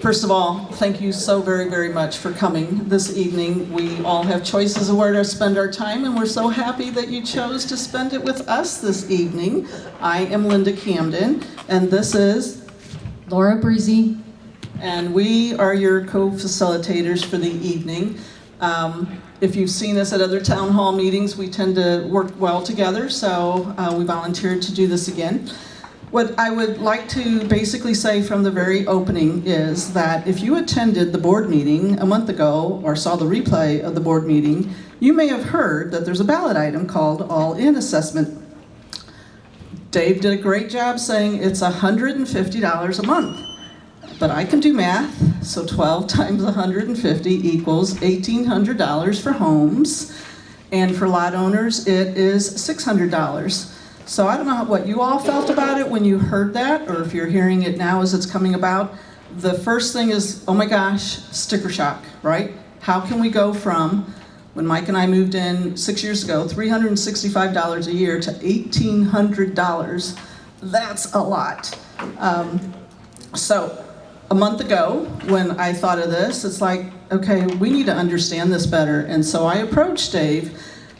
First of all, thank you so very, very much for coming this evening. We all have choices of where to spend our time, and we're so happy that you chose to spend it with us this evening. I am Linda Camden, and this is Laura Breezy. And we are your co-facilitators for the evening. If you've seen us at other town hall meetings, we tend to work well together, so we volunteered to do this again. What I would like to basically say from the very opening is that if you attended the board meeting a month ago or saw the replay of the board meeting, you may have heard that there's a ballot item called All-In assessment. Dave did a great job saying it's $150 a month. But I can do math, so 12 times 150 equals $1,800 for homes, and for lot owners it is $600. So I don't know what you all felt about it when you heard that, or if you're hearing it now as it's coming about. The first thing is, oh my gosh, sticker shock, right? How can we go from, when Mike and I moved in 6 years ago, $365 a year to $1,800? That's a lot. So a month ago, when I thought of this, it's like, okay, we need to understand this better. And so I approached Dave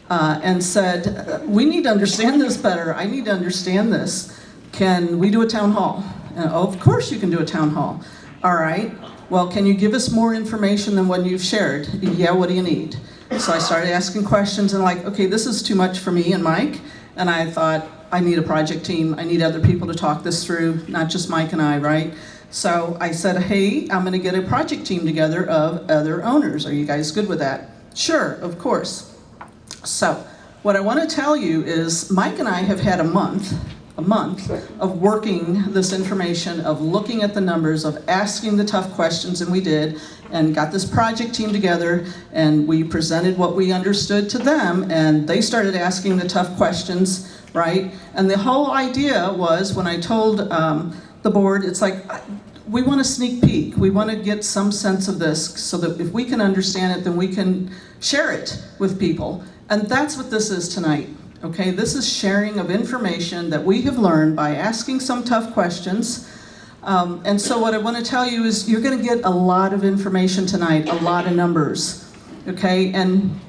and said, we need to understand this better. I need to understand this. Can we do a town hall? Oh, of course you can do a town hall. All right, well, can you give us more information than what you've shared? Yeah, what do you need? So I started asking questions and like, okay, this is too much for me and Mike. And I thought, I need a project team. I need other people to talk this through, not just Mike and I, right? So I said, hey, I'm gonna get a project team together of other owners. Are you guys good with that? Sure, of course. So what I wanna tell you is Mike and I have had a month of working this information, of looking at the numbers, of asking the tough questions, and we did, and got this project team together, and we presented what we understood to them, and they started asking the tough questions, right? And the whole idea was, when I told the board, it's like, we want a sneak peek. We want to get some sense of this so that if we can understand it, then we can share it with people. And that's what this is tonight, okay? This is sharing of information that we have learned by asking some tough questions. And so what I want to tell you is you're going to get a lot of information tonight, a lot of numbers, okay? And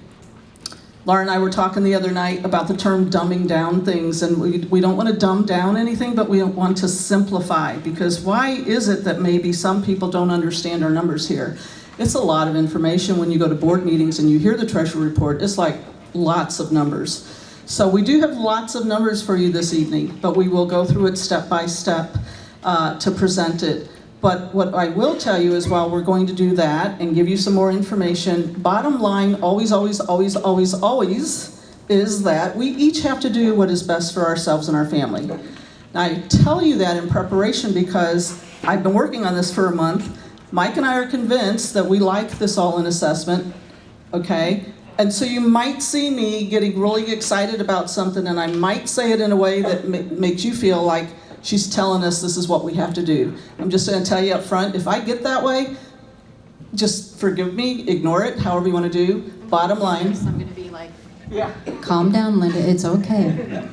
Laura and I were talking the other night about the term dumbing down things, and we don't want to dumb down anything, but we want to simplify, because why is it that maybe some people don't understand our numbers here? It's a lot of information. When you go to board meetings and you hear the treasury report, it's like lots of numbers. So we do have lots of numbers for you this evening, but we will go through it step by step to present it. But what I will tell you is, while we're going to do that and give you some more information, bottom line always, always, always, always, always is that we each have to do what is best for ourselves and our family. Now, I tell you that in preparation because I've been working on this for a month. Mike and I are convinced that we like this all-in assessment, okay? And so you might see me getting really excited about something, and I might say it in a way that makes you feel like she's telling us this is what we have to do. I'm just going to tell you up front, if I get that way, just forgive me, ignore it, however you want to do. Bottom line. I'm going to be like, yeah. Calm down, Linda, it's okay.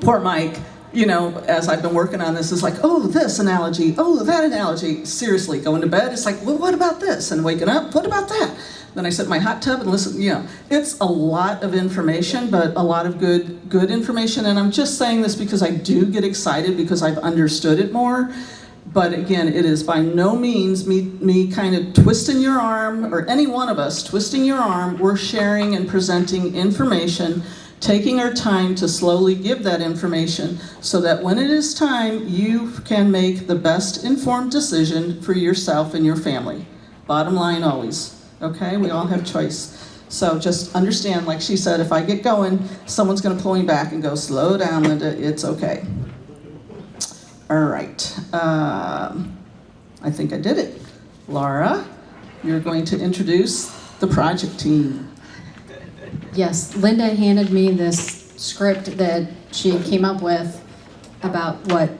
Poor Mike, you know, as I've been working on this, is like, oh, this analogy, oh, that analogy. Seriously, going to bed, it's like, well, what about this? And waking up, what about that? Then I sit in my hot tub and listen, you know, it's a lot of information, but a lot of good information. And I'm just saying this because I do get excited because I've understood it more. But again, it is by no means me kind of twisting your arm, or any one of us twisting your arm. We're sharing and presenting information, taking our time to slowly give that information so that when it is time, you can make the best informed decision for yourself and your family. Bottom line always. Okay, we all have choice. So just understand, like she said, if I get going, someone's going to pull me back and go, slow down, Linda, it's okay. All right, I think I did it. Laura, you're going to introduce the project team. Yes, Linda handed me this script that she came up with about, what,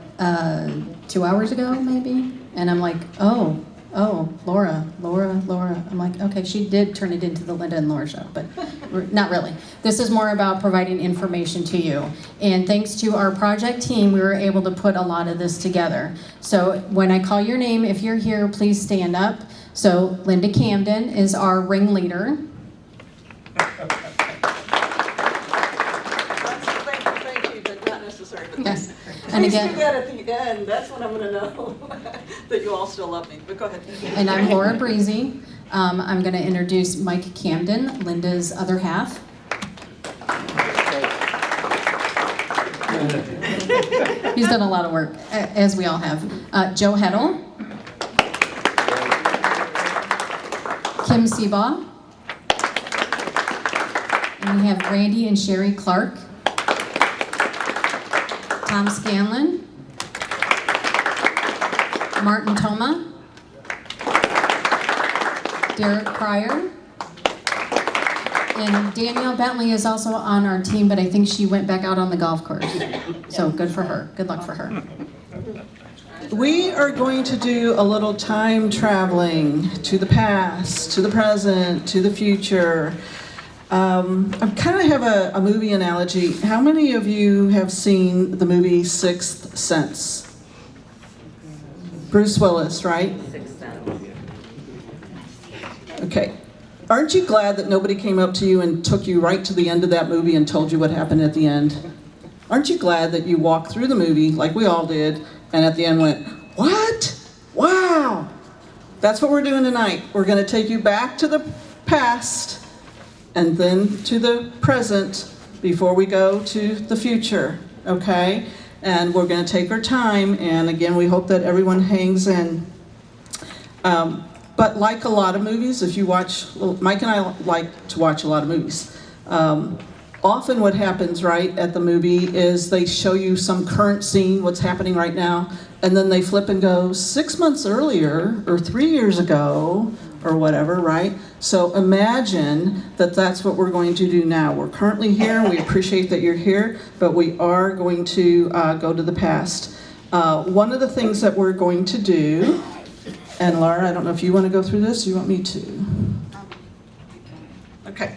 2 hours ago, maybe? And I'm like, oh, oh, Laura. I'm like, okay, she did turn it into the Linda and Laura show, but not really. This is more about providing information to you. And thanks to our project team, we were able to put a lot of this together. So when I call your name, if you're here, please stand up. So Linda Camden is our ringleader. Thank you, but not necessary. Yes. And Please again, do that at the end. That's when I'm going to know that you all still love me. But go ahead. and I'm Laura Breezy. I'm going to introduce Mike Camden, Linda's other half. He's done a lot of work, as we all have. Joe Heddle. Kim Seabaugh. And we have Randy and Sherry Clark. Tom Scanlon. Martin Toma. Derek Pryor. And Danielle Bentley is also on our team, but I think she went back out on the golf course. So good for her. Good luck for her. We are going to do a little time traveling to the past, to the present, to the future. I kind of have a movie analogy. How many of you have seen the movie Sixth Sense? Bruce Willis, right? Okay. Aren't you glad that nobody came up to you and took you right to the end of that movie and told you what happened at the end? Aren't you glad that you walked through the movie, like we all did, and at the end went, what? Wow! That's what we're doing tonight. We're going to take you back to the past and then to the present before we go to the future, okay? And we're going to take our time, and again, we hope that everyone hangs in. But like a lot of movies, if you watch, well, Mike and I like to watch a lot of movies. Often what happens right at the movie is they show you some current scene, what's happening right now, and then they flip and go 6 months earlier or 3 years ago or whatever, right? So imagine that that's what we're going to do now. We're currently here, we appreciate that you're here, but we are going to go to the past. One of the things that we're going to do, and Laura, I don't know if you want to go through this, or you want me to? Okay.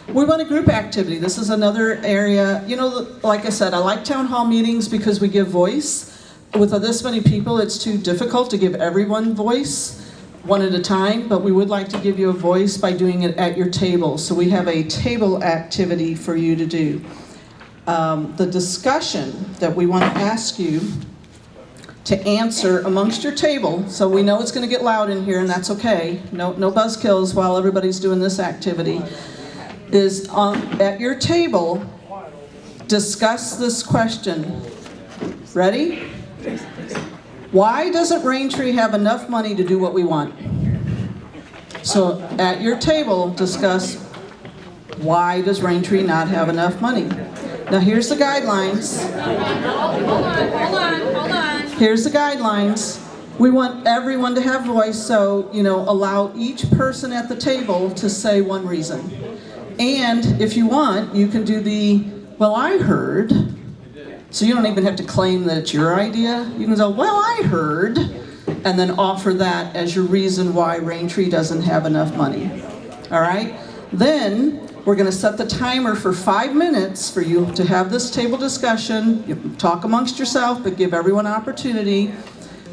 We want a group activity. This is another area, you know, like I said, I like town hall meetings because we give voice. With this many people, it's too difficult to give everyone voice one at a time, but we would like to give you a voice by doing it at your table. So we have a table activity for you to do. The discussion that we want to ask you to answer amongst your table, so we know it's going to get loud in here and that's okay, no buzzkills while everybody's doing this activity, is at your table, discuss this question. Ready? Why doesn't Raintree have enough money to do what we want? So at your table, discuss why does Raintree not have enough money? Now here's the guidelines. Hold on. Here's the guidelines. We want everyone to have voice, so, you know, allow each person at the table to say one reason. And if you want, you can do the, well, I heard. So you don't even have to claim that it's your idea. You can say, well, I heard, and then offer that as your reason why Raintree doesn't have enough money. All right? Then we're going to set the timer for 5 minutes for you to have this table discussion. You can talk amongst yourself, but give everyone an opportunity.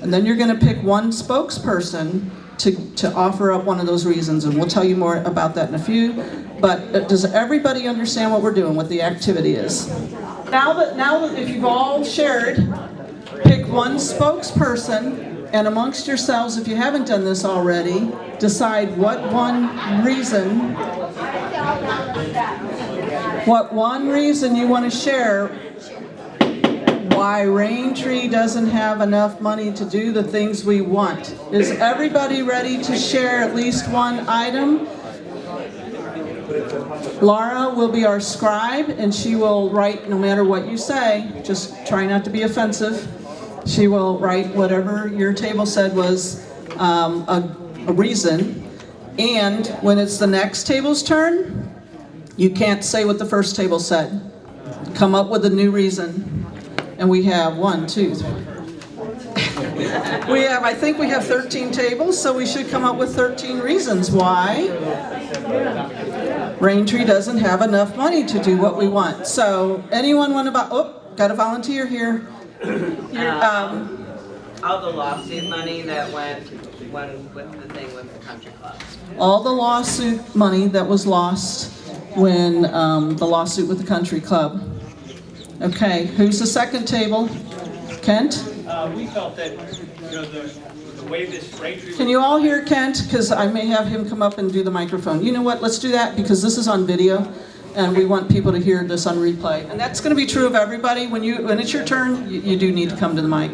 And then you're going to pick one spokesperson to offer up one of those reasons, and we'll tell you more about that in a few. But does everybody understand what we're doing, what the activity is? Now that if you've all shared, pick one spokesperson, and amongst yourselves, if you haven't done this already, decide what one reason you want to share why Raintree doesn't have enough money to do the things we want. Is everybody ready to share at least one item? Laura will be our scribe, and she will write no matter what you say. Just try not to be offensive. She will write whatever your table said was a reason. And when it's the next table's turn, you can't say what the first table said. Come up with a new reason. And we have 1, 2, 3. I think we have 13 tables, so we should come up with 13 reasons why Raintree doesn't have enough money to do what we want. So anyone want to, got a volunteer here. All the lawsuit money that went with the thing with the country club. All the lawsuit money that was lost when the lawsuit with the country club. Okay, who's the second table? Kent? We felt that, the way this Raintree. Can you all hear Kent? Because I may have him come up and do the microphone. You know what, let's do that because this is on video and we want people to hear this on replay. And that's going to be true of everybody. When it's your turn, you do need to come to the mic.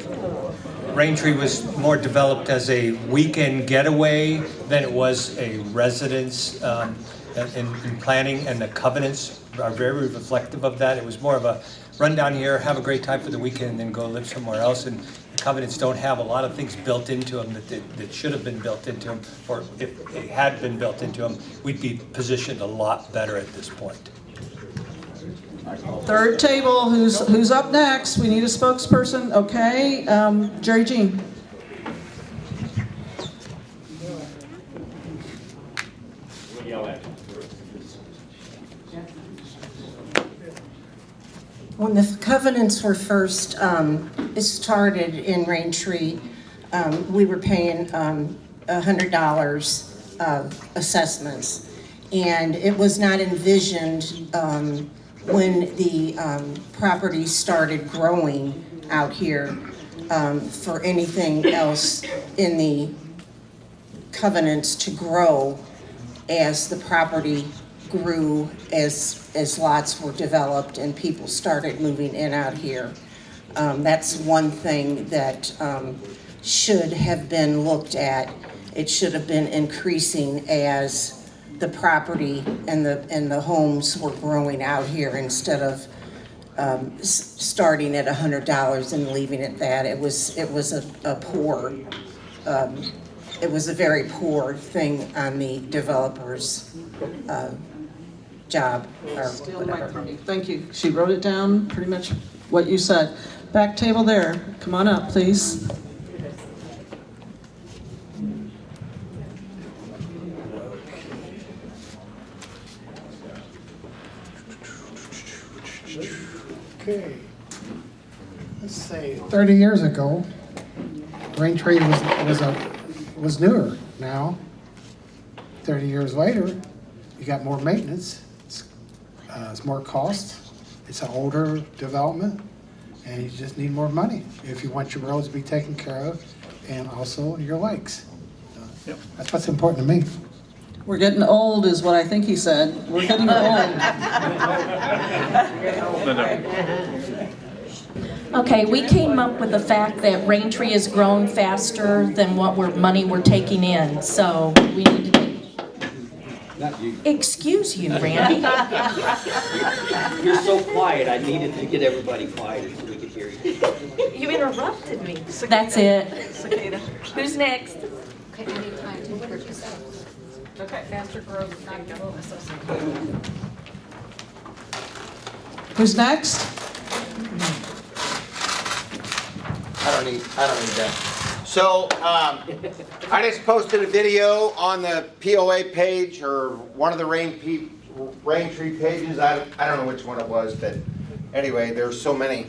Raintree was more developed as a weekend getaway than it was a residence in planning, and the covenants are very reflective of that. It was more of a run down here, have a great time for the weekend, and then go live somewhere else. And the covenants don't have a lot of things built into them that should have been built into them, or if they had been built into them, we'd be positioned a lot better at this point. Third table, who's up next? We need a spokesperson. Okay, Jerry Jean. When the covenants were first started in Raintree, we were paying $100 of assessments, and it was not envisioned when the property started growing out here for anything else in the covenants to grow as the property grew, as lots were developed and people started moving in out here. That's one thing that should have been looked at. It should have been increasing as the property and the homes were growing out here instead of starting at $100 and leaving it that. It was a very poor thing on the developer's job or Steal the mic whatever. from me. Thank you. She wrote it down, pretty much what you said. Back table there. Come on up, please. Okay. Let's say 30 years ago, Raintree was newer. Now, 30 years later, you got more maintenance. It's more cost. It's an older development, and you just need more money if you want your roads to be taken care of, and also your lakes. Yep. That's what's important to me. We're getting old is what I think he said. We're getting old. Okay, we came up with the fact that Raintree has grown faster than what money we're taking in, so we need to. Excuse you, Randy. You're so quiet, I needed to get everybody quiet so we could hear you. You interrupted me. That's it. Cicada. Who's next? Okay, I need time to work this out. Okay. Faster growth, not growth. Who's next? I don't need that. So, I just posted a video on the POA page or one of the Raintree pages. I don't know which one it was, but anyway, there's so many.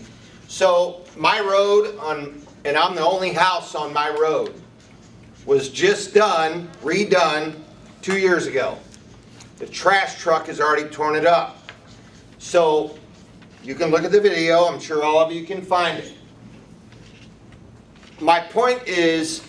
So, my road and I'm the only house on my road, was just redone 2 years ago. The trash truck has already torn it up. So, you can look at the video. I'm sure all of you can find it. My point is,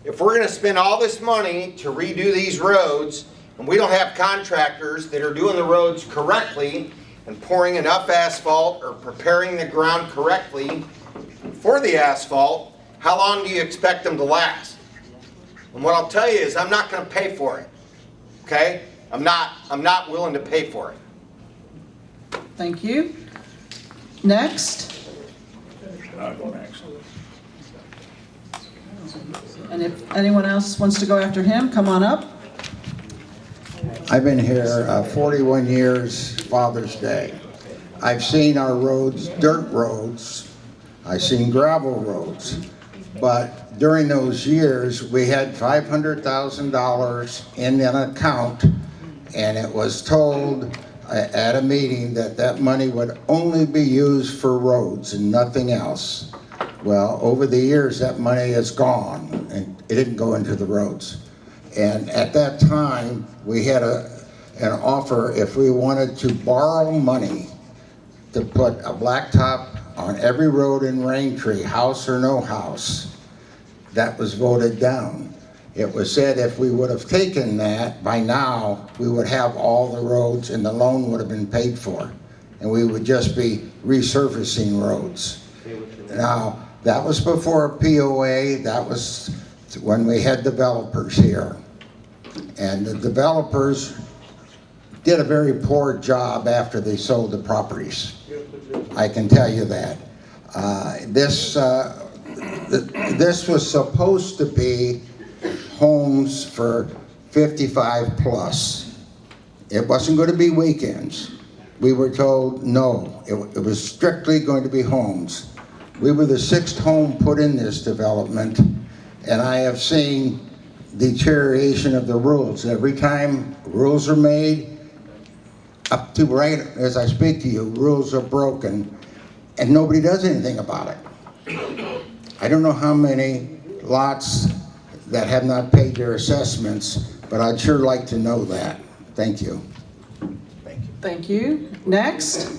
if we're going to spend all this money to redo these roads, and we don't have contractors that are doing the roads correctly and pouring enough asphalt or preparing the ground correctly for the asphalt, how long do you expect them to last? And what I'll tell you is I'm not going to pay for it. Okay? I'm not willing to pay for it. Thank you. Next. I'll go next. And if anyone else wants to go after him, come on up. I've been here 41 years, Father's Day. I've seen our roads, dirt roads. I've seen gravel roads. But during those years, we had $500,000 in an account, and it was told at a meeting that that money would only be used for roads and nothing else. Well, over the years, that money is gone, and it didn't go into the roads. And at that time, we had an offer if we wanted to borrow money to put a blacktop on every road in Raintree, house or no house. That was voted down. It was said if we would have taken that, by now, we would have all the roads and the loan would have been paid for. And we would just be resurfacing roads. Now, that was before POA, that was when we had developers here. And the developers did a very poor job after they sold the properties. I can tell you that. This was supposed to be homes for 55 plus. It wasn't going to be weekends. We were told no, it was strictly going to be homes. We were the 6th home put in this development, and I have seen deterioration of the rules. Every time rules are made, up to right as I speak to you, rules are broken, and nobody does anything about it. I don't know how many lots that have not paid their assessments, but I'd sure like to know that. Thank you. Thank you. Next.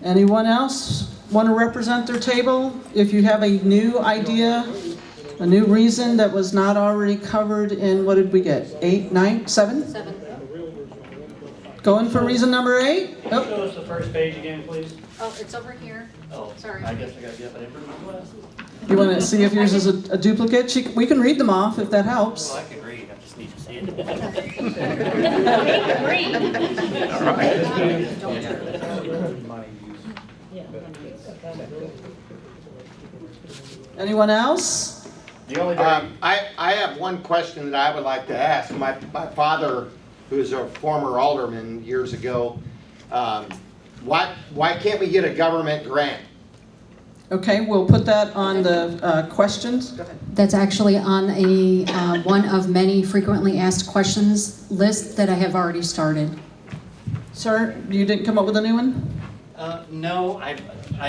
Anyone else want to represent their table? If you have a new idea, a new reason that was not already covered in, what did we get? 8, 9, 7? 7. Going for reason number 8? Show us the first page again, please. Oh, it's over here. Oh, Sorry. I guess I gotta get my glasses. You want to see if yours is a duplicate? We can read them off if that helps. Well, I can read, I just need to see it. Anyone else? The only I have one question that I would like to ask. My father, who was a former alderman years ago, why can't we get a government grant? Okay, we'll put that on the questions. Go ahead. That's actually on a one of many frequently asked questions list that I have already started. Sir, you didn't come up with a new one? No, I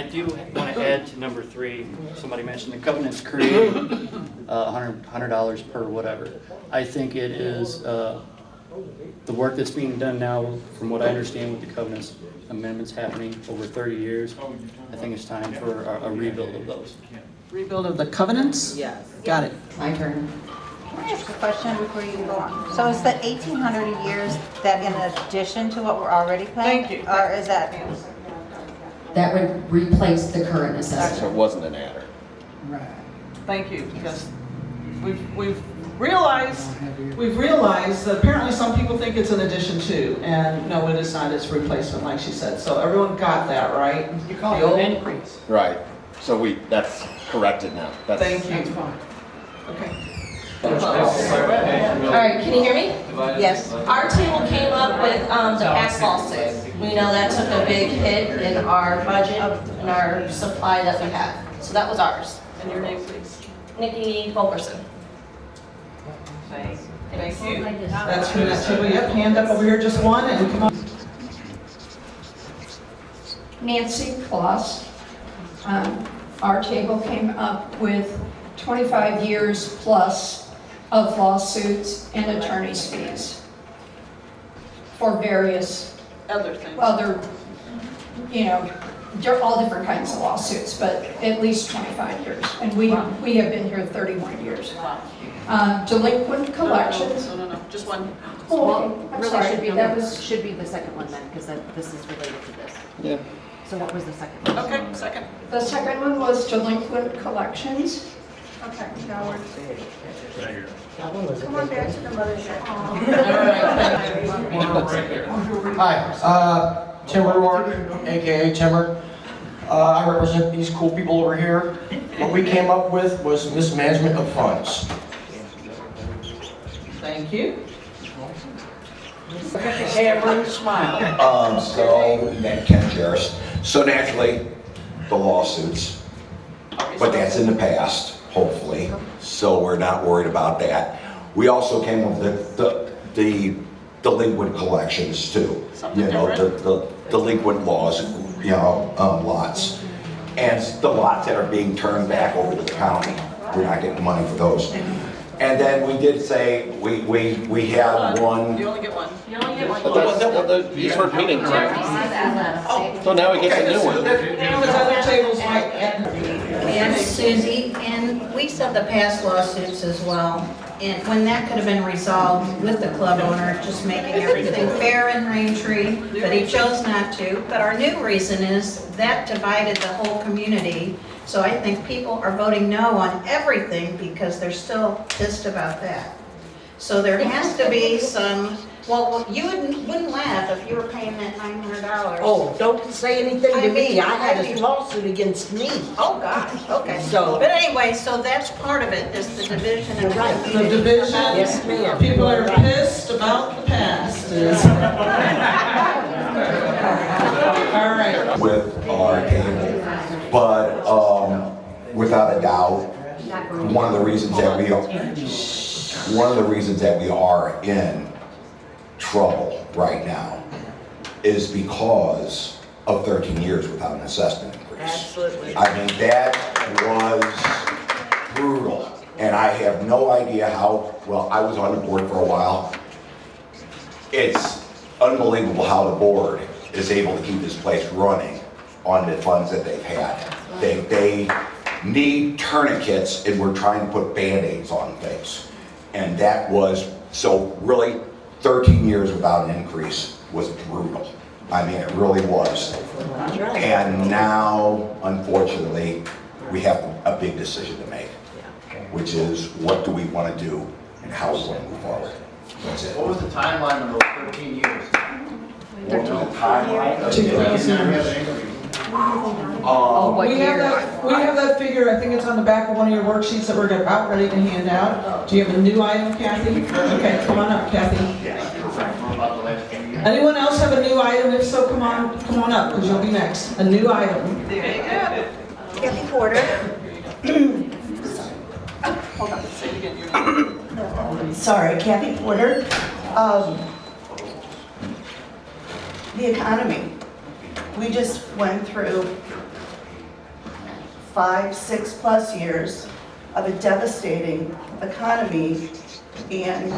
do want to add to number 3. Somebody mentioned the covenants creating $100 per whatever. I think it is the work that's being done now, from what I understand with the covenants amendments happening over 30 years, I think it's time for a rebuild of those. Rebuild of the covenants? Yes. Got it. My turn. Can I ask a question before you go on? So is the 1,800 a year, is that in addition to what we're already paying? Thank you. Or is that? That would replace the current assessment. So it wasn't an adder. Thank you, because we've realized that apparently some people think it's an addition to, and no, it is not, it's replacement, like she said. So everyone got that, right? You call it an increase. Right. So that's corrected now. Thank you. Okay. All right, can you hear me? Yes. Our table came up with the PAC lawsuit. We know that took a big hit in our budget, in our supply that we had. So that was ours. And your name, please? Nikki Fulkerson. Thank you. That's from that table. Yep, hand up over here, just one, and come on. Nancy Kloss. Our table came up with 25 years plus of lawsuits and attorney's fees for various Other things. other, all different kinds of lawsuits, but at least 25 years. And we have been here 31 years. Delinquent collections. No, just one. Oh, I'm sorry, that was, Should be the second one then, because this is related to this. Yeah. So what was the second one? Okay, second. the second one was delinquent collections. Okay, now we're. Come on back to the mothership. Hi, Timber Mark, aka Timber. I represent these cool people over here. What we came up with was mismanagement of funds. Thank you. Cameron, smile. So, Ken Jarris. So naturally, the lawsuits. but that's in the past, hopefully, so we're not worried about that. We also came up with the delinquent collections too. You know, the delinquent laws, you know, lots. And the lots that are being turned back over to the county, we're not getting money for those. And then we did say, we had one. You only get one. You only get one. You heard me didn't correct. So now we get the new one. And Susie, and we said the past lawsuits as well, and when that could have been resolved with the club owner, just making everything fair in Raintree, but he chose not to. But our new reason is that divided the whole community, so I think people are voting no on everything because they're still pissed about that. So there has to be some, well, you wouldn't laugh if you were paying that $900. Oh, don't say anything to me. I had mean- a lawsuit against me. Oh, gosh, okay. So- But anyway, so that's part of it, is the division of the Right. community. The division, Yes, ma'am. people are pissed about the past. All right. With our table, but without a doubt, one of the reasons that we are in trouble right now is because of 13 years without an assessment increase. Absolutely. I mean, that was brutal, and I have no idea how, well, I was on the board for a while. It's unbelievable how the board is able to keep this place running on the funds that they've had. They need tourniquets, and we're trying to put Band-Aids on things. And that was, so really, 13 years without an increase was brutal. I mean, it really was. And now, unfortunately, we have a big decision to make, which is what do we want to do and how we want to move forward. That's it. What was the timeline of those 13 years? What was the timeline? We have that figure, I think it's on the back of one of your worksheets that we're about ready to hand out. Do you have a new item, Kathy? Okay, come on up, Kathy. Anyone else have a new item? If so, come on up, because you'll be next. A new item. Kathy Porter. Hold on, say it again. Your name. Sorry, Kathy Porter. The economy. We just went through 5, 6+ years of a devastating economy, and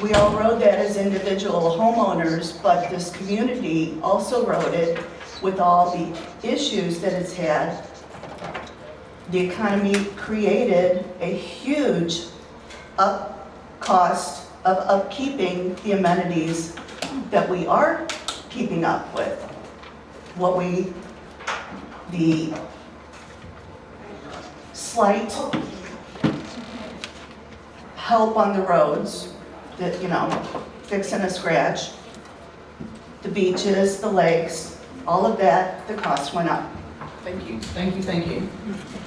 we all rode that as individual homeowners, but this community also rode it with all the issues that it's had. The economy created a huge cost of upkeeping the amenities that we are keeping up with. The slight help on the roads, that, you know, fixing a scratch, the beaches, the lakes, all of that, the cost went up. Thank you, thank you, thank you.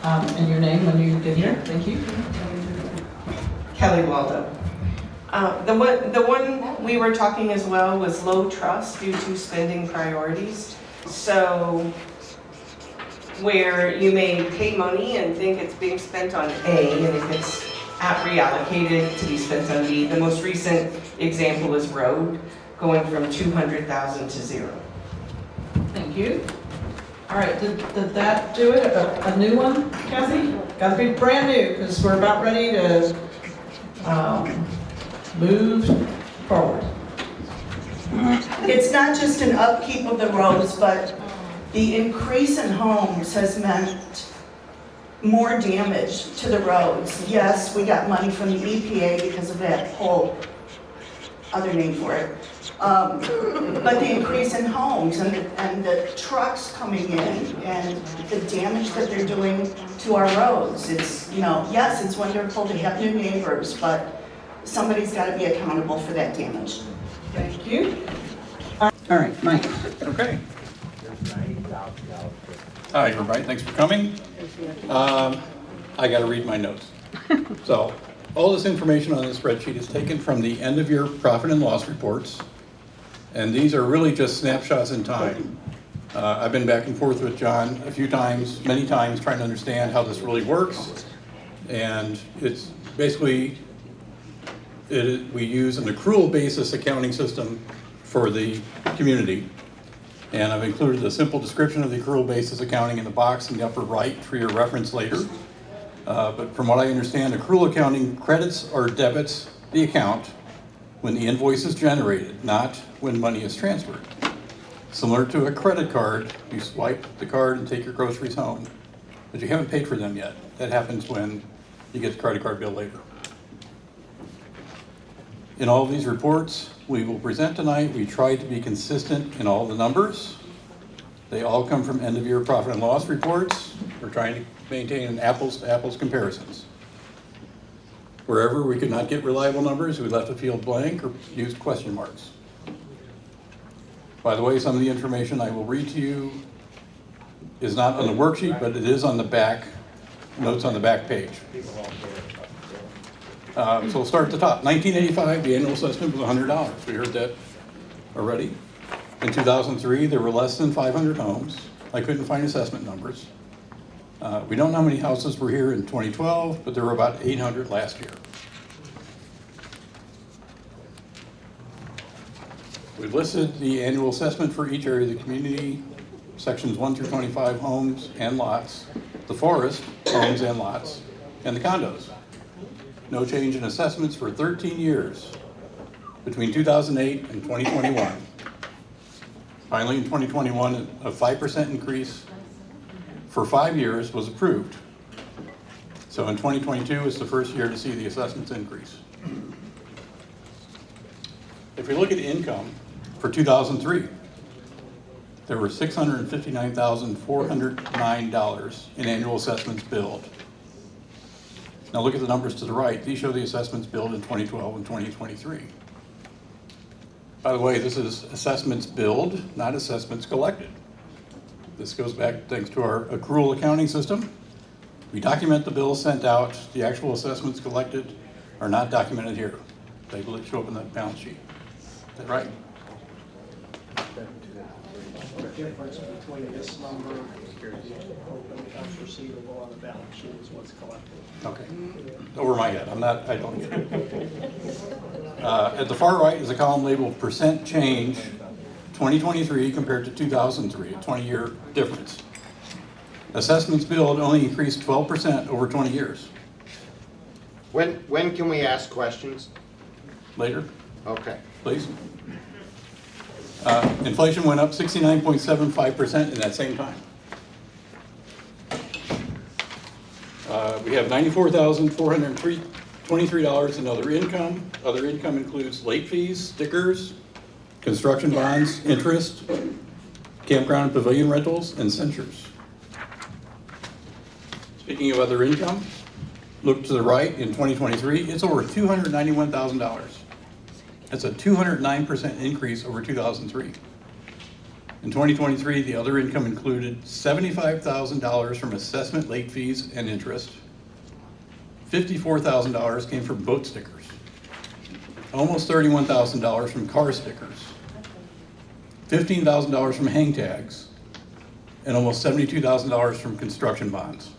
And your name when you get here, thank you. Kelly Waldo. The one we were talking as well was low trust due to spending priorities. So where you may pay money and think it's being spent on A, and if it's reallocated to be spent on B. The most recent example is road, going from 200,000 to 0. Thank you. All right, did that do it? A new one, Kathy? Got to be brand new, because we're about ready to move forward. It's not just an upkeep of the roads, but the increase in homes has meant more damage to the roads. Yes, we got money from the EPA because of that whole other name for it. But the increase in homes and the trucks coming in and the damage that they're doing to our roads. It's, you know, yes, it's wonderful to have new neighbors, but somebody's got to be accountable for that damage. Thank you. All right, Mike. Okay. Hi, everybody. Thanks for coming. I got to read my notes. So, all this information on this spreadsheet is taken from the end of year profit and loss reports. And these are really just snapshots in time I've been back and forth with John a few times, many times, trying to understand how this really works. And it's basically, we use an accrual basis accounting system for the community. And I've included a simple description of the accrual basis accounting in the box in the upper right for your reference later. But from what I understand, accrual accounting credits or debits the account when the invoice is generated, not when money is transferred. Similar to a credit card, you swipe the card and take your groceries home, but you haven't paid for them yet. That happens when you get the credit card bill later. In all of these reports we will present tonight, we try to be consistent in all the numbers. They all come from end-of-year profit and loss reports. We're trying to maintain an apples-to-apples comparisons. Wherever we could not get reliable numbers, we left a field blank or used question marks. By the way, some of the information I will read to you is not on the worksheet, but it is on the back, notes on the back page. So we'll start at the top. 1985, the annual assessment was $100. We heard that already. In 2003, there were less than 500 homes. I couldn't find assessment numbers. We don't know how many houses were here in 2012, but there were about 800 last year. We've listed the annual assessment for each area of the community, sections 1 through 25, homes and lots, the forest, homes and lots, and the condos. No change in assessments for 13 years between 2008 and 2021. Finally, in 2021, a 5% increase for 5 years was approved. So in 2022 is the first year to see the assessments increase. If we look at income for 2003, there were $659,409 in annual assessments billed. Now look at the numbers to the right. These show the assessments billed in 2012 and 2023. By the way, this is assessments billed, not assessments collected. This goes back thanks to our accrual accounting system. We document the bills sent out. The actual assessments collected are not documented here. They will show up in the balance sheet. Is that right? The difference between this number and the open accounts receivable on the balance sheet is what's collected. Okay. Over my head. I don't get it. At the far right is a column labeled percent change 2023 compared to 2003, a 20-year difference. Assessments billed only increased 12% over 20 years. When can we ask questions? Later, Okay. please. Inflation went up 69.75% in that same time. We have $94,423 in other income. Other income includes late fees, stickers, construction bonds, interest, campground and pavilion rentals, and censures. Speaking of other income, look to the right in 2023, it's over $291,000. That's a 209% increase over 2003. In 2023, the other income included $75,000 from assessment late fees and interest. $54,000 came from boat stickers. Almost $31,000 from car stickers. $15,000 from hang tags. And almost $72,000 from construction bonds.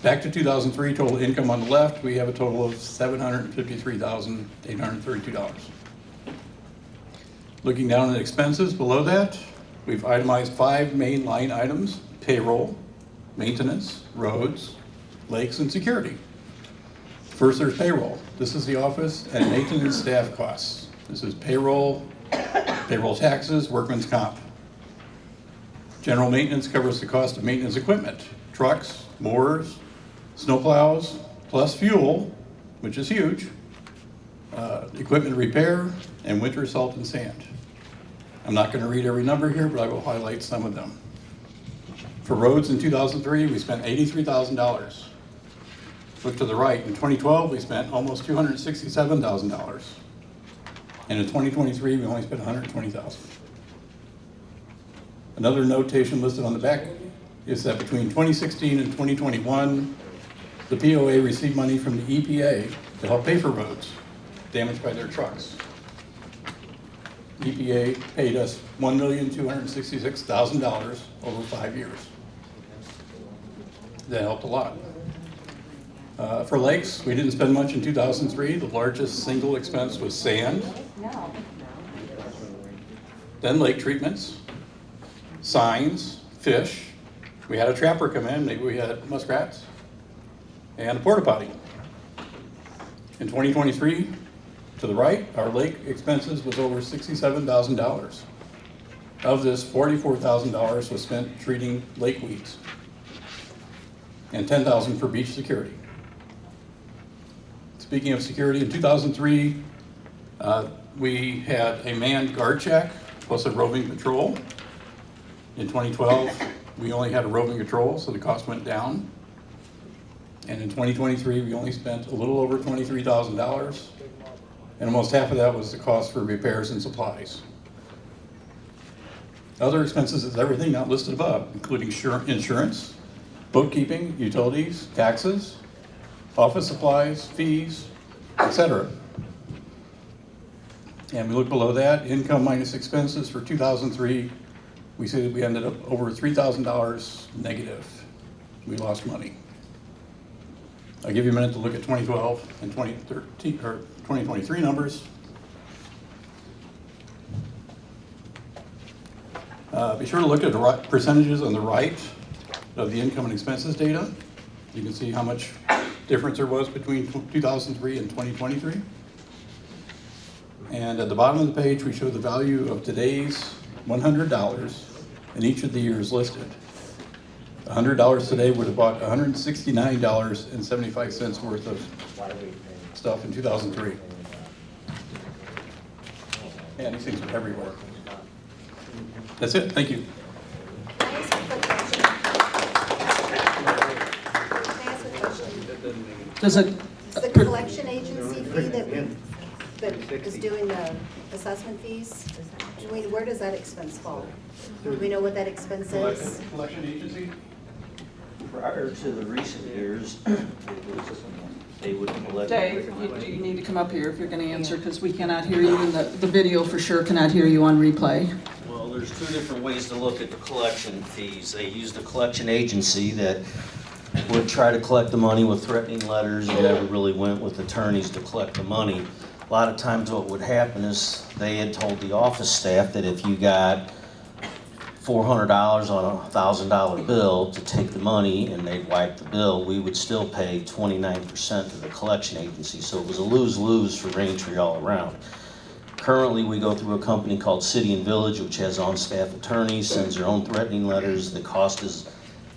Back to 2003, total income on the left, we have a total of $753,832. Looking down at expenses below that, we've itemized 5 main line items: payroll, maintenance, roads, lakes, and security. First, there's payroll. This is the office and maintenance staff costs. This is payroll, payroll taxes, workman's comp. General maintenance covers the cost of maintenance equipment, trucks, mowers, snowplows, plus fuel, which is huge, equipment repair, and winter salt and sand. I'm not going to read every number here, but I will highlight some of them. For roads in 2003, we spent $83,000. Look to the right, in 2012, we spent almost $267,000. And in 2023, we only spent $120,000. Another notation listed on the back is that between 2016 and 2021, the POA received money from the EPA to help pay for roads damaged by their trucks. EPA paid us $1,266,000 over 5 years. That helped a lot. For lakes, we didn't spend much in 2003. The largest single expense was sand. Then lake treatments, signs, fish. We had a trapper come in, maybe we had muskrats, and a porta potty. In 2023, to the right, our lake expenses was over $67,000. Of this, $44,000 was spent treating lake weeds, and $10,000 for beach security. Speaking of security, in 2003, we had a manned guard check plus a roving patrol. In 2012, we only had a roving patrol, so the cost went down. And in 2023, we only spent a little over $23,000, and almost half of that was the cost for repairs and supplies. Other expenses is everything not listed above, including insurance, bookkeeping, utilities, taxes, office supplies, fees, etc. And we look below that, income minus expenses for 2003, we say that we ended up over $3,000 negative. We lost money. I'll give you a minute to look at 2012 and 2013 or 2023 numbers. Be sure to look at the percentages on the right of the income and expenses data. You can see how much difference there was between 2003 and 2023. And at the bottom of the page, we show the value of today's $100 in each of the years listed. $100 today would have bought $169.75 worth of stuff in 2003. And these things are everywhere. That's it. Thank you. Does it? The collection agency fee that is doing the assessment fees, where does that expense fall? Do we know what that expense is? Collection agency? Prior to the recent years, they would collect. Dave, you need to come up here if you're going to answer, because we cannot hear you, and the video for sure cannot hear you on replay. Well, there's two different ways to look at the collection fees. They use the collection agency that would try to collect the money with threatening letters and never really went with attorneys to collect the money. A lot of times what would happen is they had told the office staff that if you got $400 on a $1,000 bill to take the money and they'd wipe the bill, we would still pay 29% to the collection agency. So it was a lose-lose for Raintree all around. Currently, we go through a company called City and Village, which has on-staff attorneys, sends their own threatening letters. The cost is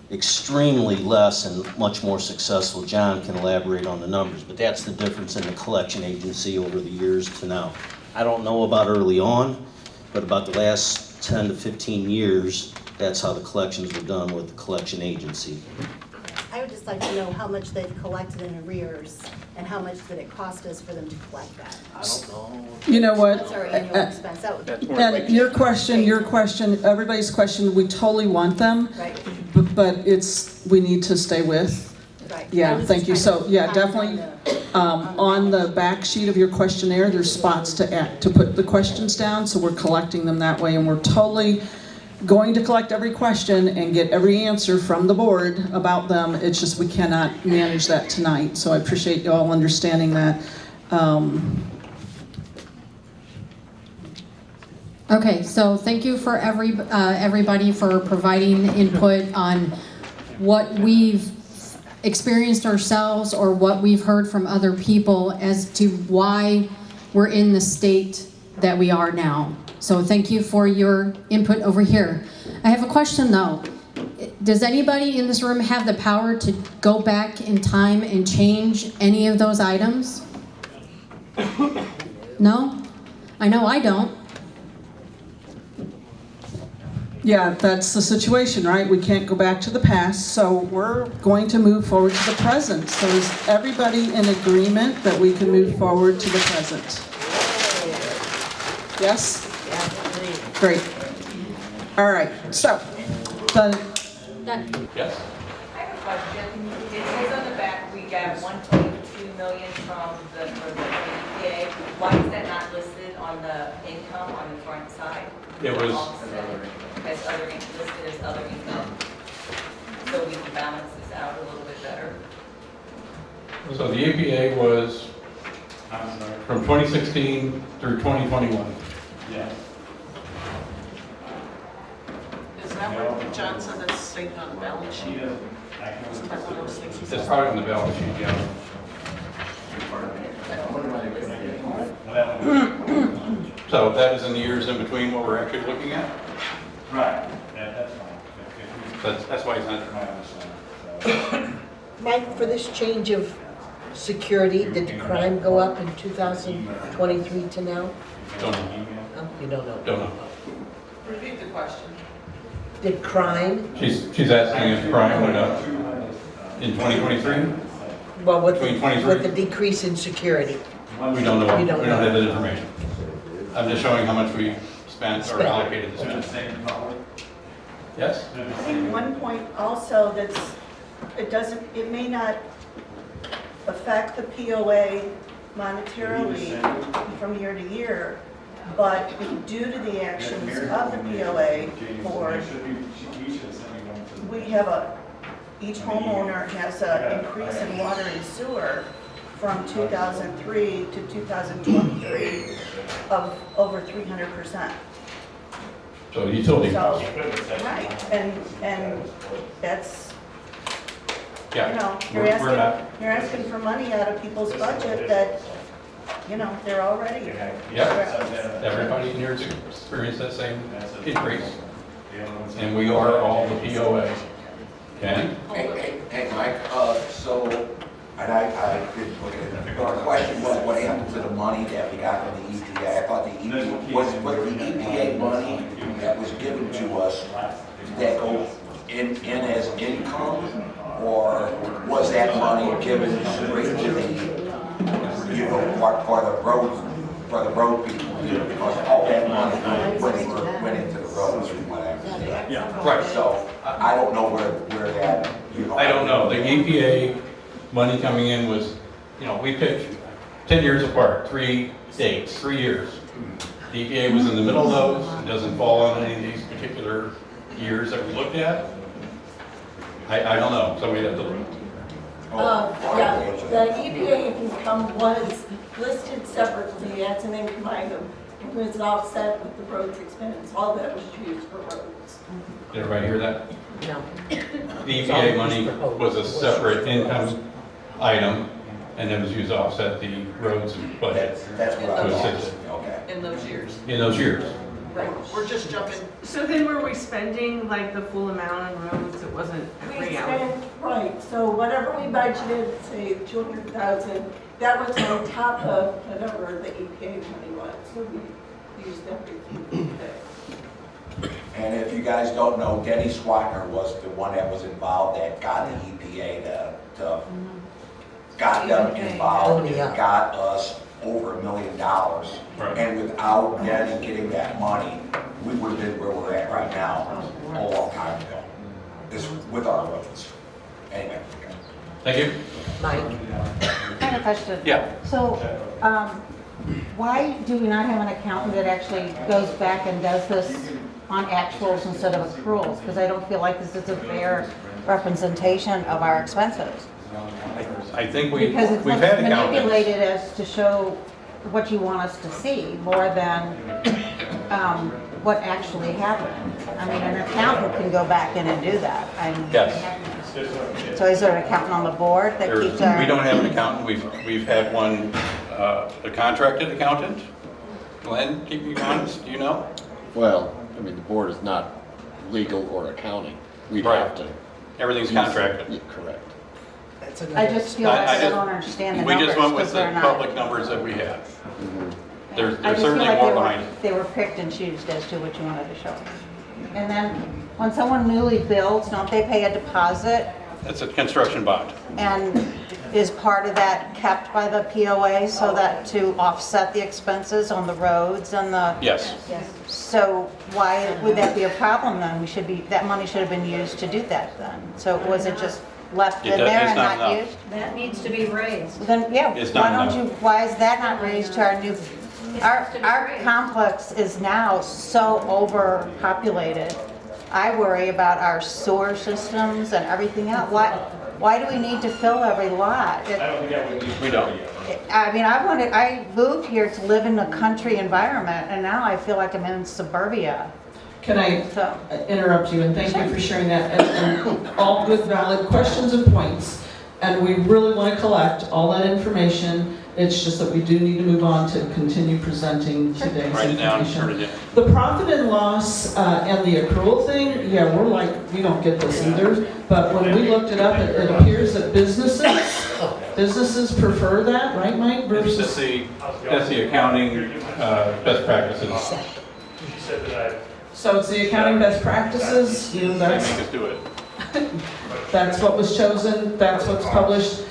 extremely less and much more successful. John can elaborate on the numbers, but that's the difference in the collection agency over the years to now. I don't know about early on, but about the last 10 to 15 years, that's how the collections were done with the collection agency. I would just like to know how much they've collected in arrears and how much did it cost us for them to collect that? I don't know. You know what? What's our annual expense? That would be And your question, everybody's question, we totally want them, right. but we need to stay with. Right. Yeah, thank you. So, yeah, definitely, on the back sheet of your questionnaire, there's spots to put the questions down, so we're collecting them that way, and we're totally going to collect every question and get every answer from the board about them. It's just we cannot manage that tonight, so I appreciate you all understanding that. Okay, so thank you for everybody for providing input on what we've experienced ourselves or what we've heard from other people as to why we're in the state that we are now. So thank you for your input over here. I have a question though. Does anybody in this room have the power to go back in time and change any of those items? No? I know I don't. Yeah, that's the situation, right? We can't go back to the past, so we're going to move forward to the present. So is everybody in agreement that we can move forward to the present? Yes? Great. All right, so, Yes. I have a question. It says on the back, we got 1.2 million from the EPA. Why is that not listed on on the income on the front side? It was- Offset as other, listed as other income, so we can balance this out a little bit better. So the APA was from 2016 through 2021. Is that what John said that's stated on the balance sheet? Isn't that one of those things he said? It's probably on the balance sheet, yeah. So that is in the years in between what we're actually looking at? Right, that's fine. That's why it's not. Mike, for this change of security, did the crime go up in 2023 to now? Don't know. Oh, you don't know? Don't know. Repeat the question. Did crime, She's asking if crime went up in 2023? well, with Between the, 23? with the decrease in security? We don't know. You We don't don't have know. that information. I'm just showing how much we spent or allocated to spend. Yes? I think one point also that's, it may not affect the POA monetarily from year to year, but due to the actions of the POA board, we have each homeowner has an increase in water and sewer from 2003 to 2023 of over 300%. So utility So, costs. right, and that's, you Yeah. know, We're not. you're asking for money out of people's budget that, you know, they're already. Yep. Everybody in here has experienced that same increase. And we are all the POA. Ken? Hey, Mike, and I did look at it, but the question was, what happened to the money that we got from the EPA? I thought the EPA, was the EPA money that was given to us, did that go in as income? Or was that money given straight to the, you know, for the road people? Because all that money went into the roads from what I understand. Yeah. Right. So I don't know where that, you know. I don't know. The EPA money coming in was, you know, we picked 10 years apart, 3 dates, 3 years. The EPA was in the middle of those. It doesn't fall on any of these particular years that we looked at. I don't know. Somebody have to look. Yeah, the EPA income was listed separately as an income item. It was offset with the roads expense, all that was used for roads. Did everybody hear that? No. The EPA money was a separate income item, and it was used to offset the roads and budget. That's what I to was assist it. Okay. In those years. In those years. Right, we're just jumping. So then were we spending like the full amount on roads? It wasn't We reality? spent, right, so whatever we budgeted, say 200,000, that was on top of whatever the EPA money was. So we used everything. And if you guys don't know, Denny Swatner was the one that was involved that got the EPA to got them involved and got us over $1 million. Right. And without Denny getting that money, we would have been where we're at right now a long time ago. This with our roads. Anyway. Thank you. Mike? I have a question. Yeah. So, why do we not have an accountant that actually goes back and does this on actuals instead of accruals? Because I don't feel like this is a fair representation of our expenses. I think we've Because it's had accountants. manipulated as to show what you want us to see more than what actually happened. I mean, an accountant can go back in and do that. Yes. So is there an accountant on the board that keeps our? We don't have an accountant. We've had one, a contracted accountant. Glenn, keep me honest, do you know? Well, I mean, the board is not legal or accounting. We'd Right. have to. Everything's contracted. Yeah, correct. I just feel like I don't understand the We numbers just went with because the they're not. public numbers that we have. There's I just feel certainly like more behind it. they were picked and choosed as to what you wanted to show. And then when someone newly builds, don't they pay a deposit? It's a construction bond. And is part of that kept by the POA so that to offset the expenses on the roads and the? Yes. So why would that be a problem then? That money should have been used to do that then. So was it just left in there It's and not not enough. used? That needs to be raised. Then, yeah, It's why not don't enough. why is that not raised to our new Our complex is now so overpopulated. I worry about our sewer systems and everything else. Why do we need to fill every lot? We don't. I mean, I moved here to live in a country environment, and now I feel like I'm in suburbia. Can I interrupt you, and thank you for sharing that, and all good valid questions and points. And we really want to collect all that information. It's just that we do need to move on to continue presenting today's Write it down, information. turn it in. The profit and loss and the accrual thing, yeah, we're like, we don't get this either. But when we looked it up, it appears that businesses prefer that, right, Mike? That's Versus the accounting best practices. so it's the accounting best practices. You know, They that's make us do it. that's what was chosen. That's what's published.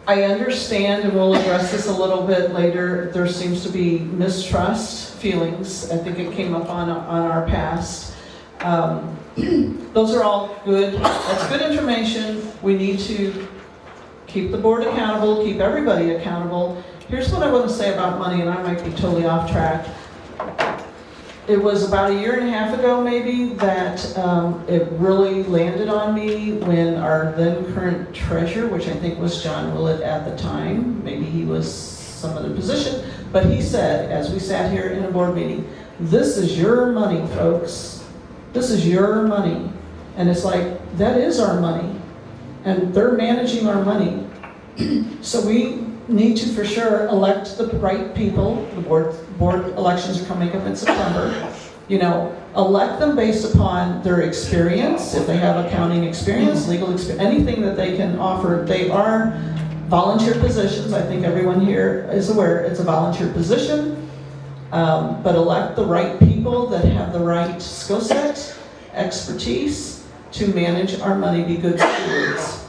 I understand, and we'll address this a little bit later, there seems to be mistrust feelings. I think it came up on our past. Those are all good. That's good information. We need to keep the board accountable, keep everybody accountable. Here's what I want to say about money, and I might be totally off track. It was about 1.5 years ago, maybe, that it really landed on me when our then current treasurer, which I think was John Willett at the time, maybe he was some other position, but he said, as we sat here in a board meeting, "This is your money, folks. This is your money." And it's like, that is our money. And they're managing our money. So we need to, for sure, elect the right people. The board elections are coming up in September. You know, elect them based upon their experience, if they have accounting experience, legal experience, anything that they can offer. They are volunteer positions. I think everyone here is aware it's a volunteer position. But elect the right people that have the right skill set, expertise to manage our money, be good stewards.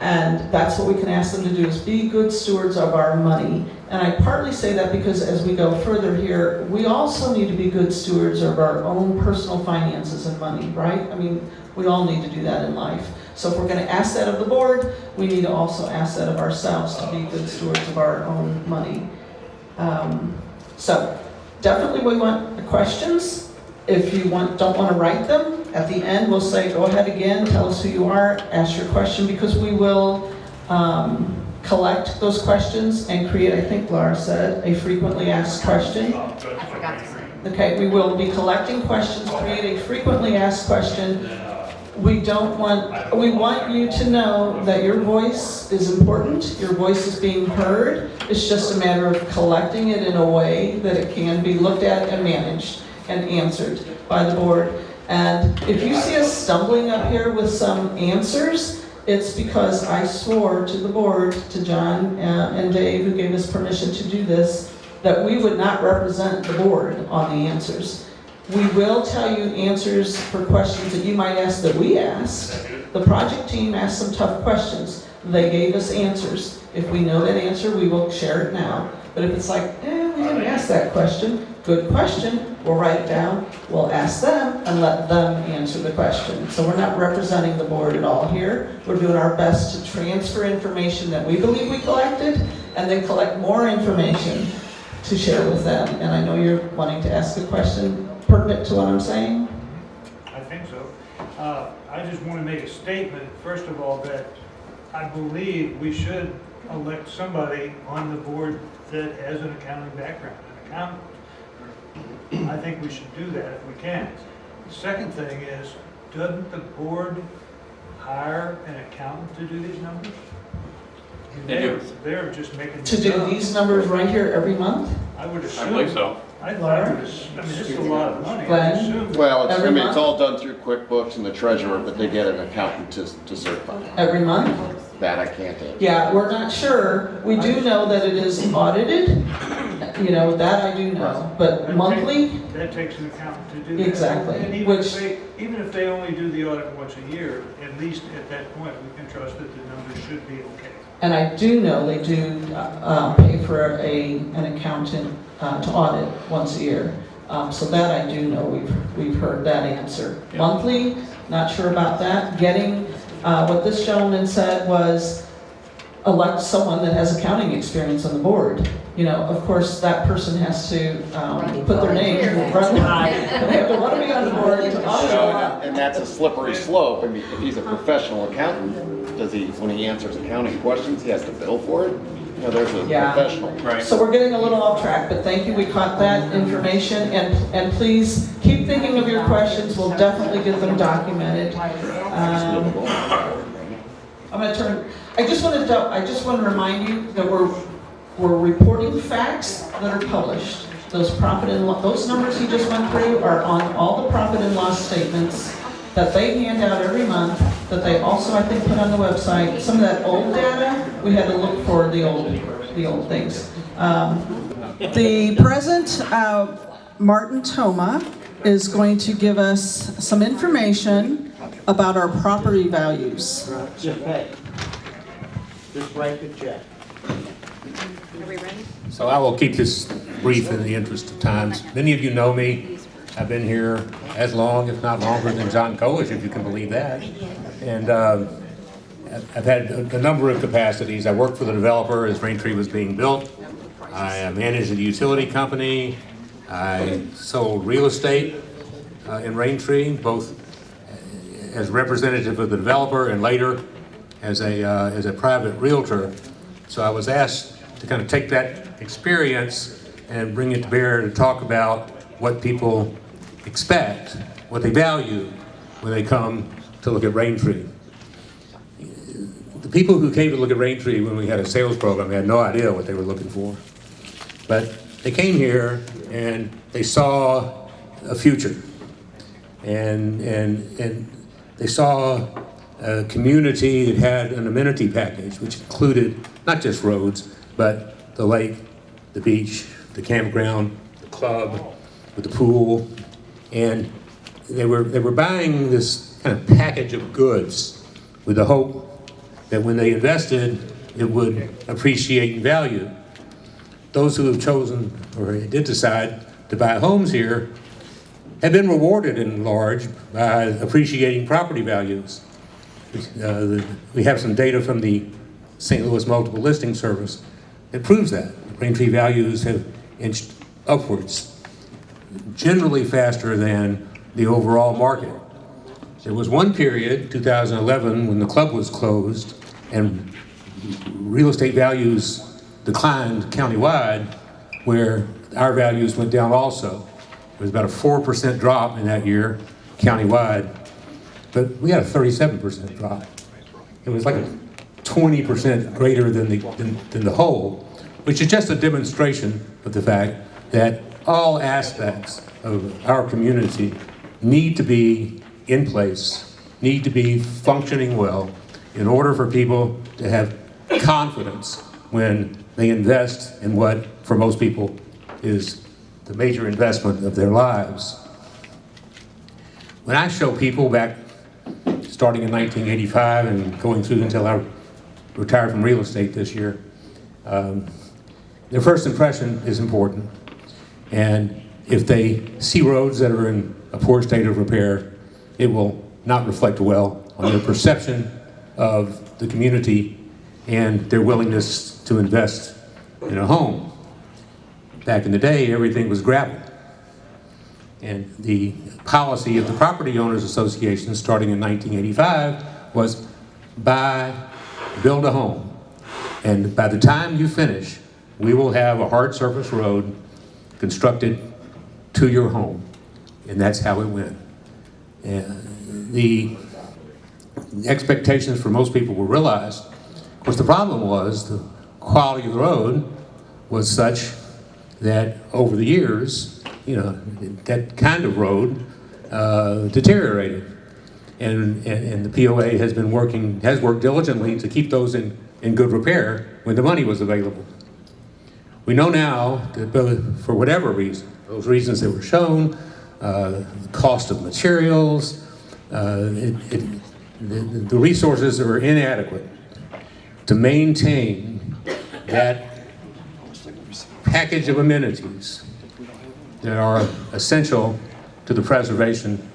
And that's what we can ask them to do, is be good stewards of our money. And I partly say that because as we go further here, we also need to be good stewards of our own personal finances and money, right? I mean, we all need to do that in life. So if we're going to ask that of the board, we need to also ask that of ourselves to be good stewards of our own money. So definitely we want the questions. If you don't want to write them, at the end we'll say, go ahead again, tell us who you are, ask your question, because we will collect those questions and create, I think Laura said, a frequently asked question. I forgot to say. Okay, we will be collecting questions, create a frequently asked question. We want you to know that your voice is important, your voice is being heard. It's just a matter of collecting it in a way that it can be looked at and managed and answered by the board. And if you see us stumbling up here with some answers, it's because I swore to the board, to John and Dave, who gave us permission to do this, that we would not represent the board on the answers. We will tell you answers for questions that you might ask that we asked. The project team asked some tough questions. They gave us answers. If we know that answer, we will share it now. But if it's like, we didn't ask that question, good question, we'll write it down, we'll ask them and let them answer the question. So we're not representing the board at all here. We're doing our best to transfer information that we believe we collected and then collect more information to share with them. And I know you're wanting to ask a question pertinent to what I'm saying. I think so. I just want to make a statement, first of all, that I believe we should elect somebody on the board that has an accounting background, an accountant. I think we should do that if we can. The second thing is, doesn't the board hire an accountant to do these numbers? They do. They're just making. To do these numbers right here every month? I would assume. I believe so. I mean, this is a lot of money. I Glenn? assume. Well, Every month? it's all done through QuickBooks and the treasurer, but they get an accountant to certify. Every month? That I can't answer. Yeah, we're not sure. We do know that it is audited. You know, that I do know. But monthly, That takes an accountant to do that. Exactly. And Which- even if they only do the audit once a year, at least at that point, we can trust that the numbers should be okay. and I do know they do pay for an accountant to audit once a year. So that I do know, we've heard that answer. Yeah. Monthly, not sure about that. Getting, what this gentleman said was, elect someone that has accounting experience on the board. You know, of course, that person has to put their name, they have to want to be on the board to audit a lot. And that's a slippery slope. I mean, if he's a professional accountant, does he, when he answers accounting questions, he has to bill for it? You know, there's a professional. Right. So we're getting a little off track, but thank you, we caught that information, and please keep thinking of your questions, we'll definitely get them documented. I'm going to turn, I just want to remind you that we're reporting facts that are published. Those profit and loss, those numbers you just went through are on all the profit and loss statements that they hand out every month, that they also, I think, put on the website. Some of that old data, we had to look for the old things. The present, Martin Thoma, is going to give us some information about our property values. Just pay. Just write the check. Are we ready? So I will keep this brief in the interest of times. Many of you know me. I've been here as long, if not longer, than John Kolish, if you can believe that. And I've had a number of capacities. I worked for the developer as Raintree was being built. I managed a utility company. I sold real estate in Raintree, both as representative of the developer and later as a private realtor. So I was asked to kind of take that experience and bring it to bear to talk about what people expect, what they value when they come to look at Raintree. The people who came to look at Raintree when we had a sales program had no idea what they were looking for. But they came here and they saw a future. And they saw a community that had an amenity package, which included not just roads, but the lake, the beach, the campground, the club, with the pool. And they were buying this kind of package of goods with the hope that when they invested, it would appreciate in value. Those who have chosen, or did decide, to buy homes here have been rewarded in large by appreciating property values. We have some data from the St. Louis Multiple Listing Service that proves that. Raintree values have inched upwards, generally faster than the overall market. There was one period, 2011, when the club was closed and real estate values declined countywide, where our values went down also. It was about a 4% drop in that year, countywide, but we had a 37% drop. It was like a 20% greater than the whole, which is just a demonstration of the fact that all aspects of our community need to be in place, need to be functioning well in order for people to have confidence when they invest in what, for most people, is the major investment of their lives. When I show people back, starting in 1985 and going through until I retired from real estate this year, their first impression is important. And if they see roads that are in a poor state of repair, it will not reflect well on their perception of the community and their willingness to invest in a home. Back in the day, everything was gravel. And the policy of the Property Owners Association, starting in 1985, was buy, build a home. And by the time you finish, we will have a hard surface road constructed to your home. And that's how it went. And the expectations for most people were realized. Of course, the problem was the quality of the road was such that over the years, you know, that kind of road deteriorated. And the POA has worked diligently to keep those in good repair when the money was available. We know now that for whatever reason, those reasons that were shown, the cost of materials, the resources are inadequate to maintain that package of amenities that are essential to the preservation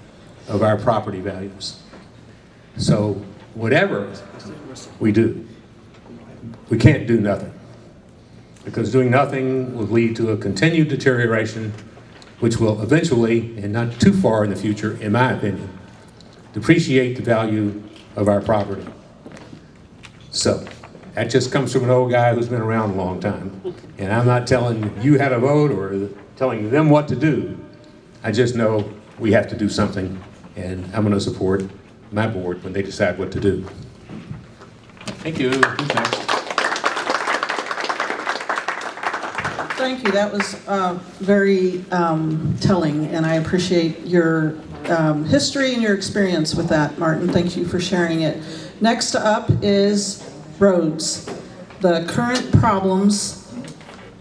of our property values. So whatever we do, we can't do nothing. Because doing nothing will lead to a continued deterioration, which will eventually, and not too far in the future, in my opinion, depreciate the value of our property. So, that just comes from an old guy who's been around a long time. And I'm not telling you how to vote or telling them what to do. I just know we have to do something, and I'm going to support my board when they decide what to do. Thank you. Who's next? Thank you. That was very telling, and I appreciate your history and your experience with that, Martin. Thank you for sharing it. Next up is roads. The current problems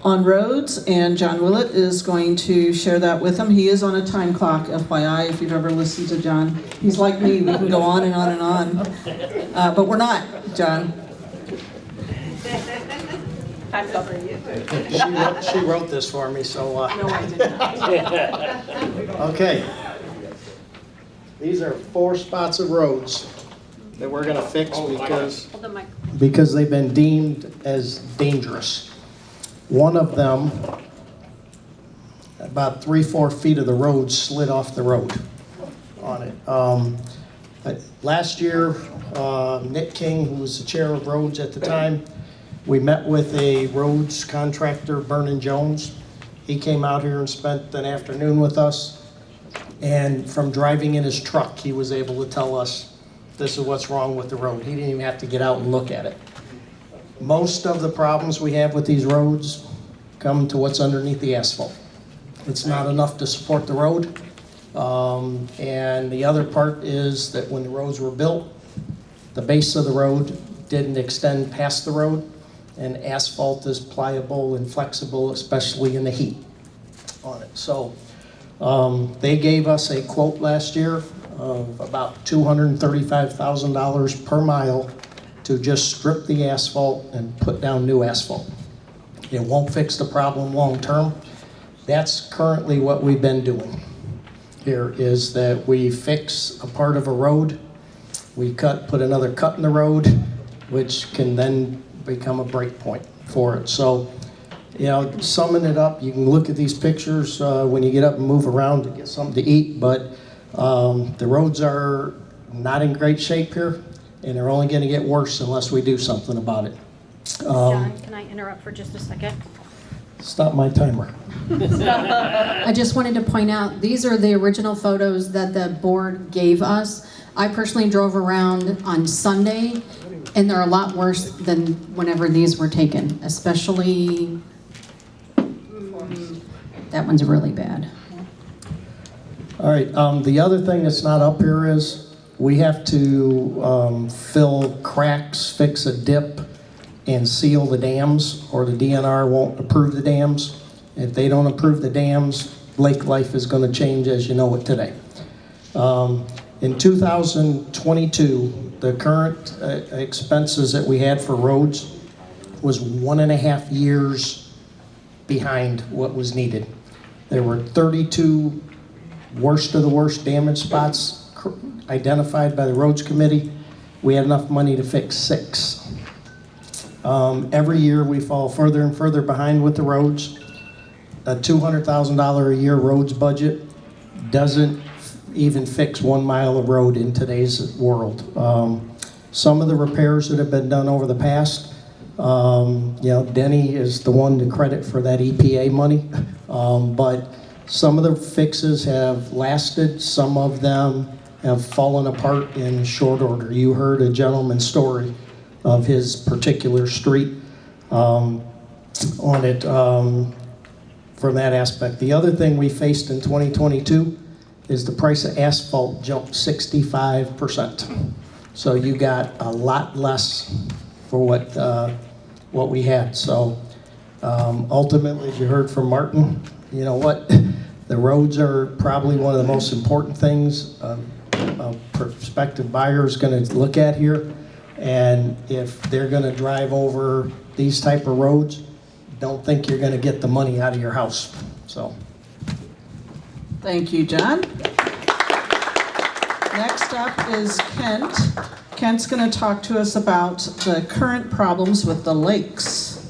on roads, and John Willett is going to share that with them. He is on a time clock, FYI, if you've ever listened to John. He's like me, we can go on and on and on. But we're not, John. I'm covering you. She wrote this for me, so. No, I did not. Okay. These are 4 spots of roads that we're gonna fix because they've been deemed as dangerous. One of them, about 3-4 feet of the road slid off the road on it. Last year, Nick King, who was the chair of roads at the time, we met with a roads contractor, Vernon Jones. He came out here and spent an afternoon with us. And from driving in his truck, he was able to tell us this is what's wrong with the road. He didn't even have to get out and look at it. Most of the problems we have with these roads come to what's underneath the asphalt. It's not enough to support the road. And the other part is that when the roads were built, the base of the road didn't extend past the road, and asphalt is pliable and flexible, especially in the heat on it. So they gave us a quote last year of about $235,000 per mile to just strip the asphalt and put down new asphalt. It won't fix the problem long term. That's currently what we've been doing here, is that we fix a part of a road, we put another cut in the road, which can then become a break point for it. So, you know, summing it up, you can look at these pictures when you get up and move around to get something to eat, but the roads are not in great shape here, and they're only going to get worse unless we do something about it. John, can I interrupt for just a second? Stop my timer. I just wanted to point out, these are the original photos that the board gave us. I personally drove around on Sunday, and they're a lot worse than whenever these were taken, especially, that one's really bad. All right, the other thing that's not up here is we have to fill cracks, fix a dip, and seal the dams, or the DNR won't approve the dams. If they don't approve the dams, lake life is going to change as you know it today. In 2022, the current expenses that we had for roads was 1.5 years behind what was needed. There were 32 worst of the worst damage spots identified by the roads committee. We had enough money to fix 6. Every year we fall further and further behind with the roads. A $200,000 a year roads budget doesn't even fix 1 mile of road in today's world. Some of the repairs that have been done over the past, you know, Denny is the one to credit for that EPA money, but some of the fixes have lasted, some of them have fallen apart in short order. You heard a gentleman's story of his particular street on it from that aspect. The other thing we faced in 2022 is the price of asphalt jumped 65%. So you got a lot less for what we had. So ultimately, as you heard from Martin, you know what? The roads are probably one of the most important things a prospective buyer is going to look at here. And if they're going to drive over these type of roads, don't think you're going to get the money out of your house. So. Thank you, John. Next up is Kent. Kent's going to talk to us about the current problems with the lakes.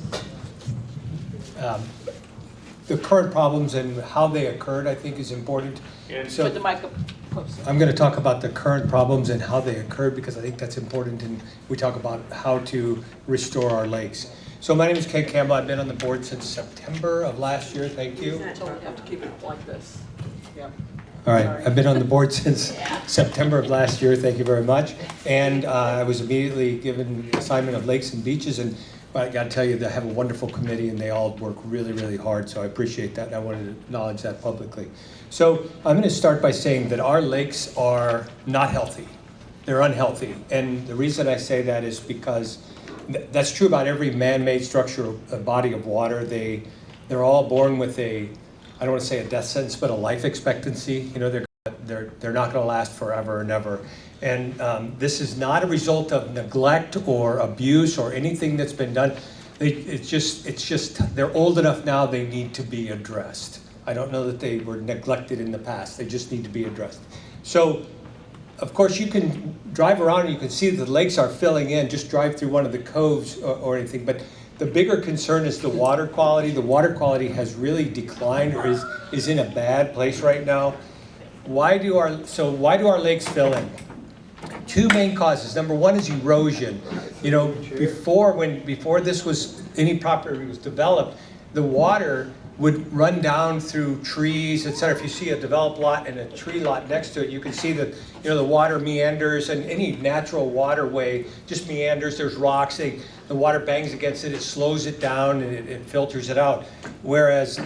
The current problems and how they occurred, I think, is important. So Put the mic up close. I'm going to talk about the current problems and how they occurred because I think that's important, and we talk about how to restore our lakes. So my name is Kent Campbell. I've been on the board since September of last year. Thank you. You have to keep it like this. Yeah. All right, I've been on the board since September of last year. Thank you very much. And I was immediately given the assignment of lakes and beaches, and I got to tell you, they have a wonderful committee, and they all work really, really hard. So I appreciate that, and I wanted to acknowledge that publicly. So I'm going to start by saying that our lakes are not healthy. They're unhealthy, and the reason I say that is because that's true about every man-made structure, a body of water. They're all born with a, I don't want to say a death sentence, but a life expectancy. You know, they're not going to last forever and ever. And this is not a result of neglect or abuse or anything that's been done. It's just they're old enough now. They need to be addressed. I don't know that they were neglected in the past. They just need to be addressed. So, of course, you can drive around and you can see that the lakes are filling in. Just drive through one of the coves or anything. But the bigger concern is the water quality. The water quality has really declined or is in a bad place right now. Why do our lakes fill in? Two main causes. Number one is erosion. You know, before this was any property was developed, the water would run down through trees, etc. If you see a developed lot and a tree lot next to it, you can see that the water meanders, and any natural waterway just meanders. There's rocks. The water bangs against it. It slows it down and it filters it out. Whereas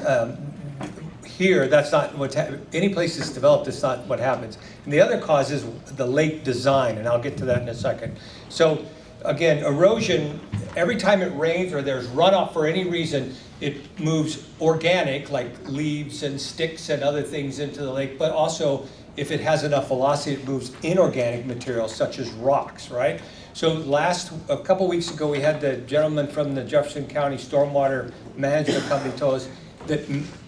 here, that's not what's happening. Any place that's developed, it's not what happens. And the other cause is the lake design, and I'll get to that in a second. So again, erosion, every time it rains or there's runoff for any reason, it moves organic, like leaves and sticks and other things into the lake, but also if it has enough velocity, it moves inorganic materials such as rocks, right? So a couple weeks ago, we had the gentleman from the Jefferson County Stormwater Management Company told us that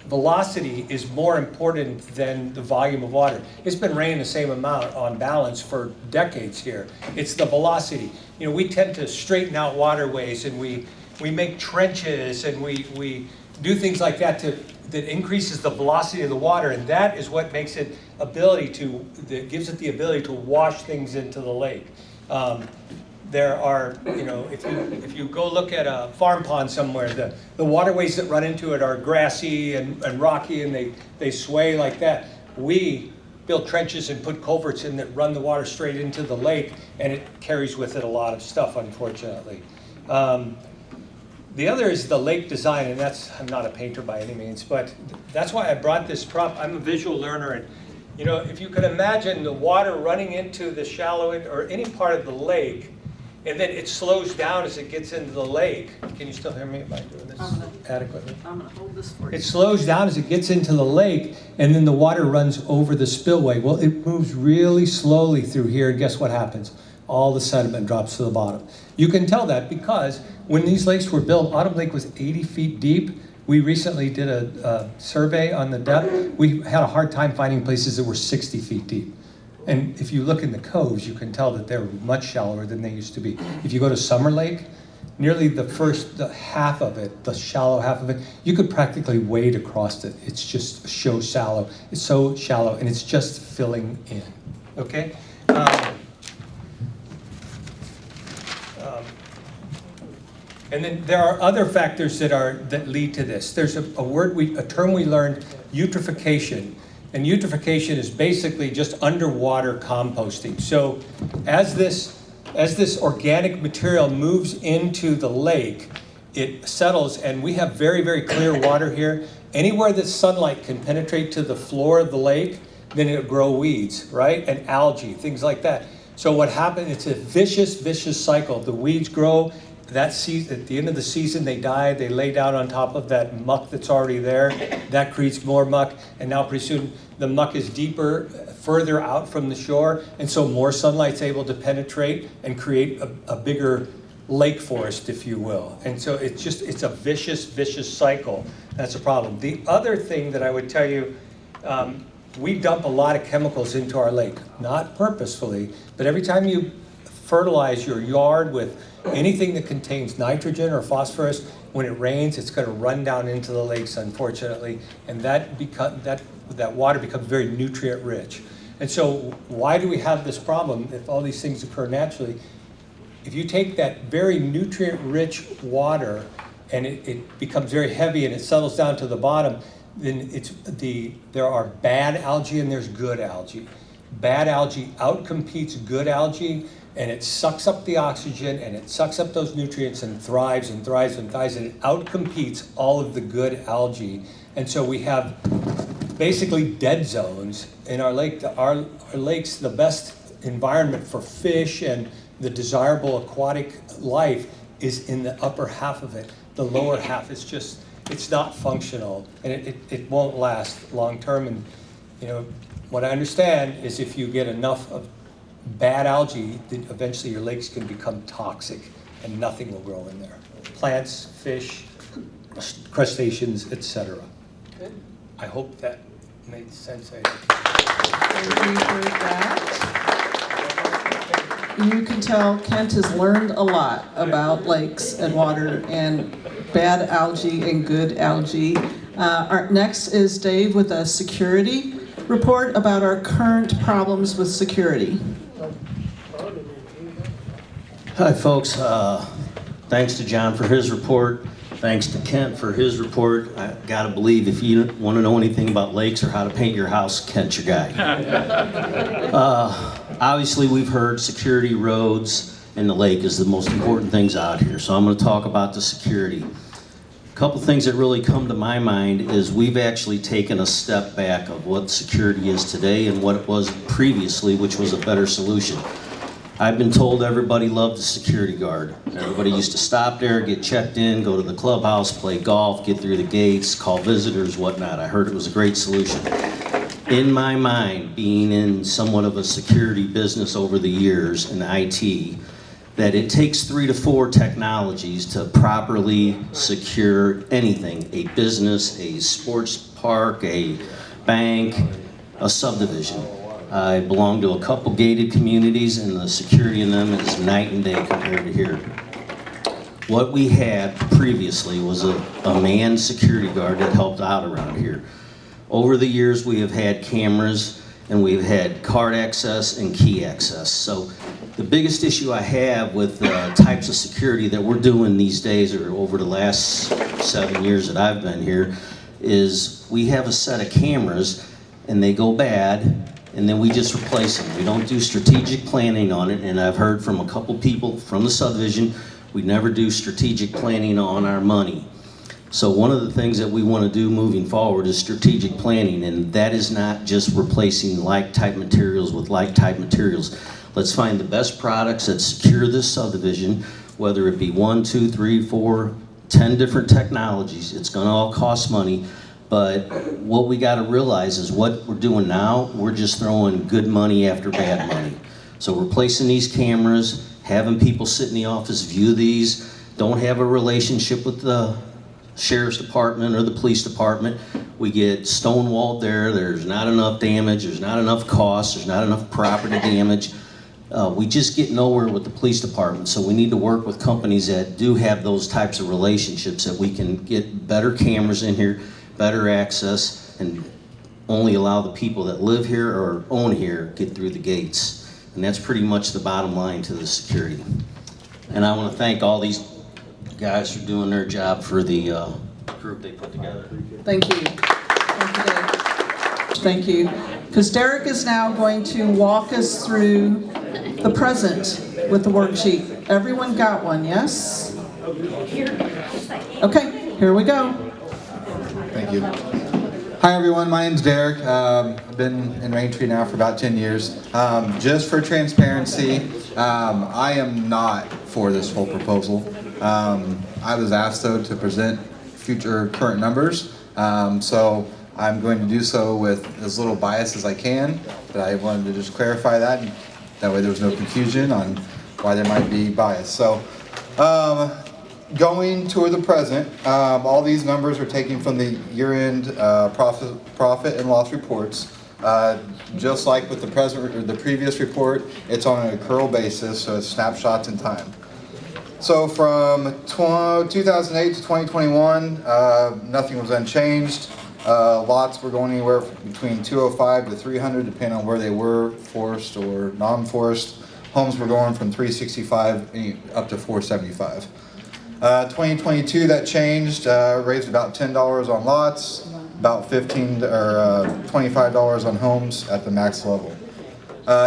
velocity is more important than the volume of water. It's been raining the same amount on balance for decades here. It's the velocity. You know, we tend to straighten out waterways, and we make trenches, and we do things like that that increases the velocity of the water, and that is what makes it that gives it the ability to wash things into the lake. There are, if you go look at a farm pond somewhere, the waterways that run into it are grassy and rocky, and they sway like that. We build trenches and put culverts in that run the water straight into the lake, and it carries with it a lot of stuff, unfortunately. The other is the lake design, and I'm not a painter by any means, but that's why I brought this prop. I'm a visual learner, and if you can imagine the water running into the shallow end or any part of the lake, and then it slows down as it gets into the lake. Can you still hear me? Am I doing this adequately? I'm going to hold this for you. It slows down as it gets into the lake, and then the water runs over the spillway. Well, it moves really slowly through here, and guess what happens? All the sediment drops to the bottom. You can tell that because when these lakes were built, Autumn Lake was 80 feet deep. We recently did a survey on the depth. We had a hard time finding places that were 60 feet deep. And if you look in the coves, you can tell that they're much shallower than they used to be. If you go to Summer Lake, nearly the half of it, the shallow half of it, you could practically wade across it. It's just so shallow. It's so shallow, and it's just filling in. Okay? And then there are other factors that lead to this. There's a term we learned, eutrophication. And eutrophication is basically just underwater composting. So as this organic material moves into the lake, it settles, and we have very, very clear water here. Anywhere that sunlight can penetrate to the floor of the lake, then it'll grow weeds, right? And algae, things like that. So what happens, it's a vicious, vicious cycle. The weeds grow. At the end of the season, they die. They lay down on top of that muck that's already there. That creates more muck, and now pretty soon the muck is deeper, further out from the shore, and so more sunlight's able to penetrate and create a bigger lake forest, if you will. And so it's a vicious, vicious cycle. That's a problem. The other thing that I would tell you, we dump a lot of chemicals into our lake, not purposefully, but every time you fertilize your yard with anything that contains nitrogen or phosphorus, when it rains, it's going to run down into the lakes, unfortunately, and that water becomes very nutrient rich. And so why do we have this problem if all these things occur naturally? If you take that very nutrient-rich water and it becomes very heavy and it settles down to the bottom, then there are bad algae and there's good algae. Bad algae outcompetes good algae, and it sucks up the oxygen and it sucks up those nutrients and thrives and thrives and thrives, and it outcompetes all of the good algae. And so we have basically dead zones in our lake. Our lake's the best environment for fish and the desirable aquatic life is in the upper half of it. The lower half is just, it's not functional, and it won't last long term. And you know, what I understand is if you get enough of bad algae, then eventually your lakes can become toxic and nothing will grow in there. Plants, fish, crustaceans, etc. I hope that made sense. Thank you for that. You can tell Kent has learned a lot about lakes and water and bad algae and good algae. Next is Dave with a security report about our current problems with security. Hi, folks. Thanks to John for his report. Thanks to Kent for his report. I gotta believe if you want to know anything about lakes or how to paint your house, Kent's your guy. Obviously, we've heard security, roads, and the lake is the most important things out here. So I'm going to talk about the security. A couple things that really come to my mind is we've actually taken a step back of what security is today and what it was previously, which was a better solution. I've been told everybody loved the security guard. Everybody used to stop there, get checked in, go to the clubhouse, play golf, get through the gates, call visitors, whatnot. I heard it was a great solution. In my mind, being in somewhat of a security business over the years in IT, that it takes 3 to 4 technologies to properly secure anything, a business, a sports park, a bank, a subdivision. I belong to a couple gated communities, and the security in them is night and day compared to here. What we had previously was a manned security guard that helped out around here. Over the years, we have had cameras, and we've had card access and key access. So the biggest issue I have with the types of security that we're doing these days, or over the last 7 years that I've been here, is we have a set of cameras, and they go bad, and then we just replace them. We don't do strategic planning on it, and I've heard from a couple people from the subdivision, we never do strategic planning on our money. So one of the things that we want to do moving forward is strategic planning, and that is not just replacing like-type materials with like-type materials. Let's find the best products that secure this subdivision, whether it be 1, 2, 3, 4, 10 different technologies. It's going to all cost money, but what we got to realize is what we're doing now, we're just throwing good money after bad money. So replacing these cameras, having people sit in the office view these, don't have a relationship with the sheriff's department or the police department. We get stonewalled there. There's not enough damage. There's not enough cost. There's not enough property damage. We just get nowhere with the police department. So we need to work with companies that do have those types of relationships that we can get better cameras in here, better access, and only allow the people that live here or own here get through the gates. And that's pretty much the bottom line to the security. And I want to thank all these guys for doing their job for the group they put together. Thank you. Thank you, Dave. Thank you. Because Derek is now going to walk us through the present with the worksheet. Everyone got one, yes? Okay, here we go. Thank you. Hi everyone, my name's Derek. I've been in Raintree now for about 10 years. Just for transparency, I am not for this whole proposal. I was asked though to present future current numbers, so I'm going to do so with as little bias as I can, but I wanted to just clarify that, and that way there was no confusion on why there might be bias. So going toward the present, all these numbers are taken from the year-end profit and loss reports Just like with the previous report, it's on an accrual basis, so it's snapshots in time. So from 2008 to 2021, nothing was unchanged. Lots were going anywhere between 205 to 300, depending on where they were, forest or non-forest. Homes were going from 365 up to 475. 2022, that changed, raised about $10 on lots, about $15 or $25 on homes at the max level.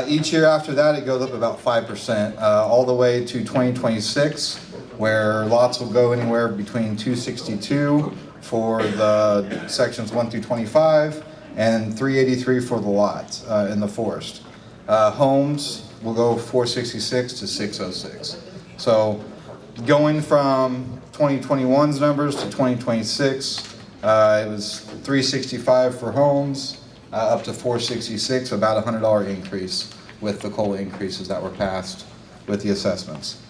Each year after that, it goes up about 5%, all the way to 2026, where lots will go anywhere between 262 for the sections 1 through 25 and 383 for the lots in the forest. Homes will go 466 to 606. So going from 2021's numbers to 2026, it was 365 for homes, up to 466, about a $100 increase with the COLA increases that were passed with the assessments.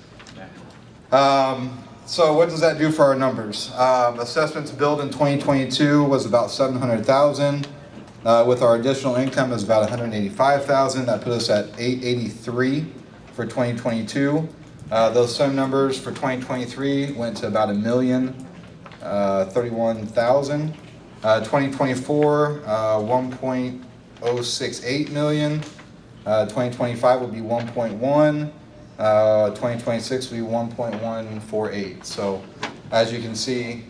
So what does that do for our numbers? Assessments billed in 2022 was about $700,000. With our additional income is about $185,000. That put us at $883 for 2022. Those same numbers for 2023 went to about $1,031,000. 2024, 1.068 million. 2025 will be 1.1. 2026 will be 1.148. So as you can see,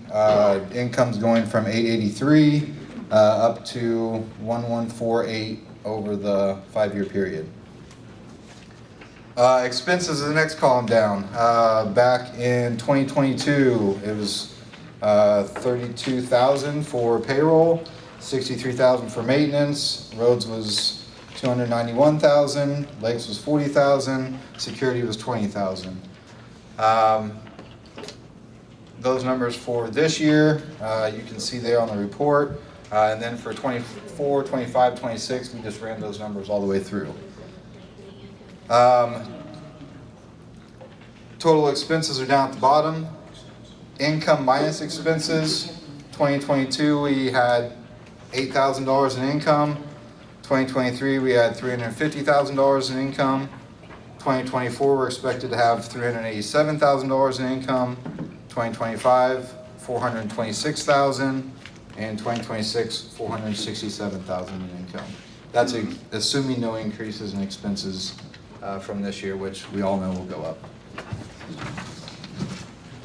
income's going from 883 up to 1148 over the 5-year period. Expenses is the next column down. Back in 2022, it was $32,000 for payroll, $63,000 for maintenance. Roads was $291,000. Lakes was $40,000. Security was $20,000. Those numbers for this year, you can see there on the report. And then for 24, 25, 26, we just ran those numbers all the way through. Total expenses are down at the bottom. Income minus expenses. 2022, we had $8,000 in income. 2023, we had $350,000 in income. 2024, we're expected to have $387,000 in income. 2025, $426,000. And 2026, $467,000 in income. That's assuming no increases in expenses from this year, which we all know will go up.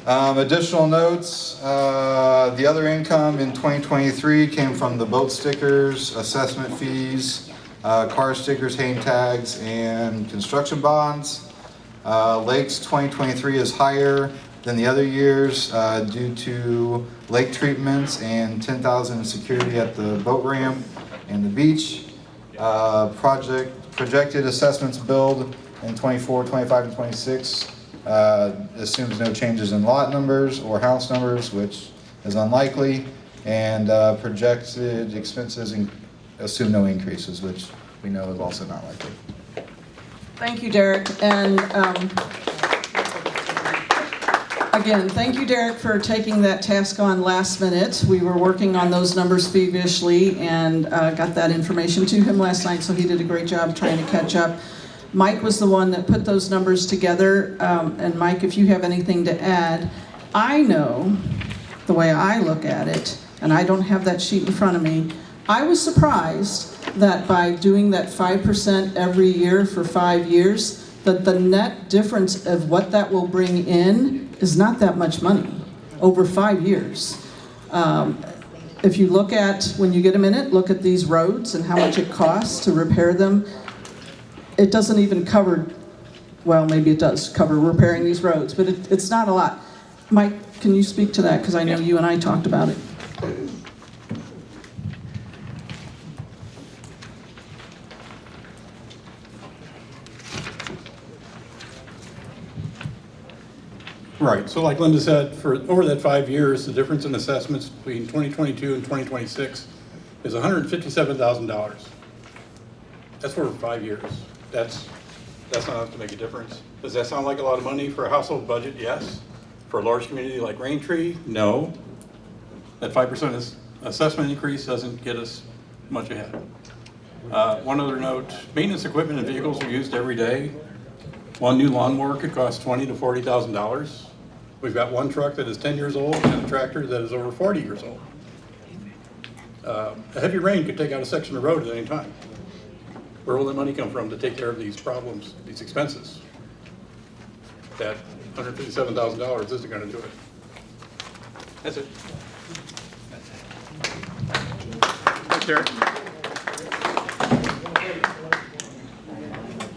Additional notes, the other income in 2023 came from the boat stickers, assessment fees, car stickers, hang tags, and construction bonds. Lakes 2023 is higher than the other years due to lake treatments and $10,000 in security at the boat ramp and the beach. Projected assessments billed in 24, 25, and 26 assumes no changes in lot numbers or house numbers, which is unlikely, and projected expenses assume no increases, which we know is also not likely. Thank you, Derek. And again, thank you, Derek, for taking that task on last minute. We were working on those numbers feverishly and got that information to him last night, so he did a great job trying to catch up. Mike was the one that put those numbers together, and Mike, if you have anything to add, I know the way I look at it, and I don't have that sheet in front of me, I was surprised that by doing that 5% every year for 5 years, that the net difference of what that will bring in is not that much money over 5 years. If you look at, when you get a minute, look at these roads and how much it costs to repair them. It doesn't even cover, well, maybe it does cover repairing these roads, but it's not a lot. Mike, can you speak to that? Because I know you and I talked about it. Right, so like Linda said, for over that 5 years, the difference in assessments between 2022 and 2026 is $157,000. That's for 5 years. That's not enough to make a difference. Does that sound like a lot of money for a household budget? Yes. For a large community like Raintree? No. That 5% assessment increase doesn't get us much ahead. One other note, maintenance equipment and vehicles are used every day. One new lawnmower could cost $20,000 to $40,000. We've got one truck that is 10 years old and a tractor that is over 40 years old. A heavy rain could take out a section of road at any time. Where will the money come from to take care of these problems, these expenses? That $157,000 isn't going to do it. That's it. Thanks, Derek.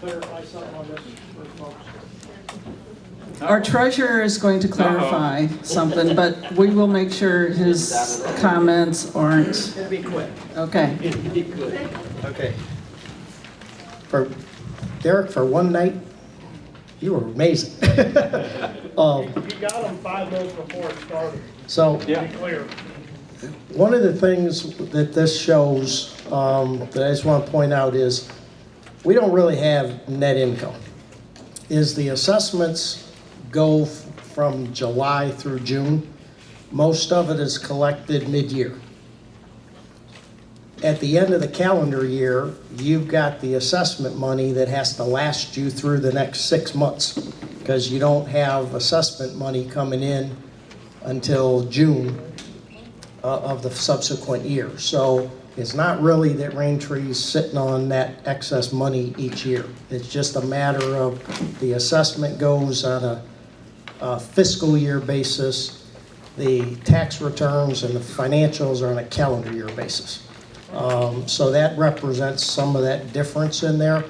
Clarify something on this for folks. Our treasurer is going to clarify something, but we will make sure his comments aren't. It'll be quick. Okay. It'll be good. Okay. For Derek, for one night, you were amazing. You got them 5 minutes before it started. So, To be clear. one of the things that this shows that I just want to point out is we don't really have net income. Is the assessments go from July through June. Most of it is collected mid-year. At the end of the calendar year, you've got the assessment money that has to last you through the next 6 months because you don't have assessment money coming in until June of the subsequent year. So it's not really that Raintree's sitting on that excess money each year. It's just a matter of the assessment goes on a fiscal year basis, the tax returns and the financials are on a calendar year basis. So that represents some of that difference in there.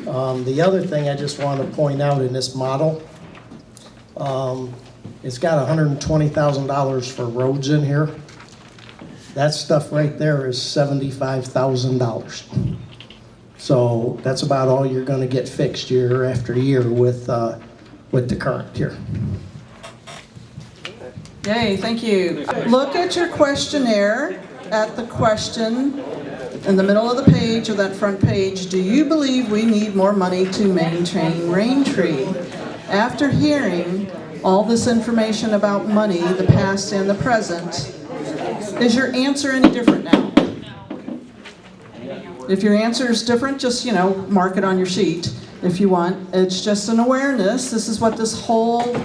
The other thing I just want to point out in this model, it's got $120,000 for roads in here. That stuff right there is $75,000. So that's about all you're going to get fixed year after year with the current year. Yay, thank you. Look at your questionnaire at the question in the middle of the page or that front page. Do you believe we need more money to maintain Raintree? After hearing all this information about money, the past and the present, is your answer any different now? If your answer is different, just, mark it on your sheet if you want. It's just an awareness. This is what this whole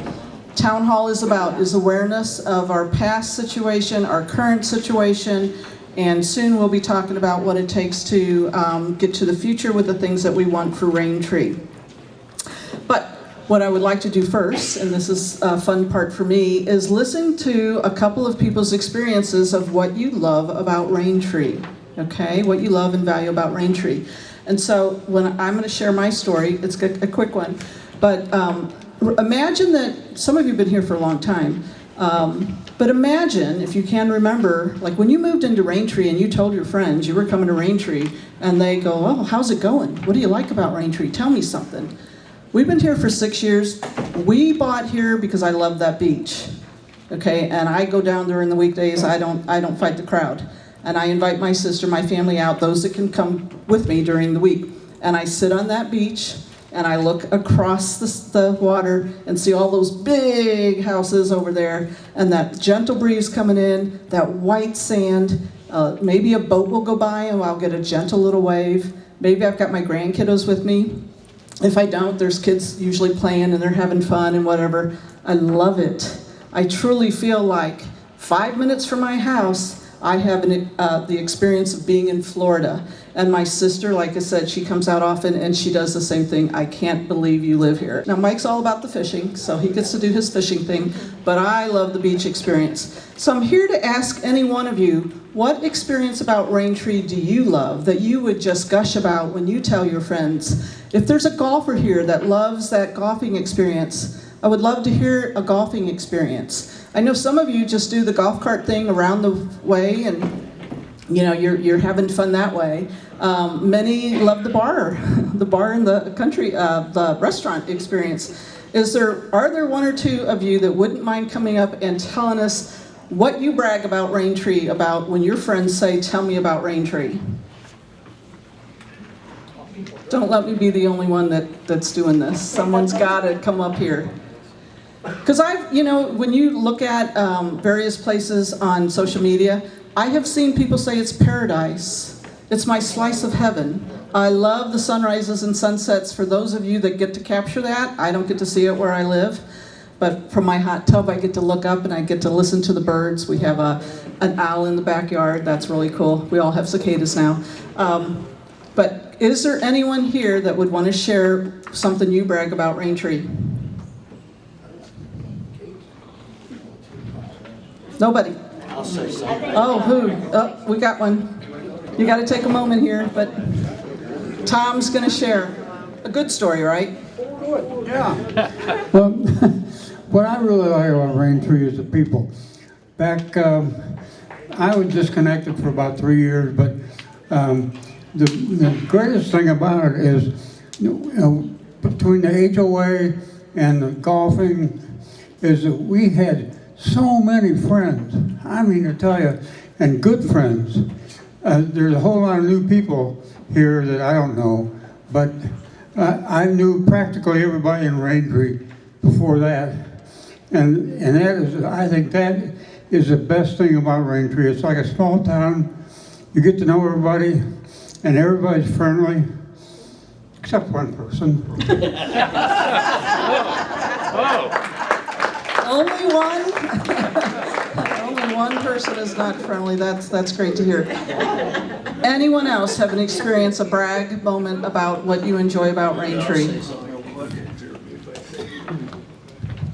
town hall is about, is awareness of our past situation, our current situation, and soon we'll be talking about what it takes to get to the future with the things that we want for Raintree. But what I would like to do first, and this is a fun part for me, is listen to a couple of people's experiences of what you love about Raintree, okay? What you love and value about Raintree. And so when I'm going to share my story, it's a quick one, but imagine that some of you have been here for a long time, but imagine, if you can remember, like when you moved into Raintree and you told your friends you were coming to Raintree, and they go, oh, how's it going? What do you like about Raintree? Tell me something. We've been here for 6 years. We bought here because I love that beach, okay? And I go down there in the weekdays. I don't fight the crowd. And I invite my sister, my family out, those that can come with me during the week. And I sit on that beach, and I look across the water and see all those big houses over there, and that gentle breeze coming in, that white sand. Maybe a boat will go by, and I'll get a gentle little wave. Maybe I've got my grandkiddos with me. If I don't, there's kids usually playing and they're having fun and whatever. I love it. I truly feel like 5 minutes from my house, I have the experience of being in Florida. And my sister, like I said, she comes out often and she does the same thing. I can't believe you live here. Now Mike's all about the fishing, so he gets to do his fishing thing, but I love the beach experience. So I'm here to ask any one of you, what experience about Raintree do you love that you would just gush about when you tell your friends? If there's a golfer here that loves that golfing experience, I would love to hear a golfing experience. I know some of you just do the golf cart thing around the way and you're having fun that way. Many love the bar in the country, the restaurant experience. Are there one or two of you that wouldn't mind coming up and telling us what you brag about Raintree, about when your friends say, tell me about Raintree? Don't let me be the only one that's doing this. Someone's got to come up here. Because when you look at various places on social media, I have seen people say it's paradise. It's my slice of heaven. I love the sunrises and sunsets. For those of you that get to capture that, I don't get to see it where I live. But from my hot tub, I get to look up and I get to listen to the birds. We have an owl in the backyard. That's really cool. We all have cicadas now. But is there anyone here that would want to share something you brag about Raintree? Nobody? I'll say something. Oh, who? Oh, we got one. You got to take a moment here, but Tom's going to share a good story, right? Yeah. Well, what I really like about Raintree is the people. Back, I was disconnected for about 3 years, but the greatest thing about it is, between the HOA and the golfing, is that we had so many friends. I mean to tell you, and good friends. There's a whole lot of new people here that I don't know, but I knew practically everybody in Raintree before that, and that is, I think that is the best thing about Raintree. It's like a small town. You get to know everybody, and everybody's friendly, except one person. Only one? Only one person is not friendly. That's great to hear. Anyone else have an experience, a brag moment about what you enjoy about Raintree?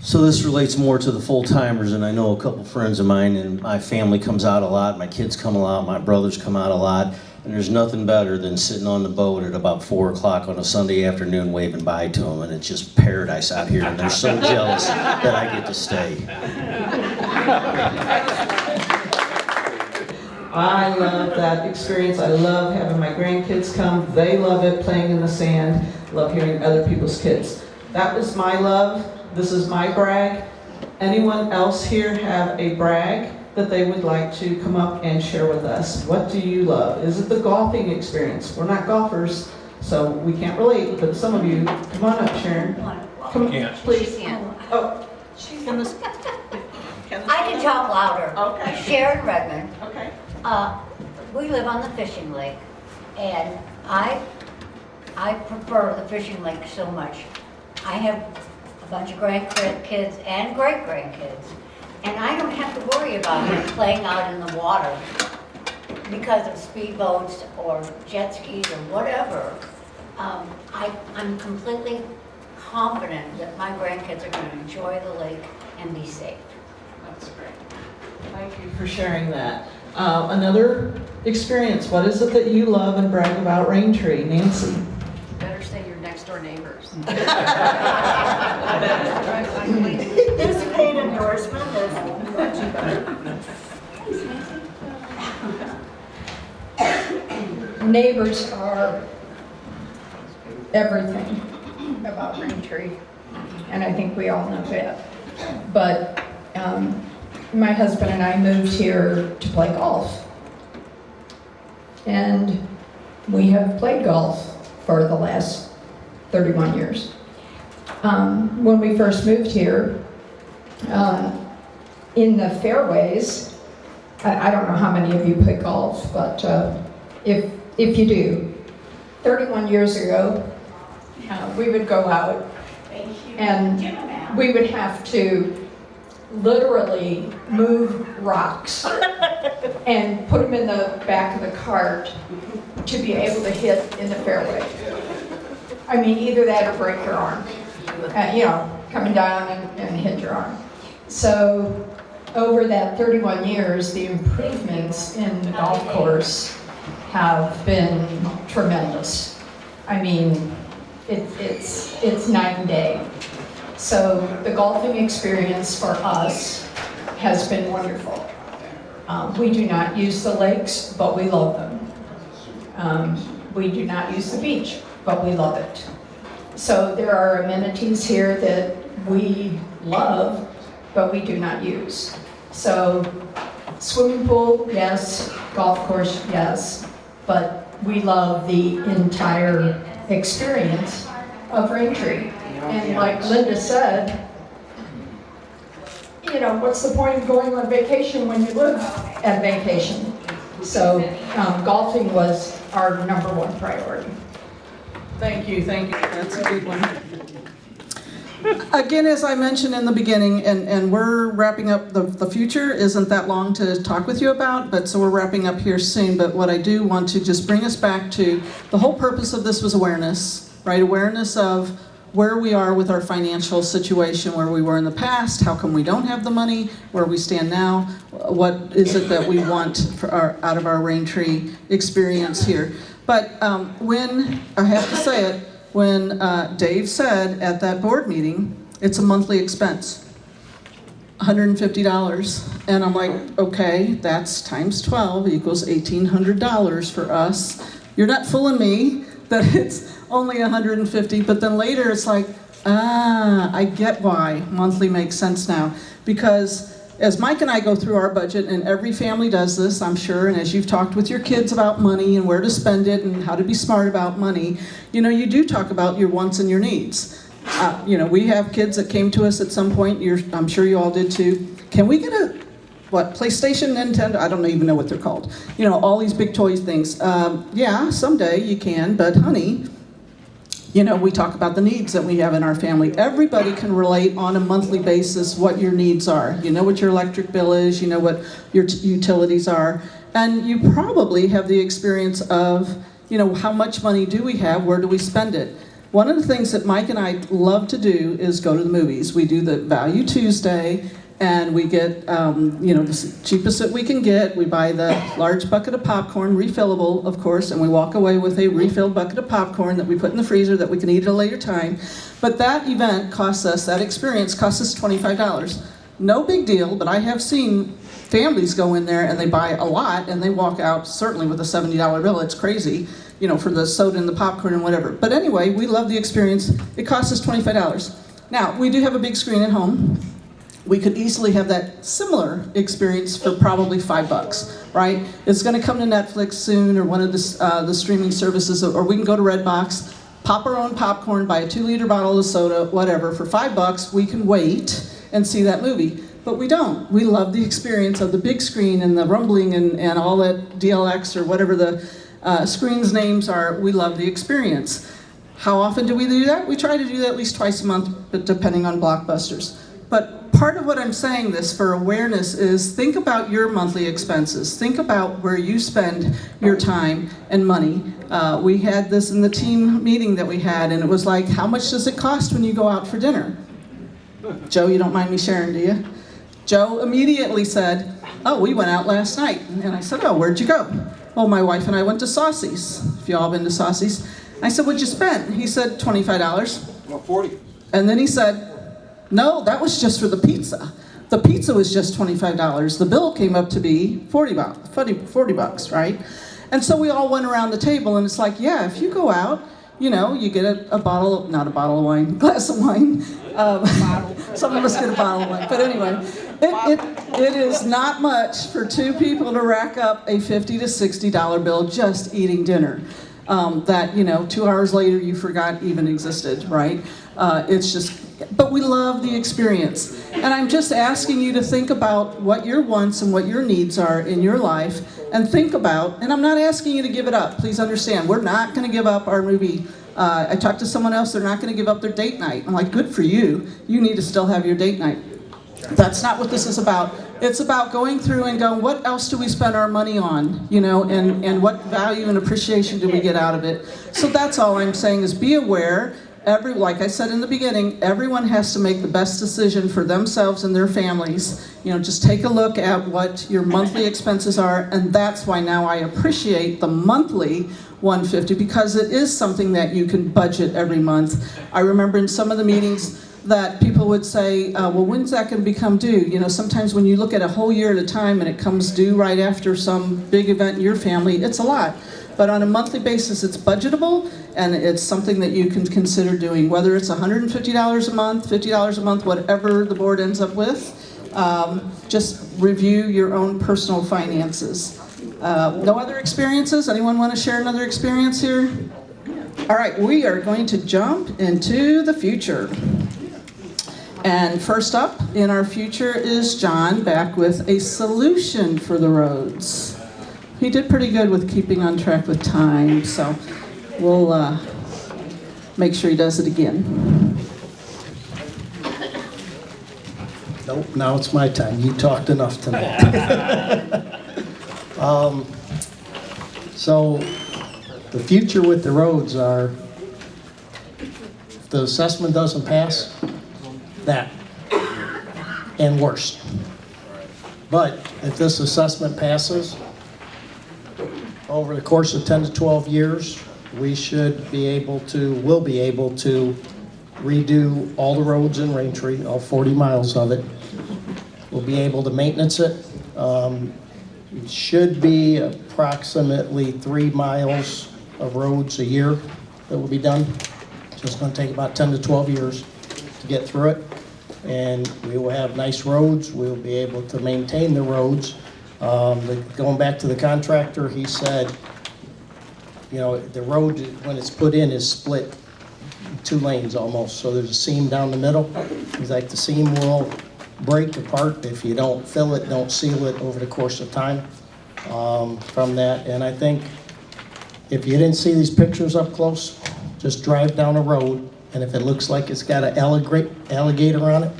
So this relates more to the full-timers, and I know a couple friends of mine, and my family comes out a lot, my kids come a lot, my brothers come out a lot, and there's nothing better than sitting on the boat at about 4 o'clock on a Sunday afternoon waving bye to them, and it's just paradise out here, and they're so jealous that I get to stay. I love that experience. I love having my grandkids come. They love it, playing in the sand. Love hearing other people's kids. That was my love. This is my brag. Anyone else here have a brag that they would like to come up and share with us? What do you love? Is it the golfing experience? We're not golfers, so we can't relate, but some of you, come on up, Sharon. Come on, please. Oh, She's in this. I can talk louder. Okay. Sharon Redmond. Okay. We live on the fishing lake, and I prefer the fishing lake so much. I have a bunch of grandkids and great-grandkids, and I don't have to worry about them playing out in the water because of speedboats or jet skis or whatever. I'm completely confident that my grandkids are going to enjoy the lake and be safe. that's great. Thank you for sharing that. Another experience, what is it that you love and brag about Raintree? Nancy? Better say your next door neighbors. This paid endorsement Neighbors are everything about Raintree, and I think we all know that. But my husband and I moved here to play golf, and we have played golf for the last 31 years. When we first moved here, in the fairways, I don't know how many of you play golf, but if you do, 31 years ago, we would go out and we would have to literally move rocks and put them in the back of the cart to be able to hit in the fairway. I mean, either that or break your arm, coming down and hit your arm. So over that 31 years, the improvements in the golf course have been tremendous. I mean, it's night and day. So the golfing experience for us has been wonderful. We do not use the lakes, but we love them. We do not use the beach, but we love it. So there are amenities here that we love, but we do not use. So swimming pool, yes. Golf course, yes. But we love the entire experience of Raintree. And like Linda said, what's the point of going on vacation when you live at vacation? So golfing was our #1 priority. Thank you, that's a good one. Again, as I mentioned in the beginning, and we're wrapping up, the future isn't that long to talk with you about, but so we're wrapping up here soon. But what I do want to just bring us back to, the whole purpose of this was awareness, right? Awareness of where we are with our financial situation, where we were in the past, how come we don't have the money, where we stand now, what is it that we want out of our Raintree experience here. But when, I have to say it, when Dave said at that board meeting, it's a monthly expense, $150. And I'm like, okay, that's times 12 equals $1,800 for us. You're not fooling me that it's only 150, but then later it's like, I get why monthly makes sense now. Because as Mike and I go through our budget, and every family does this, I'm sure, and as you've talked with your kids about money and where to spend it and how to be smart about money, you know, you do talk about your wants and your needs. You know, we have kids that came to us at some point, I'm sure you all did too. Can we get a, PlayStation, Nintendo? I don't even know what they're called. You know, all these big toys things. Yeah, someday you can, but honey, you know, we talk about the needs that we have in our family. Everybody can relate on a monthly basis what your needs are. You know what your electric bill is, you know what your utilities are, and you probably have the experience of, you know, how much money do we have, where do we spend it? One of the things that Mike and I love to do is go to the movies. We do the Value Tuesday, and we get, you know, the cheapest that we can get. We buy the large bucket of popcorn, refillable, of course, and we walk away with a refilled bucket of popcorn that we put in the freezer that we can eat at a later time. But that event costs us, that experience costs us $25. No big deal, but I have seen families go in there and they buy a lot and they walk out certainly with a $70 bill. It's crazy, you know, for the soda and the popcorn and whatever. But anyway, we love the experience. It costs us $25. Now, we do have a big screen at home. We could easily have that similar experience for probably $5, right? It's going to come to Netflix soon, or one of the streaming services, or we can go to Redbox, pop our own popcorn, buy a 2-liter bottle of soda, whatever. For $5, we can wait and see that movie. But we don't. We love the experience of the big screen and the rumbling and all that DLX or whatever the screen's names are. We love the experience. How often do we do that? We try to do that at least twice a month, but depending on blockbusters. But part of what I'm saying this for awareness is think about your monthly expenses. Think about where you spend your time and money. We had this in the team meeting that we had, and it was like, how much does it cost when you go out for dinner? Joe, you don't mind me sharing, do you? Joe immediately said, oh, we went out last night. And I said, oh, where'd you go? Well, my wife and I went to Saucy's. If you all been to Saucy's. I said, what'd you spend? He said, $25. Well, 40. And then he said, no, that was just for the pizza. The pizza was just $25. The bill came up to be $40, right? And so we all went around the table, and it's like, yeah, if you go out, you know, you get a bottle, not a bottle of wine, glass of wine. Some of us get a bottle of wine. But anyway, it is not much for two people to rack up a $50 to $60 bill just eating dinner. That, you know, 2 hours later you forgot even existed, right? It's just, but we love the experience. And I'm just asking you to think about what your wants and what your needs are in your life, and think about, and I'm not asking you to give it up, please understand, we're not gonna give up our movie. I talked to someone else, they're not gonna give up their date night. I'm like, good for you, you need to still have your date night. That's not what this is about. It's about going through and going, what else do we spend our money on, you know, and what value and appreciation do we get out of it? So that's all I'm saying is be aware. Like I said in the beginning, everyone has to make the best decision for themselves and their families. You know, just take a look at what your monthly expenses are, and that's why now I appreciate the monthly $150, because it is something that you can budget every month. I remember in some of the meetings that people would say, well, when's that going to become due? You know, sometimes when you look at a whole year at a time and it comes due right after some big event in your family, it's a lot. But on a monthly basis, it's budgetable, and it's something that you can consider doing, whether it's $150 a month, $50 a month, whatever the board ends up with. Just review your own personal finances. No other experiences? Anyone want to share another experience here? All right, we are going to jump into the future. And first up in our future is John, back with a solution for the roads. he did pretty good with keeping on track with time, so we'll make sure he does it again. Nope, now it's my time. You talked enough tonight. So the future with the roads are, if the assessment doesn't pass, that, and worse. But if this assessment passes, over the course of 10 to 12 years, we should be able to, will be able to redo all the roads in Raintree, all 40 miles of it. We'll be able to maintenance it. It should be approximately 3 miles of roads a year that will be done. So it's going to take about 10 to 12 years to get through it. And we will have nice roads. We'll be able to maintain the roads. Going back to the contractor, he said, you know, the road, when it's put in, is split 2 lanes almost. So there's a seam down the middle. He's like, the seam will break apart if you don't fill it, don't seal it over the course of time from that. And I think if you didn't see these pictures up close, just drive down a road, and if it looks like it's got an alligator on it,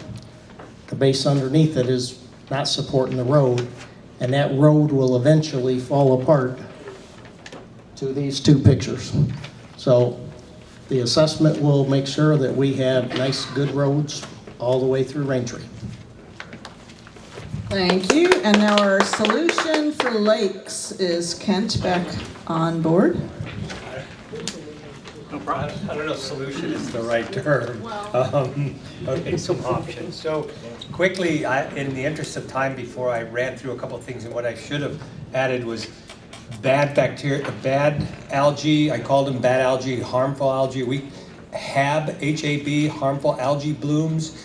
the base underneath it is not supporting the road, and that road will eventually fall apart to these 2 pictures. So the assessment will make sure that we have nice, good roads all the way through Raintree. Thank you. And now our solution for lakes is Kent back on board. I don't know if solution is the right term. Okay, some options. So quickly, in the interest of time, before I ran through a couple of things, and what I should have added was bad bacteria, bad algae. I called them bad algae, harmful algae. We have HAB, harmful algae blooms.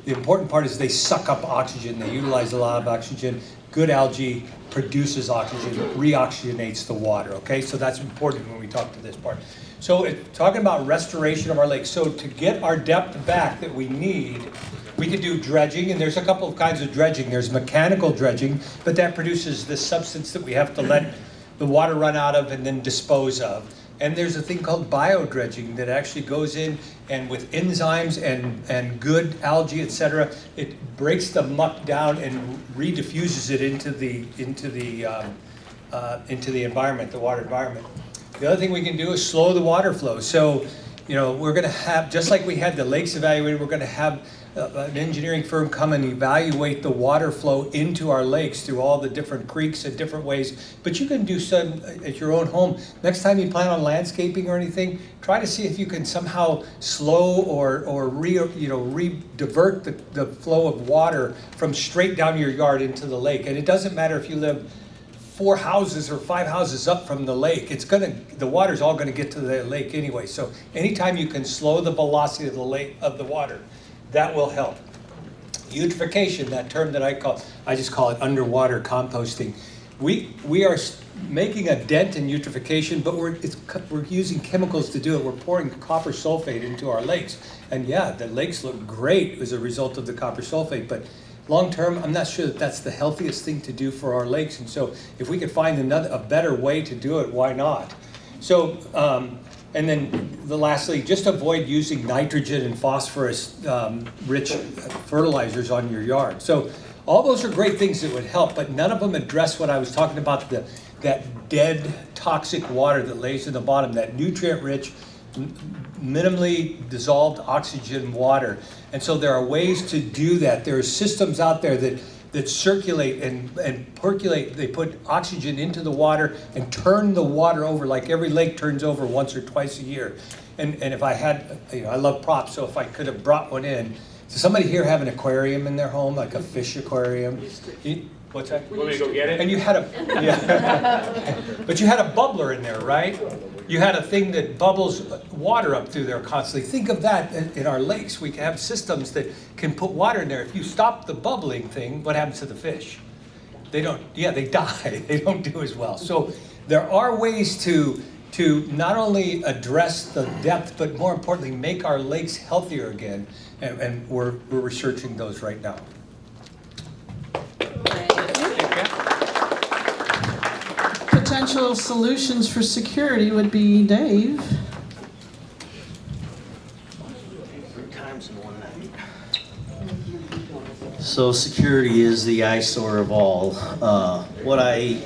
The important part is they suck up oxygen. They utilize a lot of oxygen. Good algae produces oxygen, reoxygenates the water, okay? So that's important when we talk to this part. So talking about restoration of our lakes. So to get our depth back that we need, we could do dredging, and there's a couple of kinds of dredging. There's mechanical dredging, but that produces this substance that we have to let the water run out of and then dispose of. And there's a thing called biodredging that actually goes in and with enzymes and good algae, etc., it breaks the muck down and rediffuses it into the environment, the water environment. The other thing we can do is slow the water flow. So, you know, we're going to have, just like we had the lakes evaluated, we're going to have an engineering firm come and evaluate the water flow into our lakes through all the different creeks and different ways. But you can do some at your own home. Next time you plan on landscaping or anything, try to see if you can somehow slow or divert the flow of water from straight down your yard into the lake. And it doesn't matter if you live 4 houses or 5 houses up from the lake. The water's all going to get to the lake anyway. So anytime you can slow the velocity of the lake, of the water, that will help. Eutrophication, that term that I just call it underwater composting. We are making a dent in eutrophication, but we're using chemicals to do it. We're pouring copper sulfate into our lakes. And yeah, the lakes look great as a result of the copper sulfate, but long term, I'm not sure that that's the healthiest thing to do for our lakes. And so if we could find a better way to do it, why not? So, and then lastly, just avoid using nitrogen and phosphorus rich fertilizers on your yard. So all those are great things that would help, but none of them address what I was talking about, that dead toxic water that lays in the bottom, that nutrient rich, minimally dissolved oxygen water. And so there are ways to do that. There are systems out there that circulate and percolate. They put oxygen into the water and turn the water over, like every lake turns over once or twice a year. And if I had, I love props, so if I could have brought one in. Does somebody here have an aquarium in their home, like a fish aquarium? What's that? Want me to go get it? And you had but you had a bubbler in there, right? You had a thing that bubbles water up through there constantly. Think of that in our lakes. We have systems that can put water in there. If you stop the bubbling thing, what happens to the fish? They die. They don't do as well. So there are ways to not only address the depth, but more importantly, make our lakes healthier again. And we're researching those right now. potential solutions for security would be Dave. 3 times in one night. So security is the eyesore of all. What I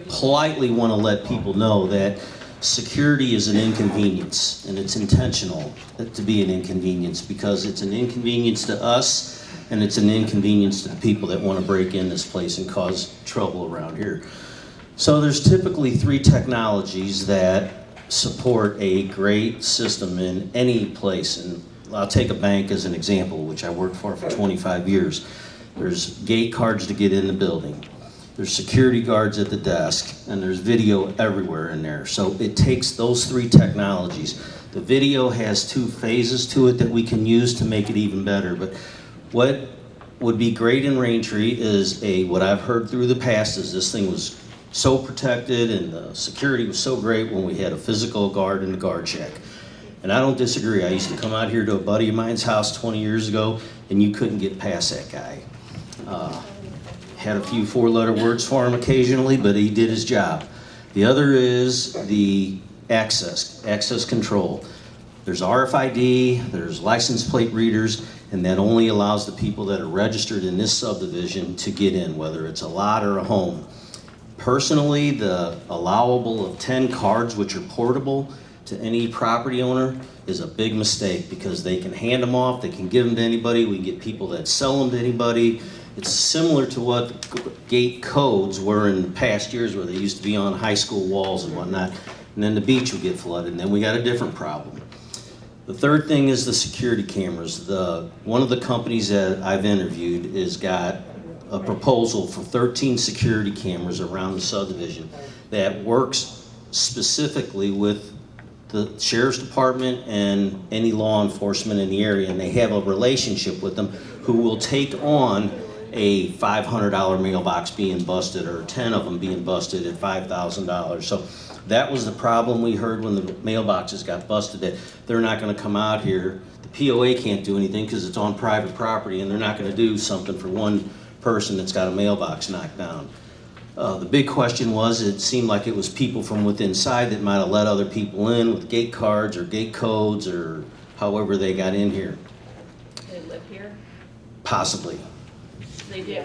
politely want to let people know that security is an inconvenience, and it's intentional to be an inconvenience because it's an inconvenience to us and it's an inconvenience to the people that want to break in this place and cause trouble around here. So there's typically 3 technologies that support a great system in any place, and I'll take a bank as an example, which I worked for 25 years. There's gate cards to get in the building. There's security guards at the desk, and there's video everywhere in there. So it takes those 3 technologies. The video has 2 phases to it that we can use to make it even better. But what would be great in Raintree is what I've heard through the past is this thing was so protected and the security was so great when we had a physical guard in the guard shack. And I don't disagree. I used to come out here to a buddy of mine's house 20 years ago, and you couldn't get past that guy. Had a few 4-letter words for him occasionally, but he did his job. The other is the access control. There's RFID, there's license plate readers, and that only allows the people that are registered in this subdivision to get in, whether it's a lot or a home. Personally, the allowable of 10 cards, which are portable to any property owner, is a big mistake because they can hand them off, they can give them to anybody, we can get people that sell them to anybody. It's similar to what the gate codes were in past years where they used to be on high school walls and whatnot, and then the beach would get flooded, and then we got a different problem. The third thing is the security cameras. One of the companies that I've interviewed has got a proposal for 13 security cameras around the subdivision that works specifically with the sheriff's department and any law enforcement in the area, and they have a relationship with them who will take on a $500 mailbox being busted or 10 of them being busted at $5,000. So that was the problem we heard when the mailboxes got busted, that they're not going to come out here. The POA can't do anything because it's on private property, and they're not going to do something for one person that's got a mailbox knocked down. The big question was, it seemed like it was people from within inside that might have let other people in with gate cards or gate codes or however they got in here. They live here? Possibly. They do.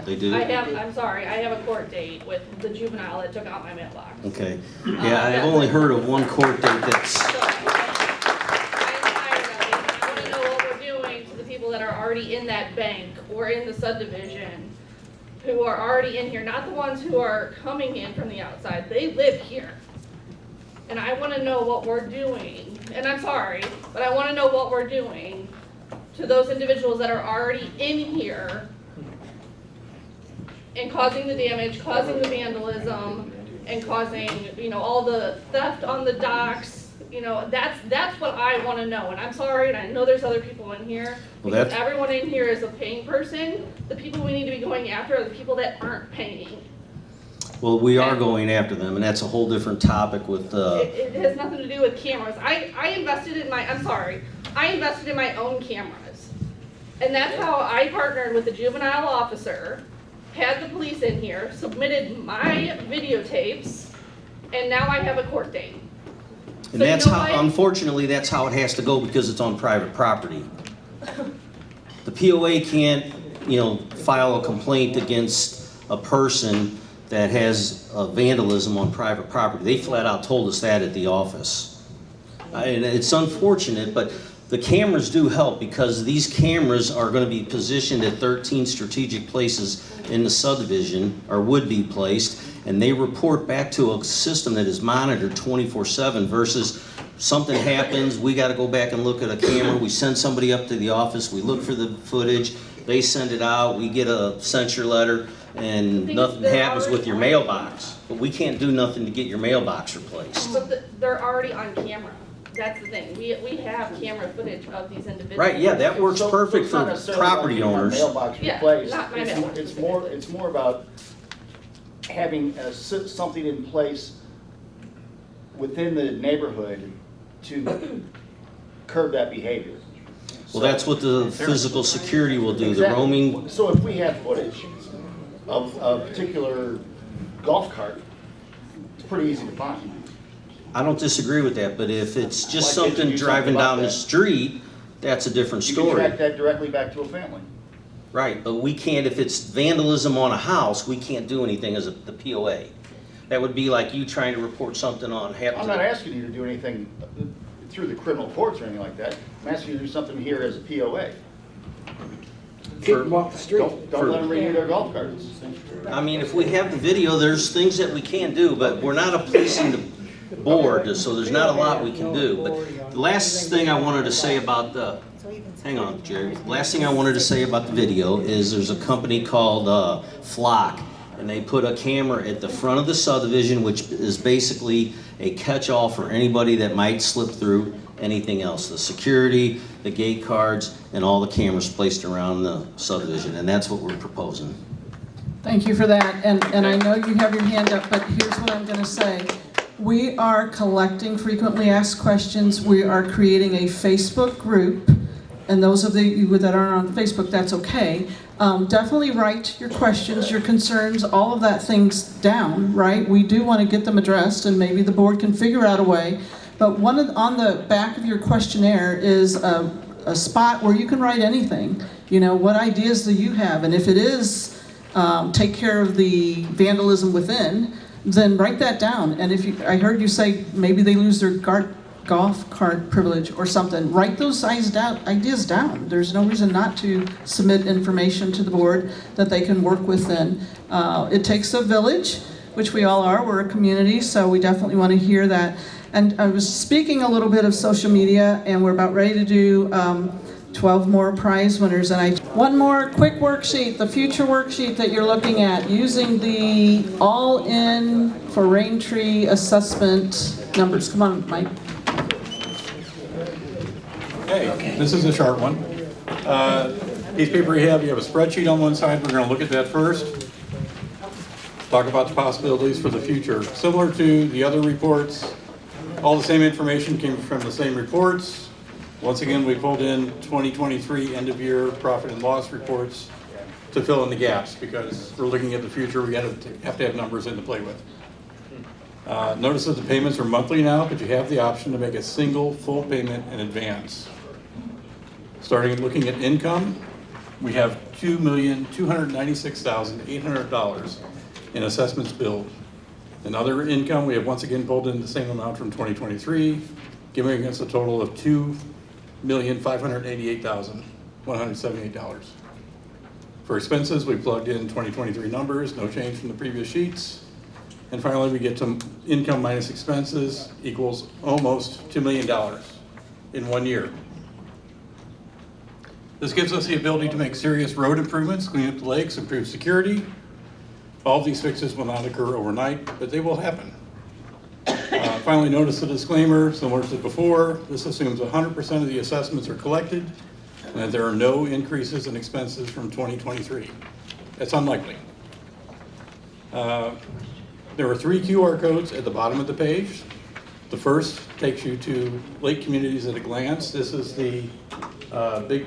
They do? I'm sorry, I have a court date with the juvenile that took out my mailbox. Okay. Yeah, I've only heard of one court date that's... I'm tired of it. I want to know what we're doing to the people that are already in that bank or in the subdivision, who are already in here, not the ones who are coming in from the outside. They live here. And I want to know what we're doing, and I'm sorry, but I want to know what we're doing to those individuals that are already in here and causing the damage, causing the vandalism, and causing, all the theft on the docks. That's what I want to know. And I'm sorry, and I know there's other people in here, because everyone in here is a paying person. The people we need to be going after are the people that aren't paying. Well, we are going after them, and that's a whole different topic with... It has nothing to do with cameras. I invested in my own cameras. And that's how I partnered with the juvenile officer, had the police in here, submitted my videotapes, and now I have a court date. And that's how, unfortunately, that's how it has to go because it's on private property. The POA can't, file a complaint against a person that has vandalism on private property. They flat out told us that at the office. And it's unfortunate, but the cameras do help because these cameras are going to be positioned at 13 strategic places in the subdivision, or would be placed, and they report back to a system that is monitored 24/7 versus something happens, we got to go back and look at a camera, we send somebody up to the office, we look for the footage, they send it out, we get a censure letter, and nothing happens with your mailbox. But we can't do nothing to get your mailbox replaced. But they're already on camera. That's the thing. We have camera footage of these individuals. Right, yeah, that works perfect for property owners. Mailbox Yeah, replaced. not my mailbox. It's more about having something in place within the neighborhood to curb that behavior. Well, that's what the physical security will do, the Exactly. roaming. So if we have footage of a particular golf cart It's pretty easy to find. I don't disagree with that, but if it's just Why can't you something do driving something about down the that? street, that's a different You can story. track that directly back to a family. Right, but we can't, if it's vandalism on a house, we can't do anything as the POA. That would be like you trying to report something on I'm not asking you to do anything through the criminal courts or anything like that. I'm asking you to do something here as a POA. off the street. Don't let them renew their golf carts. I mean, if we have the video, there's things that we can do, but we're not a policing board, so there's not a lot we can do. But the last thing I wanted to say about the, hang on, Jerry. Last thing I wanted to say about the video is there's a company called Flock, and they put a camera at the front of the subdivision, which is basically a catch-all for anybody that might slip through anything else. The security, the gate cards, and all the cameras placed around the subdivision, and that's what we're proposing. Thank you for that, and I know you have your hand up, but here's what I'm gonna say. We are collecting frequently asked questions. We are creating a Facebook group, and those of you that aren't on Facebook, that's okay. Definitely write your questions, your concerns, all of that things down, right? We do want to get them addressed, and maybe the board can figure out a way. But on the back of your questionnaire is a spot where you can write anything. You know, what ideas do you have? And if it is take care of the vandalism within, then write that down. And if I heard you say maybe they lose their golf cart privilege or something, write those ideas down. There's no reason not to submit information to the board that they can work within. It takes a village, which we all are. We're a community, so we definitely want to hear that. And I was speaking a little bit of social media, and we're about ready to do 12 more prize winners. And one more quick worksheet, the future worksheet that you're looking at, using the AllIn4RT assessment numbers. Come on, Mike. Okay, this is a sharp one. Piece of paper you have a spreadsheet on one side. We're going to look at that first. Talk about the possibilities for the future. Similar to the other reports, all the same information came from the same reports. Once again, we pulled in 2023 end-of-year profit and loss reports to fill in the gaps, because we're looking at the future. We have to have numbers in to play with. Notice that the payments are monthly now, but you have the option to make a single full payment in advance. Starting looking at income, we have $2,296,800 in assessments billed. In other income, we have once again pulled in the same amount from 2023, giving us a total of $2,588,178. For expenses, we plugged in 2023 numbers, no change from the previous sheets. And finally, we get to income minus expenses equals almost $2 million in 1 year. This gives us the ability to make serious road improvements, clean up the lakes, improve security. All of these fixes will not occur overnight, but they will happen. Finally, notice the disclaimer, similar to before. This assumes 100% of the assessments are collected and that there are no increases in expenses from 2023. That's unlikely. There are 3 QR codes at the bottom of the page. The first takes you to lake communities at a glance. This is the big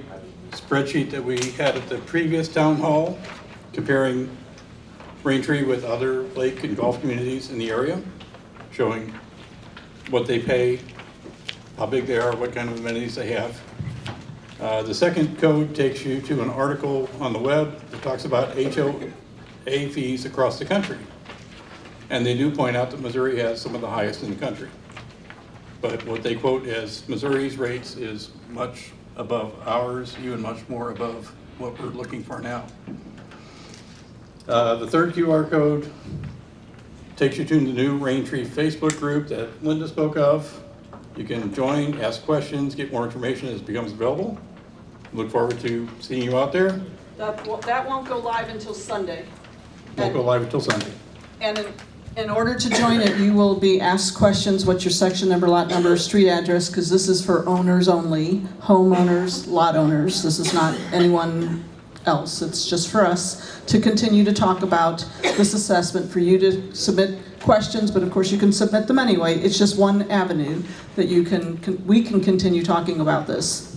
spreadsheet that we had at the previous town hall, comparing Braintree with other lake and golf communities in the area, showing what they pay, how big they are, what kind of amenities they have. The second code takes you to an article on the web that talks about HOA fees across the country. And they do point out that Missouri has some of the highest in the country. But what they quote as Missouri's rates is much above ours, even much more above what we're looking for now. The third QR code takes you to the new Braintree Facebook group that Linda spoke of. You can join, ask questions, get more information as it becomes available. Look forward to seeing you out there. That won't go live until Sunday. Won't go live until Sunday. And in order to join it, you will be asked questions, what's your section number, lot number, street address, because this is for owners only, homeowners, lot owners. This is not anyone else. It's just for us to continue to talk about this assessment, for you to submit questions, but of course you can submit them anyway. It's just one avenue that we can continue talking about this.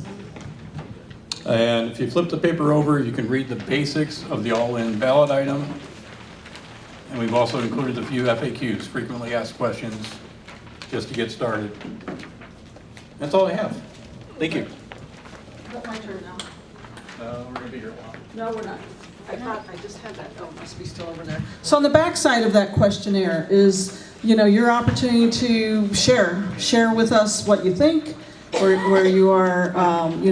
And if you flip the paper over, you can read the basics of the all-in ballot item. And we've also included a few FAQs, frequently asked questions, just to get started. That's all I have. Thank you. Is that my turn now? We're gonna be here a while. No, we're not. I thought I just had that. Oh, it must be still over there. So on the back side of that questionnaire is, your opportunity to share with us what you think, where you are,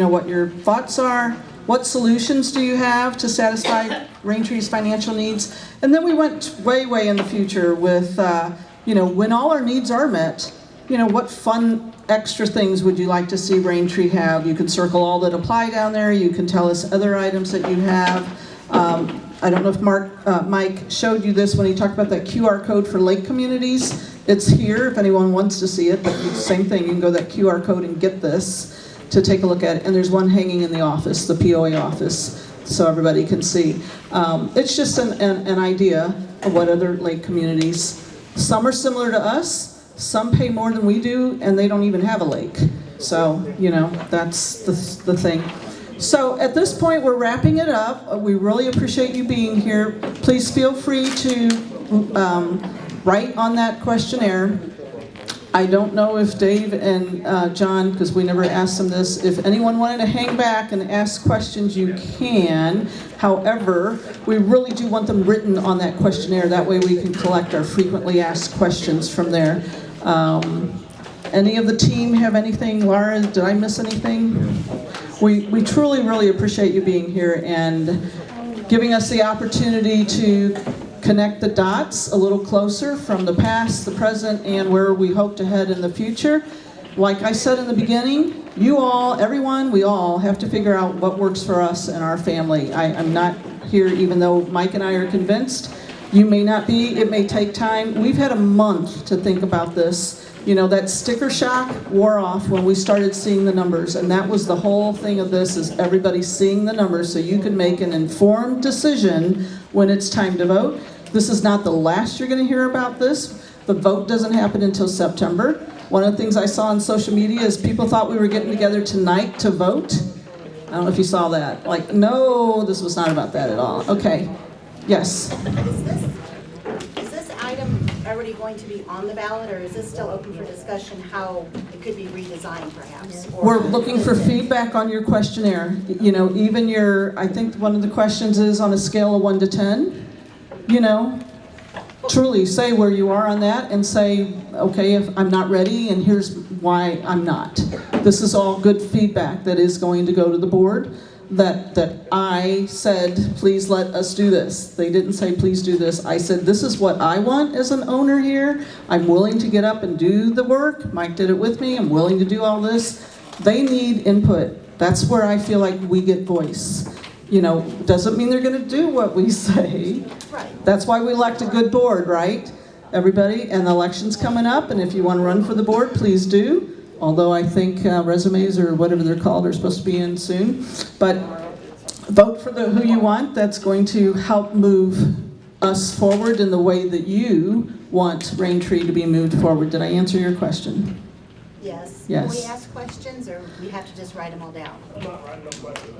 what your thoughts are, what solutions do you have to satisfy Raintree's financial needs, and then we went way in the future with, when all our needs are met, what fun extra things would you like to see Raintree have? You can circle all that apply down there. You can tell us other items that you have. I don't know if Mike showed you this when he talked about that QR code for lake communities. It's here if anyone wants to see it, but it's the same thing. You can go to that QR code and get this to take a look at it. And there's one hanging in the office, the POA office, so everybody can see. It's just an idea of what other lake communities. Some are similar to us, some pay more than we do, and they don't even have a lake. So, that's the thing. So at this point, we're wrapping it up. We really appreciate you being here. Please feel free to write on that questionnaire. I don't know if Dave and John, because we never asked them this, if anyone wanted to hang back and ask questions, you can. However, we really do want them written on that questionnaire. That way we can collect our frequently asked questions from there. Any of the team have anything? Laura, did I miss anything? We truly, really appreciate you being here and giving us the opportunity to connect the dots a little closer from the past, the present, and where we hope to head in the future. Like I said in the beginning, you all, everyone, we all have to figure out what works for us and our family. I'm not here, even though Mike and I are convinced. You may not be, it may take time. We've had a month to think about this. That sticker shock wore off when we started seeing the numbers, and that was the whole thing of this, is everybody seeing the numbers so you can make an informed decision when it's time to vote. This is not the last you're going to hear about this. The vote doesn't happen until September. One of the things I saw on social media is people thought we were getting together tonight to vote. I don't know if you saw that. Like, no, this was not about that at all. Okay. Yes. Is this item already going to be on the ballot, or is this still open for discussion how it could be redesigned perhaps? We're looking for feedback on your questionnaire. Even I think one of the questions is on a scale of 1 to 10. Truly say where you are on that and say, okay, if I'm not ready, and here's why I'm not. This is all good feedback that is going to go to the board. That I said, please let us do this. They didn't say, please do this. I said, this is what I want as an owner here. I'm willing to get up and do the work. Mike did it with me. I'm willing to do all this. They need input. That's where I feel like we get voice. Doesn't mean they're going to do what we say. Right. That's why we elect a good board, right? Everybody, and the election's coming up, and if you want to run for the board, please do. Although I think resumes or whatever they're called are supposed to be in soon. But vote for who you want. That's going to help move us forward in the way that you want Raintree to be moved forward. Did I answer your question? Yes. Yes. Can we ask questions, or we have to just write them all down? I'm not writing no questions.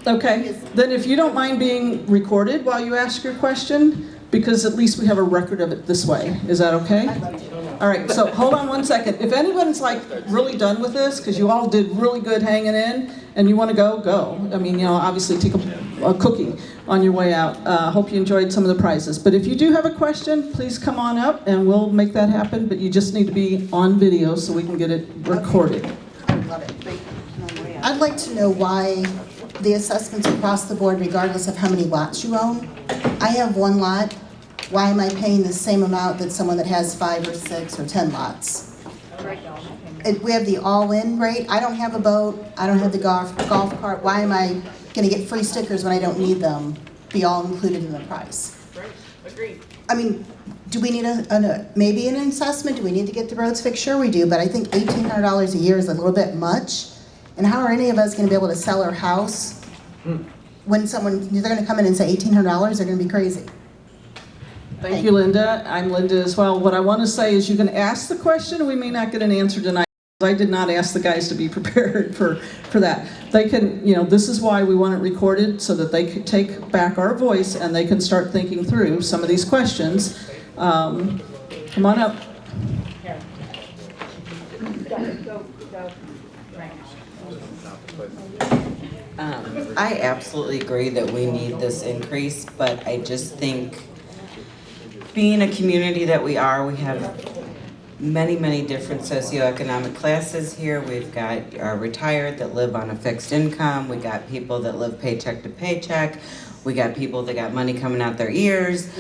Okay. Then if you don't mind being recorded while you ask your question, because at least we have a record of it this way. Is that okay? I'd love to. All right, so hold on one second. If anyone's really done with this, because you all did really good hanging in, and you want to go, go. I mean, obviously take a cookie on your way out. Hope you enjoyed some of the prizes. But if you do have a question, please come on up and we'll make that happen. But you just need to be on video so we can get it recorded. I love it. I'd like to know why the assessments across the board, regardless of how many lots you own. I have 1 lot. Why am I paying the same amount that someone that has 5 or 6 or 10 lots? We have the all-in rate. I don't have a boat. I don't have the golf cart. Why am I going to get free stickers when I don't need them? Be all included in the price. Right, agreed. I mean, do we need maybe an assessment? Do we need to get the roads fixed? Sure we do, but I think $1,800 a year is a little bit much. And how are any of us going to be able to sell our house when they're going to come in and say $1,800? They're going to be crazy. Thank you, Linda. I'm Linda as well. What I want to say is you can ask the question. We may not get an answer tonight. I did not ask the guys to be prepared for that. They can, this is why we want it recorded, so that they could take back our voice and they can start thinking through some of these questions. Come on up. I absolutely agree that we need this increase, but I just think being a community that we are, we have many, many different socioeconomic classes here. We've got our retired that live on a fixed income. We got people that live paycheck to paycheck. We got people that got money coming out their ears.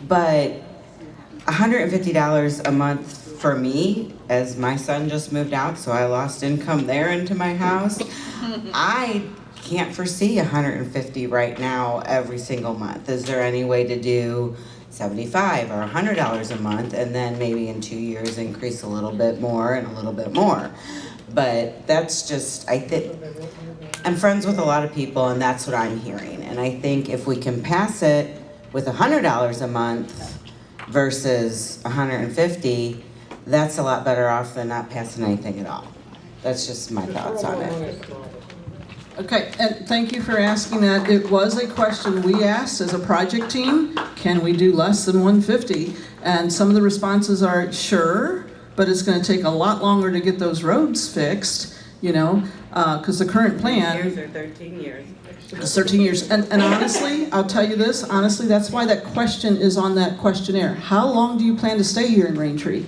But $150 a month for me, as my son just moved out, so I lost income there into my house. I can't foresee $150 right now every single month. Is there any way to do $75 or $100 a month, and then maybe in 2 years increase a little bit more and a little bit more? But that's just, I think, I'm friends with a lot of people, and that's what I'm hearing. And I think if we can pass it with $100 a month versus $150, that's a lot better off than not passing anything at all. That's just my thoughts on it. Okay, and thank you for asking that. It was a question we asked as a project team, can we do less than 150? And some of the responses are sure, but it's going to take a lot longer to get those roads fixed, because the current plan... 10 years or 13 years. It's 13 years. And honestly, I'll tell you this, honestly, that's why that question is on that questionnaire. How long do you plan to stay here in Raintree?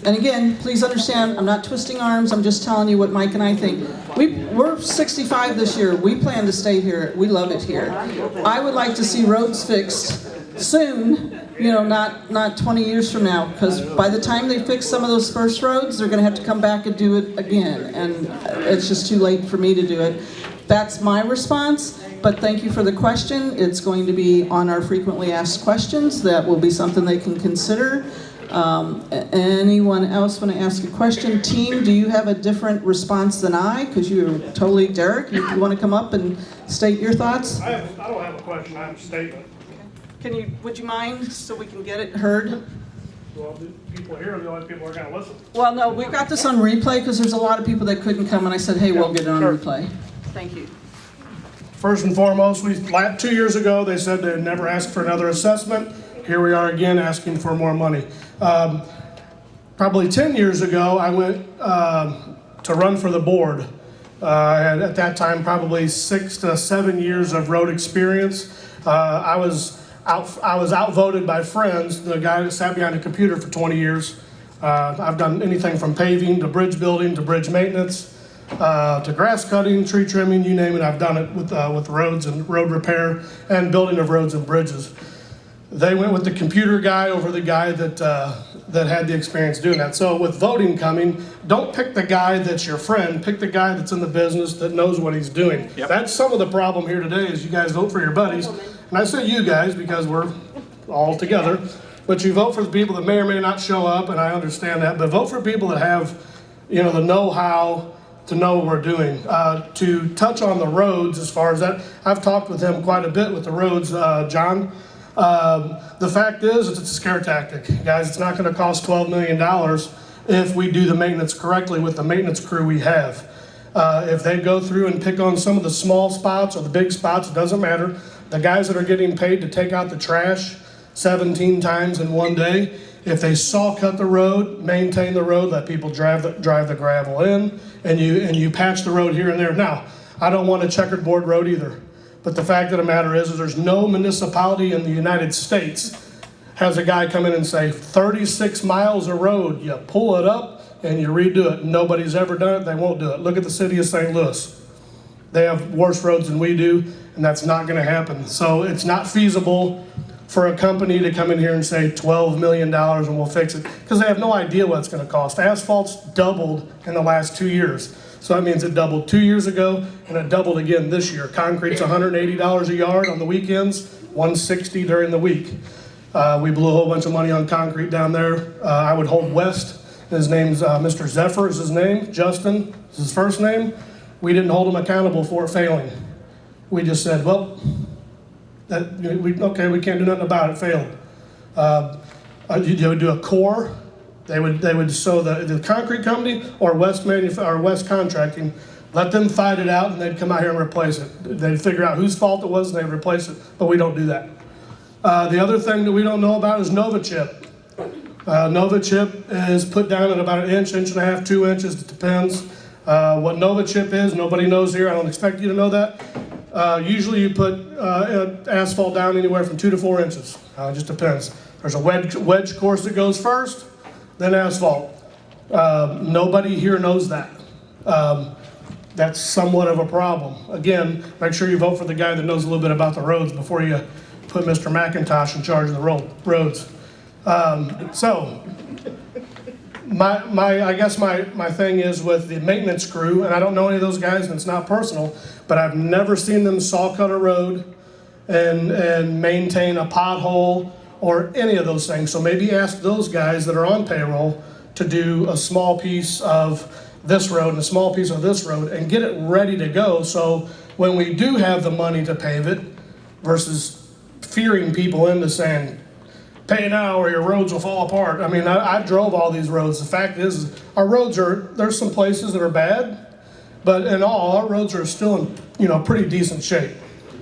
And again, please understand, I'm not twisting arms, I'm just telling you what Mike and I think. We're 65 this year, we plan to stay here, we love it here. I would like to see roads fixed soon, not 20 years from now, because by the time they fix some of those first roads, they're gonna have to come back and do it again, and it's just too late for me to do it. That's my response, but thank you for the question. It's going to be on our frequently asked questions. That will be something they can consider. Anyone else want to ask a question? Team, do you have a different response than I? Because you're totally, Derek, you want to come up and state your thoughts? I don't have a question, I have a statement. Would you mind, so we can get it heard? Well, the people here are the only people who are going to listen. Well, no, we've got this on replay because there's a lot of people that couldn't come, and I said, hey, we'll get it on replay. Thank you. First and foremost, 2 years ago, they said they'd never ask for another assessment. Here we are again asking for more money. Probably 10 years ago, I went to run for the board. I had at that time probably 6 to 7 years of road experience. I was outvoted by friends, the guy that sat behind a computer for 20 years. I've done anything from paving to bridge building to bridge maintenance. To grass cutting, tree trimming, you name it, I've done it with roads and road repair and building of roads and bridges. They went with the computer guy over the guy that had the experience doing that. So with voting coming, don't pick the guy that's your friend, pick the guy that's in the business that knows what he's doing. Yep. That's some of the problem here today is you guys vote for your buddies. And I say you guys because we're all together, but you vote for the people that may or may not show up, and I understand that, but vote for people that have, the know-how to know what we're doing. To touch on the roads as far as that, I've talked with him quite a bit with the roads, John. The fact is, it's a scare tactic. Guys, it's not gonna cost $12 million if we do the maintenance correctly with the maintenance crew we have. If they go through and pick on some of the small spots or the big spots, it doesn't matter. The guys that are getting paid to take out the trash 17 times in one day, if they saw cut the road, maintain the road, let people drive the gravel in, and you patch the road here and there. Now, I don't want a checkered board road either. But the fact of the matter is there's no municipality in the United States has a guy come in and say, 36 miles of road, you pull it up and you redo it. Nobody's ever done it, they won't do it. Look at the city of St. Louis. They have worse roads than we do, and that's not gonna happen. So it's not feasible for a company to come in here and say $12 million and we'll fix it, because they have no idea what it's gonna cost. Asphalt's doubled in the last 2 years. So that means it doubled 2 years ago and it doubled again this year. Concrete's $180 a yard on the weekends, $160 during the week. We blew a whole bunch of money on concrete down there. I would hold West. His name's Mr. Zephyr is his name. Justin is his first name. We didn't hold him accountable for it failing. We just said, well, we can't do nothing about it, failed. You do a core They would so the concrete company or West Contracting, let them fight it out, and they'd come out here and replace it. They'd figure out whose fault it was, and they'd replace it. But we don't do that. The other thing that we don't know about is Nova Chip. Nova Chip is put down at about an inch, inch and a half, 2 inches. It depends. What Nova Chip is, nobody knows here. I don't expect you to know that. Usually you put asphalt down anywhere from 2 to 4 inches. It just depends. There's a wedge course that goes first, then asphalt. Nobody here knows that. That's somewhat of a problem. Again, make sure you vote for the guy that knows a little bit about the roads before you put Mr. McIntosh in charge of the roads. So, I guess my thing is with the maintenance crew, and I don't know any of those guys, and it's not personal, but I've never seen them saw cut a road and maintain a pothole or any of those things. So maybe ask those guys that are on payroll to do a small piece of this road and a small piece of this road and get it ready to go. So when we do have the money to pave it, versus fearing people into saying, pay now or your roads will fall apart. I mean, I drove all these roads. The fact is, our roads there's some places that are bad, but in all, our roads are still in, pretty decent shape.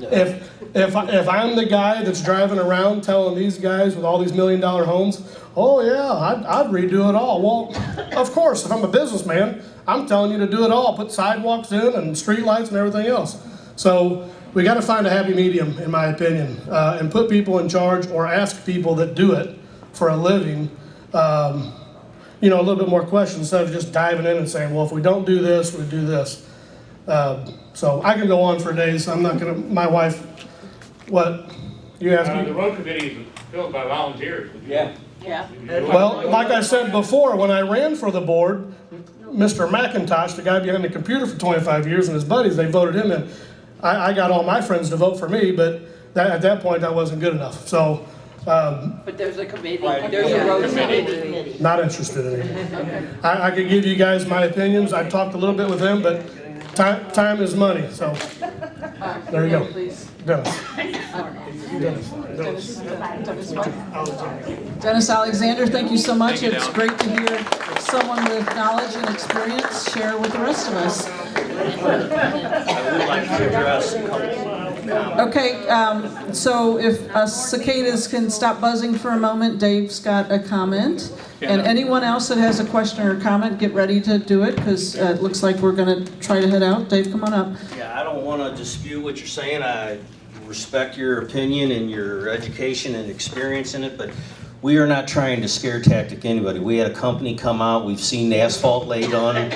If I'm the guy that's driving around telling these guys with all these $1 million homes, oh yeah, I'd redo it all. Well, of course, if I'm a businessman, I'm telling you to do it all. Put sidewalks in and streetlights and everything else. So we got to find a happy medium, in my opinion, and put people in charge or ask people that do it for a living, a little bit more questions instead of just diving in and saying, well, if we don't do this, we do this. So I can go on for days. I'm not going to, my wife, what? You asked me? The road committee is filled by volunteers. Yeah. Well, like I said before, when I ran for the board, Mr. McIntosh, the guy behind the computer for 25 years, and his buddies, they voted him in. I got all my friends to vote for me, but at that point, that wasn't good enough. So, but there's a committee, there's a road committee. not interested in it. I could give you guys my opinions. I talked a little bit with them, but time is money, so there you go. Dennis Alexander, thank you so much. It's great to hear someone with knowledge and experience share with the rest of us. I would like to address a couple. Okay, so if cicadas can stop buzzing for a moment, Dave's got a comment. And anyone else that has a question or comment, get ready to do it, because it looks like we're going to try to head out. Dave, come on up. Yeah, I don't want to dispute what you're saying. I respect your opinion and your education and experience in it, but we are not trying to scare tactic anybody. We had a company come out, we've seen the asphalt laid on,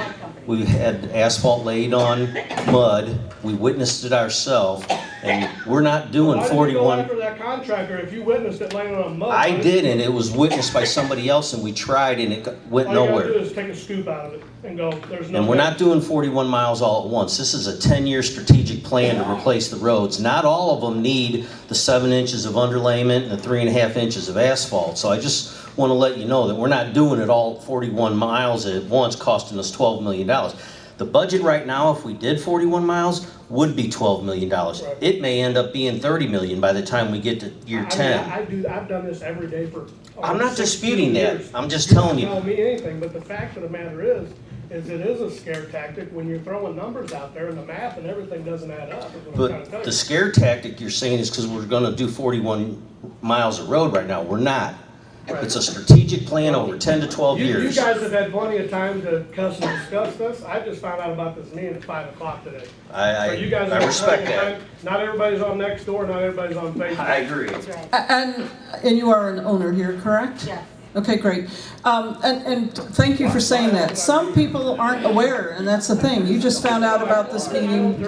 we had asphalt laid on mud, we witnessed it ourselves, and we're not doing 41. Why did you go after that contractor if you witnessed it laying on mud? I didn't, it was witnessed by somebody else, and we tried, and it went nowhere. All you gotta do is take a scoop out of it and go, there's no. And we're not doing 41 miles all at once. This is a 10-year strategic plan to replace the roads. Not all of them need the 7 inches of underlayment and the 3.5 inches of asphalt. So I just want to let you know that we're not doing it all 41 miles at once, costing us $12 million. The budget right now, if we did 41 miles, would be $12 million. It may end up being 30 million by the time we get to year 10. I've done this every day for. I'm not disputing that. Years. I'm just telling you. Don't tell me anything, but the fact of the matter is it is a scare tactic when you're throwing numbers out there and the math and everything doesn't add up. Is what I'm trying to tell But you. the scare tactic you're saying is because we're going to do 41 miles of road right now. We're not. It's a strategic plan over 10 to 12 years. You guys have had plenty of time to cuss and discuss this. I just found out about this meeting at 5 o'clock today. I respect that. Not everybody's on Nextdoor, not everybody's on Facebook. I agree. And you are an owner here, correct? Yes. Okay, great. And thank you for saying that. Some people aren't aware, and that's the thing. You just found out about this meeting.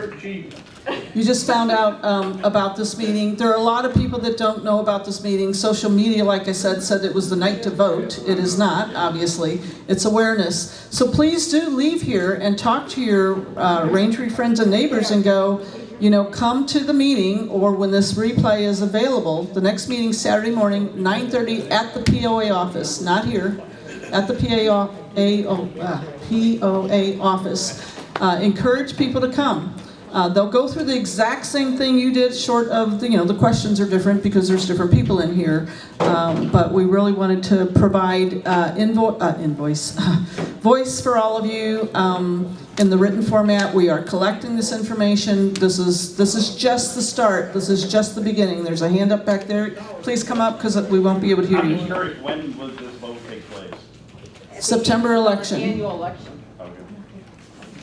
You just found out about this meeting. There are a lot of people that don't know about this meeting. Social media, like I said it was the night to vote. It is not, obviously. It's awareness. So please do leave here and talk to your Raintree friends and neighbors and go, come to the meeting, or when this replay is available, the next meeting Saturday morning, 9:30 at the POA office, not here, at the POA office. Encourage people to come. They'll go through the exact same thing you did, short of, the questions are different because there's different people in here. But we really wanted to provide voice for all of you in the written format. We are collecting this information. This is just the start. This is just the beginning. There's a hand up back there. Please come up because we won't be able to hear I'm you. just curious, when would this vote take place? September election. Annual election. Okay.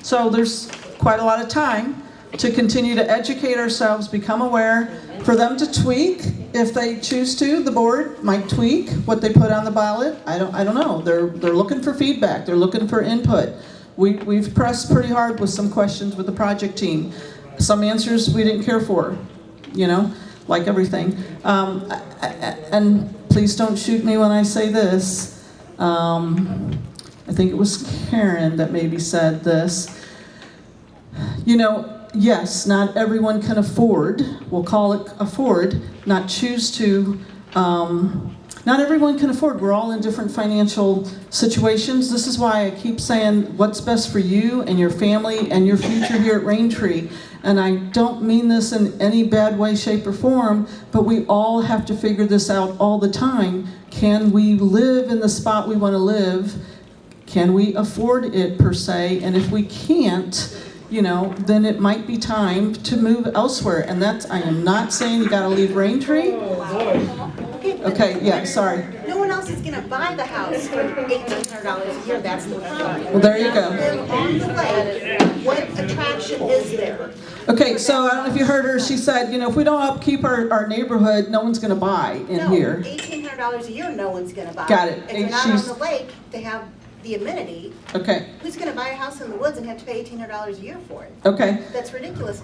So there's quite a lot of time to continue to educate ourselves, become aware, for them to tweak if they choose to. The board might tweak what they put on the ballot. I don't know. They're looking for feedback. They're looking for input. We've pressed pretty hard with some questions with the project team. Some answers we didn't care for, like everything. And please don't shoot me when I say this. I think it was Karen that maybe said this. Yes, not everyone can afford, we'll call it afford, not choose to, not everyone can afford. We're all in different financial situations. This is why I keep saying what's best for you and your family and your future here at Raintree. And I don't mean this in any bad way, shape, or form, but we all have to figure this out all the time. Can we live in the spot we want to live? Can we afford it, per se? And if we can't, then it might be time to move elsewhere. And I am not saying you gotta leave Raintree. Okay, yeah, sorry. No one else is gonna buy the house for $1,800 a year, that's the problem. Well, there you go. On the lake, what attraction is there? Okay, so I don't know if you heard her, she said, if we don't upkeep our neighborhood, no one's gonna buy in here. No, $1,800 a year, no one's gonna buy. Got it. If they're not on the lake, they have the amenity. Okay, Who's gonna buy a house in the woods and have to pay $1,800 a year for it? okay. That's ridiculous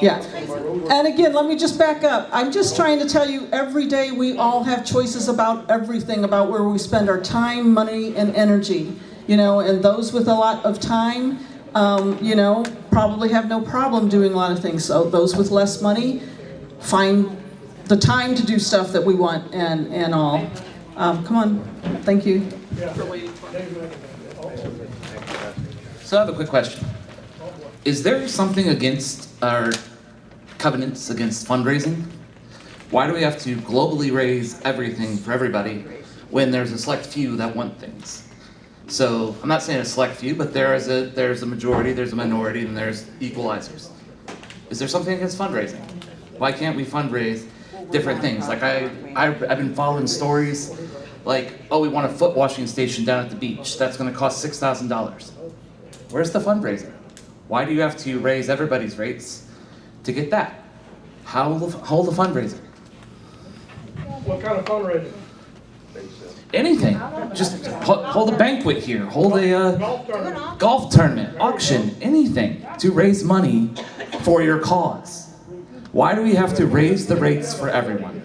Yeah. it's crazy. And again, let me just back up. I'm just trying to tell you, every day we all have choices about everything, about where we spend our time, money, and energy. And those with a lot of time, probably have no problem doing a lot of things. So those with less money find the time to do stuff that we want and all. Come on, thank you. So I have a quick question. Is there something against our covenants against fundraising? Why do we have to globally raise everything for everybody when there's a select few that want things? So I'm not saying a select few, but there's a majority, there's a minority, and there's equalizers. Is there something against fundraising? Why can't we fundraise different things? Like I've been following stories like, oh, we want a foot washing station down at the beach. That's going to cost $6,000. Where's the fundraiser? Why do you have to raise everybody's rates to get that? Hold the fundraiser. What kind of fundraising? Anything. Just hold a banquet here. Hold a golf tournament, auction, anything to raise money for your cause. Why do we have to raise the rates for everyone?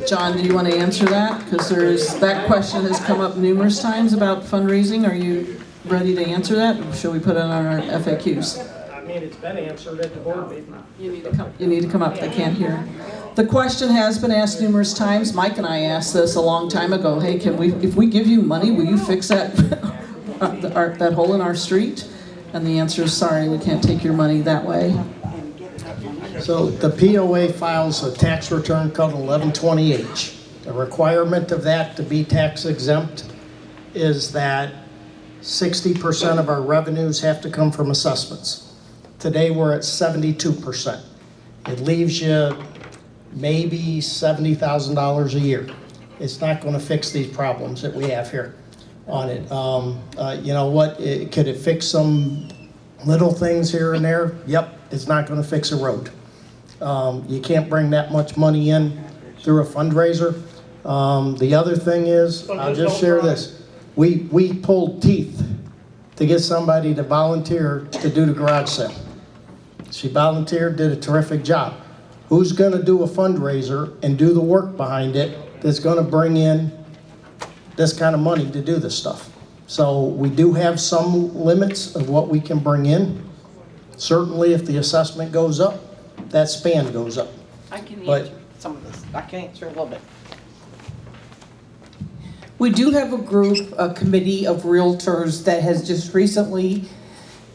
John, do you want to answer that? Because that question has come up numerous times about fundraising. Are you ready to answer that? Or shall we put it on our FAQs? I mean, it's been answered at the board meeting. You need to come up. They can't hear. The question has been asked numerous times. Mike and I asked this a long time ago. Hey, if we give you money, will you fix that that hole in our street? And the answer is sorry, we can't take your money that way. So the POA files a tax return called 1120H. The requirement of that to be tax exempt is that 60% of our revenues have to come from assessments. Today we're at 72%. It leaves you maybe $70,000 a year. It's not going to fix these problems that we have here on it. You know what? Could it fix some little things here and there? Yep, it's not going to fix a road. You can't bring that much money in through a fundraiser. The other thing is, I'll just share this. We pulled teeth to get somebody to volunteer to do the garage sale. She volunteered, did a terrific job. Who's going to do a fundraiser and do the work behind it that's going to bring in this kind of money to do this stuff? So we do have some limits of what we can bring in. Certainly if the assessment goes up, that span goes up. I can But- answer some of this. I can answer a little bit. We do have a group, a committee of realtors that has just recently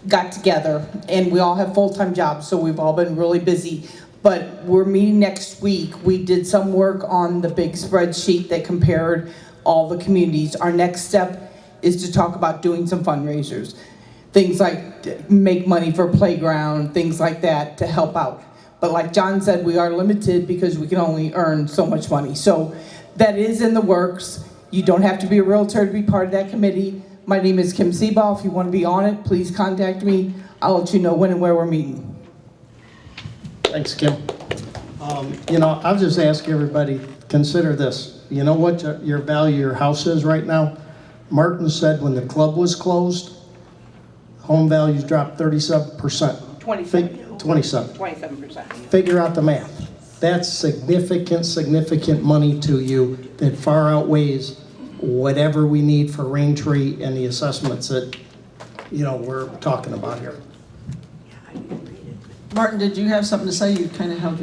got together, and we all have full-time jobs, so we've all been really busy. But we're meeting next week. We did some work on the big spreadsheet that compared all the communities. Our next step is to talk about doing some fundraisers. Things like make money for playground, things like that to help out. But like John said, we are limited because we can only earn so much money. So that is in the works. You don't have to be a realtor to be part of that committee. My name is Kim Seabaugh. If you want to be on it, please contact me. I'll let you know when and where we're meeting. Thanks, Kim. You know, I'll just ask everybody, consider this. You know what your value of your house is right now? Martin said when the club was closed, home values dropped 37%. 27. 27. 27%. Figure out the math. That's significant, significant money to you that far outweighs whatever we need for Raintree and the assessments that, you know, we're talking about here. Martin, did you have something to say? You kind of held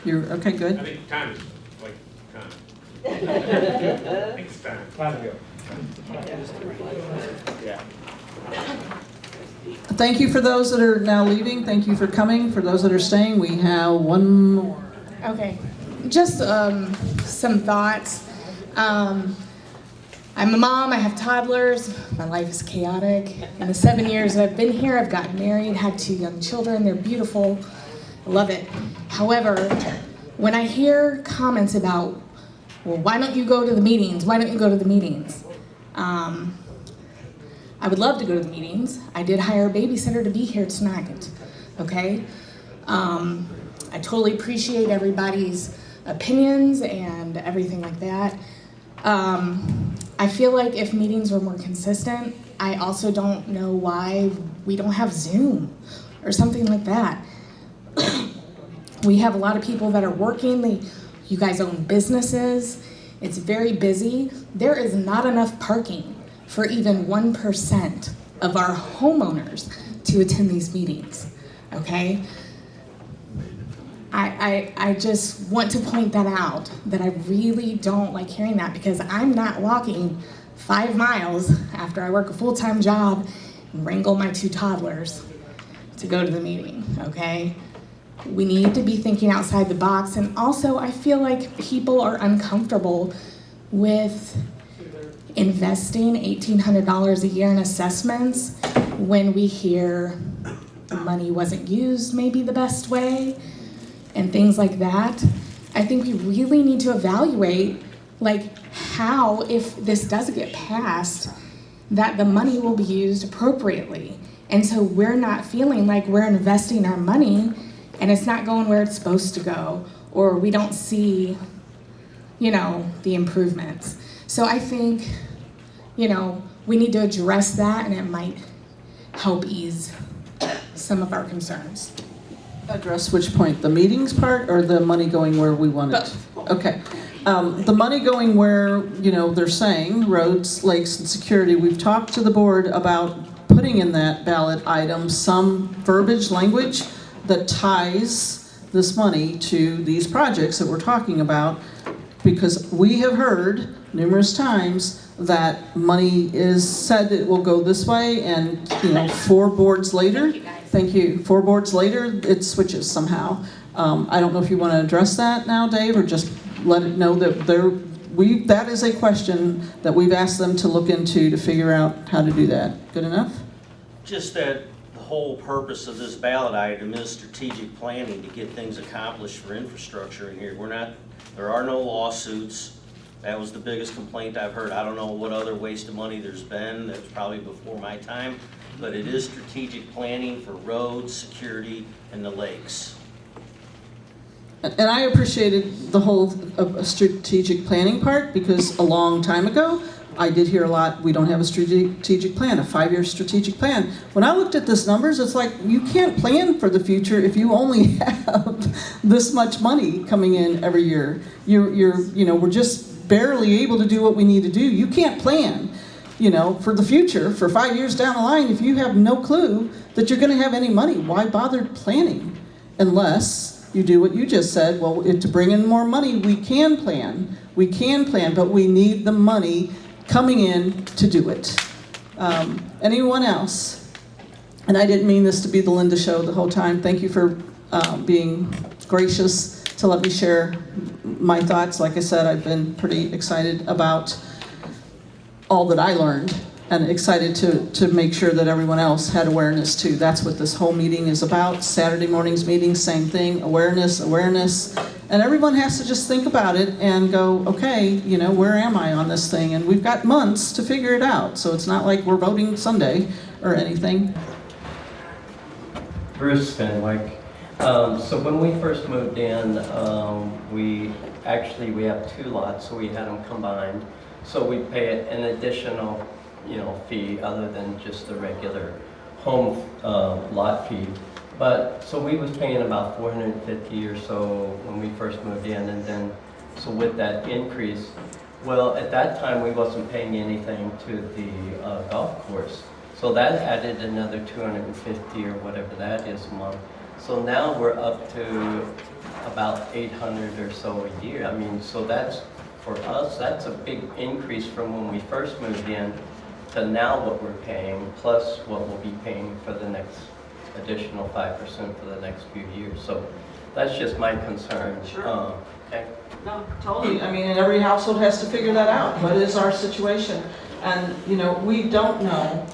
your, okay, good. I think time is like time. I think it's time. Time to go. Yeah. Thank you for those that are now leaving. Thank you for coming. For those that are staying, we have one more. Okay, just some thoughts. I'm a mom, I have toddlers, my life is chaotic. In the 7 years that I've been here, I've gotten married, had 2 young children, they're beautiful, I love it. However, when I hear comments about, well, why don't you go to the meetings? Why don't you go to the meetings? I would love to go to the meetings. I did hire a babysitter to be here tonight, okay? I totally appreciate everybody's opinions and everything like that. I feel like if meetings were more consistent, I also don't know why we don't have Zoom or something like that. We have a lot of people that are working. You guys own businesses. It's very busy. There is not enough parking for even 1% of our homeowners to attend these meetings, okay? I just want to point that out, that I really don't like hearing that because I'm not walking 5 miles after I work a full-time job and wrangle my 2 toddlers to go to the meeting, okay? We need to be thinking outside the box, and also I feel like people are uncomfortable with investing $1,800 a year in assessments when we hear the money wasn't used maybe the best way and things like that. I think we really need to evaluate like how, if this does get passed, that the money will be used appropriately. And so we're not feeling like we're investing our money and it's not going where it's supposed to go, or we don't see, you know, the improvements. So I think, you know, we need to address that, and it might help ease some of our concerns. Address which point? The meetings part or the money going where we want it? Both. Okay. The money going where, you know, they're saying roads, lakes, and security. We've talked to the board about putting in that ballot item some verbiage language that ties this money to these projects that we're talking about, because we have heard numerous times that money is said it will go this way, and 4 boards later, thank you, 4 boards later, it switches somehow. I don't know if you want to address that now, Dave, or just let it know that that is a question that we've asked them to look into to figure out how to do that. Good enough? Just that the whole purpose of this ballot item is strategic planning to get things accomplished for infrastructure in here. There are no lawsuits. That was the biggest complaint I've heard. I don't know what other waste of money there's been. That was probably before my time. But it is strategic planning for roads, security, and the lakes. And I appreciated the whole strategic planning part, because a long time ago, I did hear a lot, we don't have a strategic plan, a 5-year strategic plan. When I looked at these numbers, it's like, you can't plan for the future if you only have this much money coming in every year. We're just barely able to do what we need to do. You can't plan, for the future, for 5 years down the line, if you have no clue that you're gonna have any money. Why bother planning? Unless you do what you just said, well, to bring in more money, we can plan, but we need the money coming in to do it. Anyone else? And I didn't mean this to be the Linda show the whole time. Thank you for being gracious to let me share my thoughts. Like I said, I've been pretty excited about all that I learned and excited to make sure that everyone else had awareness too. That's what this whole meeting is about. Saturday morning's meeting, same thing, awareness, awareness. And everyone has to just think about it and go, okay, you know, where am I on this thing? And we've got months to figure it out. So it's not like we're voting Sunday or anything. Bruce Fenwick. So when we first moved in, we have 2 lots, so we had them combined. So we pay an additional, fee other than just the regular home lot fee. But so we was paying about $450 or so when we first moved in, and then so with that increase, well, at that time we wasn't paying anything to the golf course. So that added another $250 or whatever that is a month. So now we're up to about $800 or so a year. I mean, so that's, for us, that's a big increase from when we first moved in to now what we're paying, plus what we'll be paying for the next additional 5% for the next few years. So that's just my concern. Sure. Okay. No, totally. I mean, and every household has to figure that out. What is our situation? And, we don't know.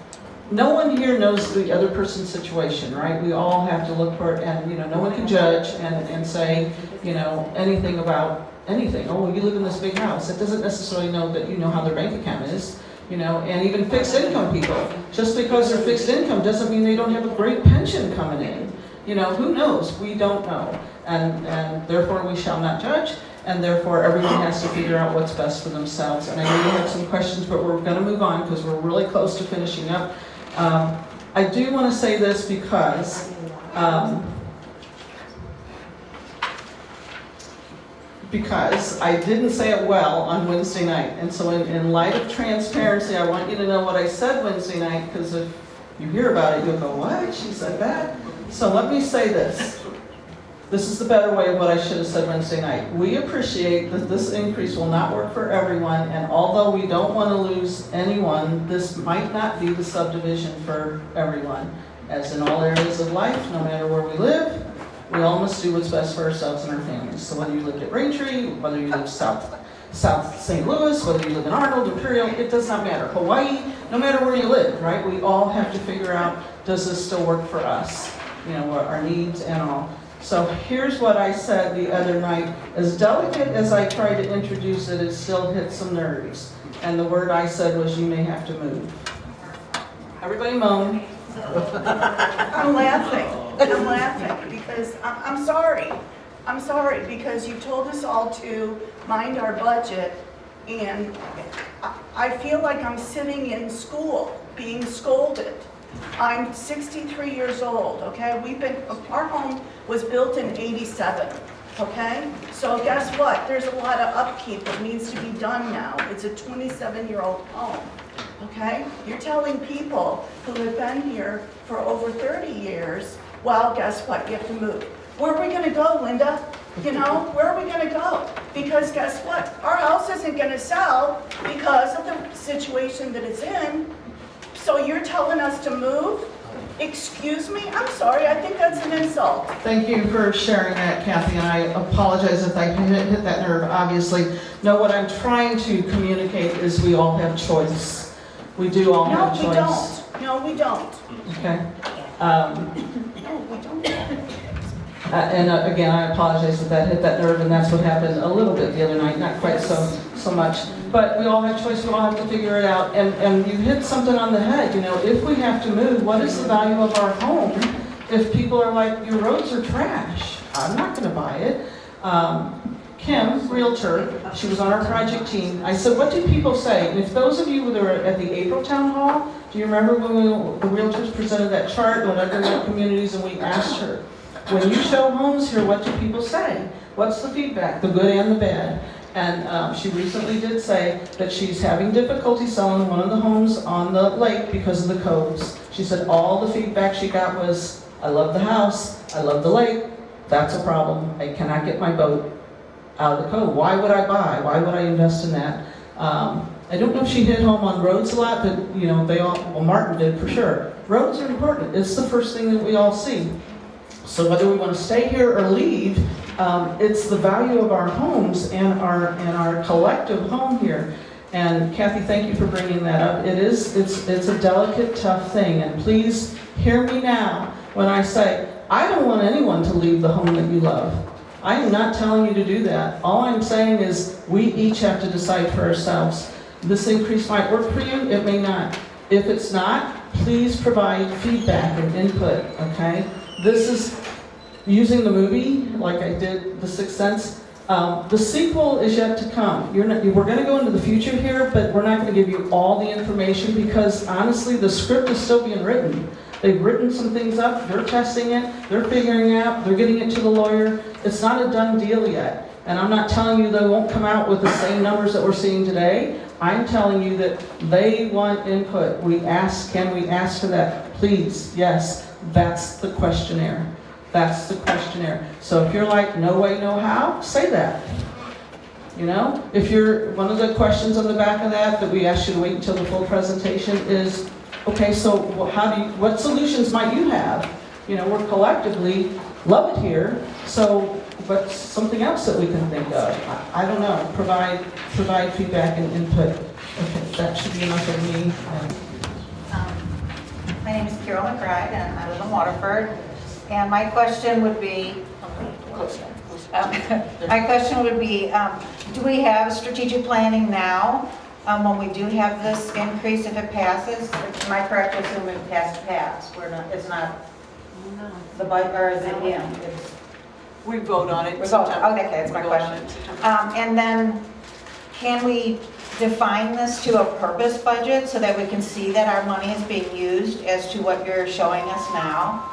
No one here knows the other person's situation, right? We all have to look for it, and, no one can judge and say, anything about anything. Oh, well, you live in this big house. It doesn't necessarily know that you know how their bank account is, and even fixed income people. Just because they're fixed income doesn't mean they don't have a great pension coming in. Who knows? We don't know. And therefore we shall not judge, and therefore everyone has to figure out what's best for themselves. And I know you have some questions, but we're gonna move on because we're really close to finishing up. I do want to say this because I didn't say it well on Wednesday night. And so in light of transparency, I want you to know what I said Wednesday night, because if you hear about it, you'll go, what? She said that? So let me say this. This is the better way of what I should have said Wednesday night. We appreciate that this increase will not work for everyone, and although we don't want to lose anyone, this might not be the subdivision for everyone. As in all areas of life, no matter where we live, we all must do what's best for ourselves and our families. So whether you live at Braintree, whether you live south St. Louis, whether you live in Arnold, Imperial, it does not matter. Hawaii, no matter where you live, right? We all have to figure out, does this still work for us? What our needs and all. So here's what I said the other night. As delicate as I tried to introduce it, it still hit some nerves. And the word I said was, you may have to move. Everybody moan. I'm laughing because I'm sorry. I'm sorry because you told us all to mind our budget, and I feel like I'm sitting in school being scolded. I'm 63 years old, okay? Our home was built in '87, okay? So guess what? There's a lot of upkeep that needs to be done now. It's a 27-year-old home, okay? You're telling people who have been here for over 30 years, well, guess what? You have to move. Where are we gonna go, Linda? Where are we gonna go? Because guess what? Our house isn't gonna sell because of the situation that it's in. So you're telling us to move? Excuse me? I'm sorry, I think that's an insult. Thank you for sharing that, Kathy, and I apologize if I hit that nerve, obviously. No, what I'm trying to communicate is we all have choice. We do all have choice. No, we don't. Okay. No, we don't. Again, I apologize if that hit that nerve, and that's what happened a little bit the other night, not quite so much. But we all have choice, we all have to figure it out. And you hit something on the head, if we have to move, what is the value of our home? If people are like, your roads are trash, I'm not gonna buy it. Kim, realtor, she was on our project team. I said, what do people say? And if those of you that were at the April town hall, do you remember when the realtors presented that chart, whatever the communities, and we asked her, when you show homes here, what do people say? What's the feedback, the good and the bad? And she recently did say that she's having difficulty selling one of the homes on the lake because of the codes. She said all the feedback she got was, I love the house, I love the lake, that's a problem. I cannot get my boat out of the code. Why would I buy? Why would I invest in that? I don't know if she hit home on roads a lot, but they all, well, Martin did for sure. roads are important. It's the first thing that we all see. So whether we want to stay here or leave, it's the value of our homes and our collective home here. And Kathy, thank you for bringing that up. It's a delicate, tough thing. And please hear me now when I say, I don't want anyone to leave the home that you love. I am not telling you to do that. All I'm saying is we each have to decide for ourselves. This increase might work for you, it may not. If it's not, please provide feedback and input, okay? This is using the movie, like I did The Sixth Sense. The sequel is yet to come. We're going to go into the future here, but we're not going to give you all the information because honestly, the script is still being written. They've written some things up, they're testing it, they're figuring it out, they're getting it to the lawyer. It's not a done deal yet. And I'm not telling you they won't come out with the same numbers that we're seeing today. I'm telling you that they want input. Can we ask for that? Please, yes, that's the questionnaire. That's the questionnaire. So if you're like, no way, no how, say that. You know, if you're, one of the questions on the back of that we asked you to wait until the full presentation is, okay, so what solutions might you have? You know, we're collectively love it here, so what's something else that we can think of? I don't know, provide feedback and input. Okay, that should be enough of me. My name is Carol McBride and I live in Waterford. And my question would be, do we have strategic planning now when we do have this increase if it passes? Am I correct to assume it has to pass? It's not the budget, or is it him? We vote on it. We vote on it. Okay, that's my question. And then can we define this to a purpose budget so that we can see that our money is being used as to what you're showing us now?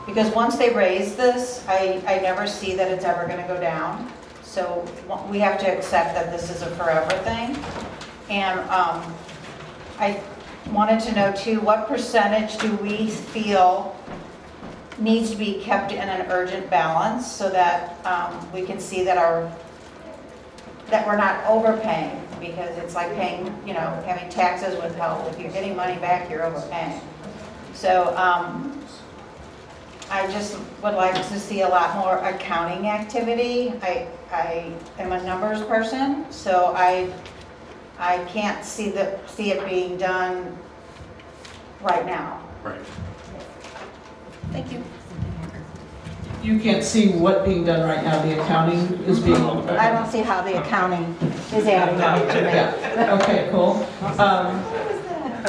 Because once they raise this, I never see that it's ever going to go down. So we have to accept that this is a forever thing. And I wanted to know too, what percentage do we feel needs to be kept in an urgent balance so that we can see that we're not overpaying, because it's like paying, you know, having taxes withheld. If you're getting money back, you're overpaying. So I just would like to see a lot more accounting activity. I am a numbers person, so I can't see it being done right now. Right. Thank you. You can't see what being done right now, the accounting is being... I don't see how the accounting is adding up to me. Yeah. Okay, cool.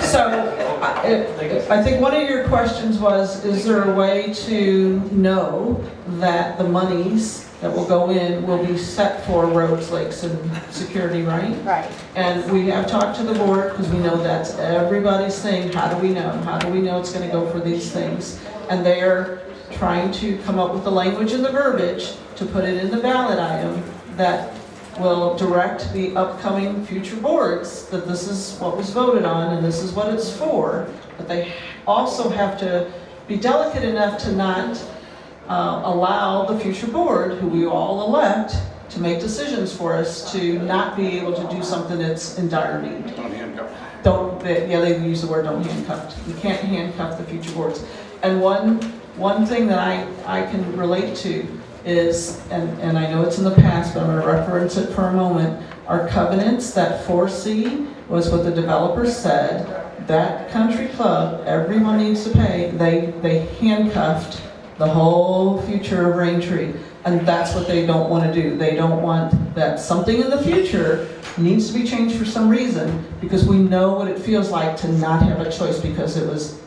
So I think one of your questions was, is there a way to know that the monies that will go in will be set for roads, lakes, and security, right? Right. And we have talked to the board because we know that's everybody's thing. How do we know? How do we know it's going to go for these things? And they're trying to come up with the language and the verbiage to put it in the ballot item that will direct the upcoming future boards that this is what was voted on and this is what it's for. But they also have to be delicate enough to not allow the future board, who we all elect, to make decisions for us, to not be able to do something that's in dire need. Don't handcuff. They use the word don't handcuff. You can't handcuff the future boards. And one thing that I can relate to is, and I know it's in the past, but I'm going to reference it for a moment, our covenants, that 4C was what the developer said, that country club, everyone needs to pay, they handcuffed the whole future of Raintree. And that's what they don't want to do. They don't want that something in the future needs to be changed for some reason, because we know what it feels like to not have a choice because it was,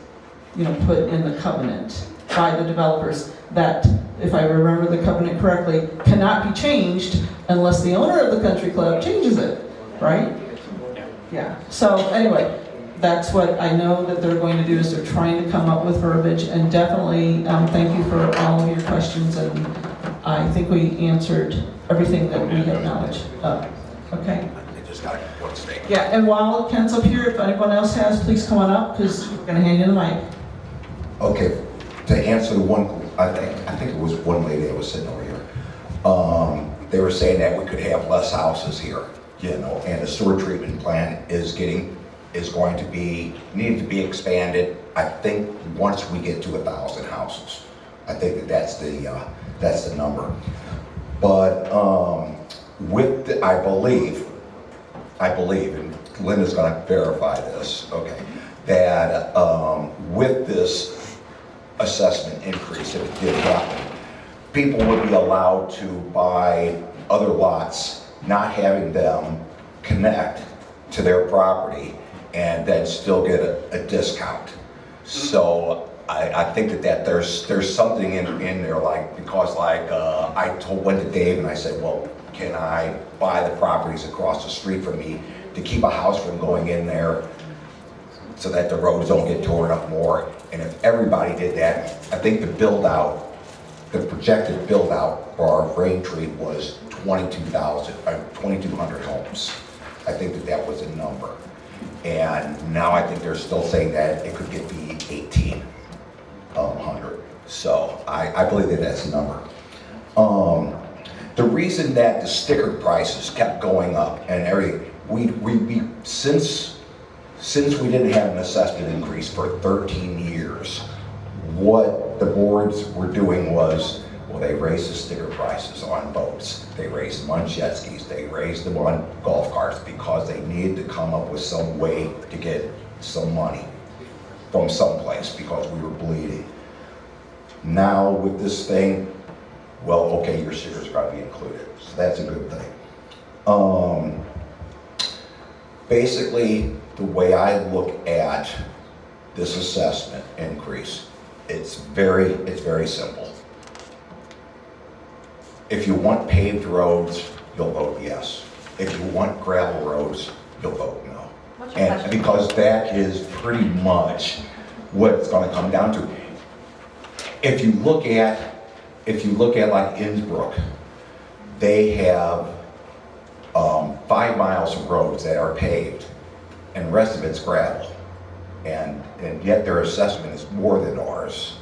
put in the covenant by the developers that, if I remember the covenant correctly, cannot be changed unless the owner of the country club changes it, right? Yeah. So anyway, that's what I know that they're going to do, is they're trying to come up with verbiage, and definitely thank you for all of your questions, and I think we answered everything that we have knowledge of. Okay? Yeah, and while Ken's up here, if anyone else has, please come on up, because we're going to hand you the mic. Okay, to answer the one, I think it was one lady that was sitting over here. They were saying that we could have less houses here, and the sewer treatment plant is going to be, needed to be expanded. I think once we get to 1,000 houses, I think that's the number. But I believe, and Linda's gonna verify this, okay, that with this assessment increase, if it did happen, people would be allowed to buy other lots, not having them connect to their property, and then still get a discount. So I think that there's something in there, like, because like went to Dave and I said, well, can I buy the properties across the street from me to keep a house from going in there so that the roads don't get torn up more? And if everybody did that, I think the projected build out for our Braintree was 2,200 homes. I think that was a number. And now I think they're still saying that it could get be 1,800. So I believe that that's the number. The reason that the sticker prices kept going up and everything, since we didn't have an assessment increase for 13 years, what the boards were doing was, well, they raised the sticker prices on boats, they raised them on jet skis, they raised them on golf carts because they needed to come up with some way to get some money from someplace because we were bleeding. Now with this thing, well, okay, your sticker's got to be included, so that's a good thing. Basically, the way I look at this assessment increase, it's very simple. If you want paved roads, you'll vote yes. If you want gravel roads, you'll vote no. And because that is pretty much what it's going to come down to. If you look at like Innsbruck, they have 5 miles of roads that are paved, and the rest of it's gravel. And yet their assessment is more than ours,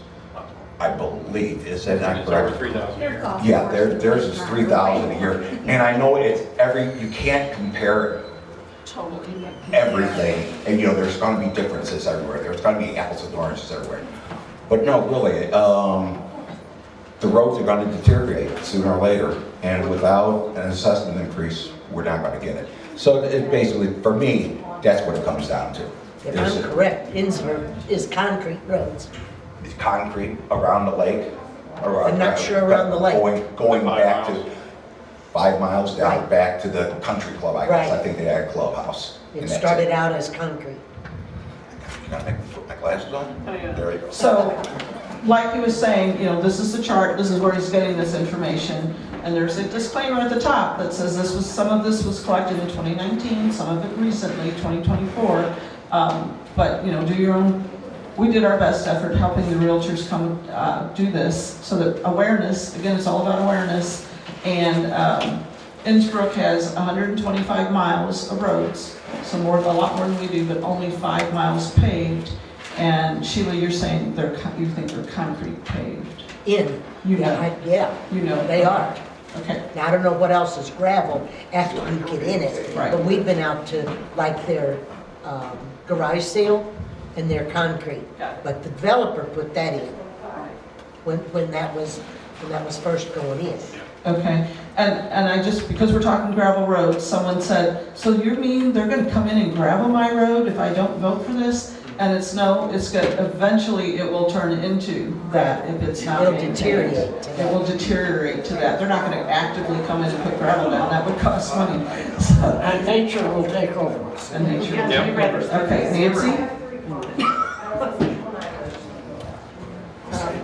I believe. Is that not correct? 3,000 a year. Yeah, theirs is 3,000 a year. And I know you can't compare everything. And there's going to be differences everywhere. There's going to be apples and oranges everywhere. But no, really, the roads are going to deteriorate sooner or later. And without an assessment increase, we're not going to get it. So it basically, for me, that's what it comes down to. If I'm correct, Innsbruck is concrete roads. It's concrete around the lake. I'm not sure around the lake. Going back to 5 miles down back to the country club, I guess. Right. I think they had a clubhouse. It started out as concrete. You gotta put my glasses on? Oh, yeah. There you go. So, like he was saying, this is the chart, this is where he's getting this information, and there's a disclaimer at the top that says some of this was collected in 2019, some of it recently, 2024, but do your own. We did our best effort helping the realtors come do this, so that awareness, again, it's all about awareness, and Innsbruck has 125 miles of roads, so a lot more than we do, but only 5 miles paved. And Sheila, you're saying you think they're concrete paved? Yeah, they are. Okay. Now, I don't know what else is gravel after you get in it. Right. But we've been out to like their garage seal and their concrete. But the developer put that in when that was first going in. Okay, and I just, because we're talking gravel roads, someone said, so you mean they're gonna come in and gravel my road if I don't vote for this? And it's no, it's good, eventually it will turn into that if it's not maintained. It will deteriorate to that. They're not gonna actively come in and put gravel down, that would cost money. So, And nature will take over. and nature will take over. Okay, Nancy?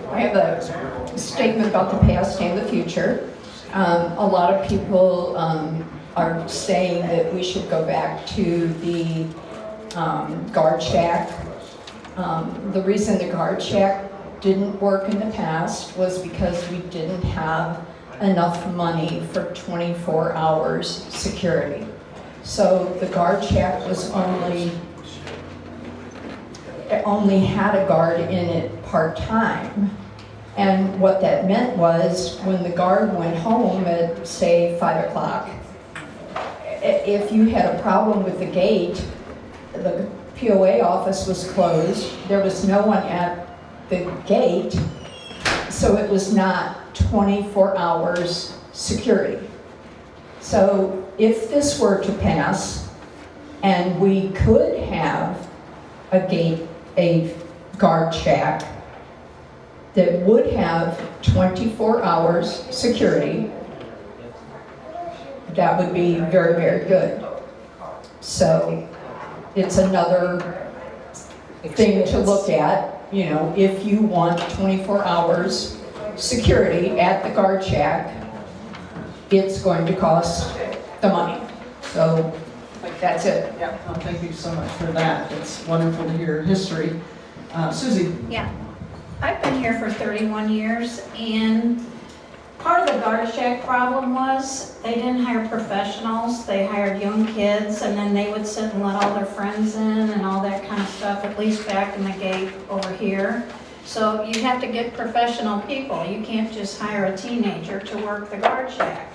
I have a statement about the past and the future. A lot of people are saying that we should go back to the guard shack. The reason the guard shack didn't work in the past was because we didn't have enough money for 24 hours security. So the guard shack only had a guard in it part-time. And what that meant was when the guard went home at, say, 5 o'clock, if you had a problem with the gate, the POA office was closed. There was no one at the gate, so it was not 24 hours security. So if this were to pass, and we could have a guard shack that would have 24 hours security, that would be very, very good. So it's another thing to look at, you know, if you want 24 hours security at the guard shack, it's going to cost the money. So that's it. Yeah, well, thank you so much for that. It's wonderful to hear history. Susie? Yeah, I've been here for 31 years, and part of the guard shack problem was they didn't hire professionals. They hired young kids, and then they would sit and let all their friends in and all that kind of stuff, at least back in the gate over here. So you have to get professional people. You can't just hire a teenager to work the guard shack.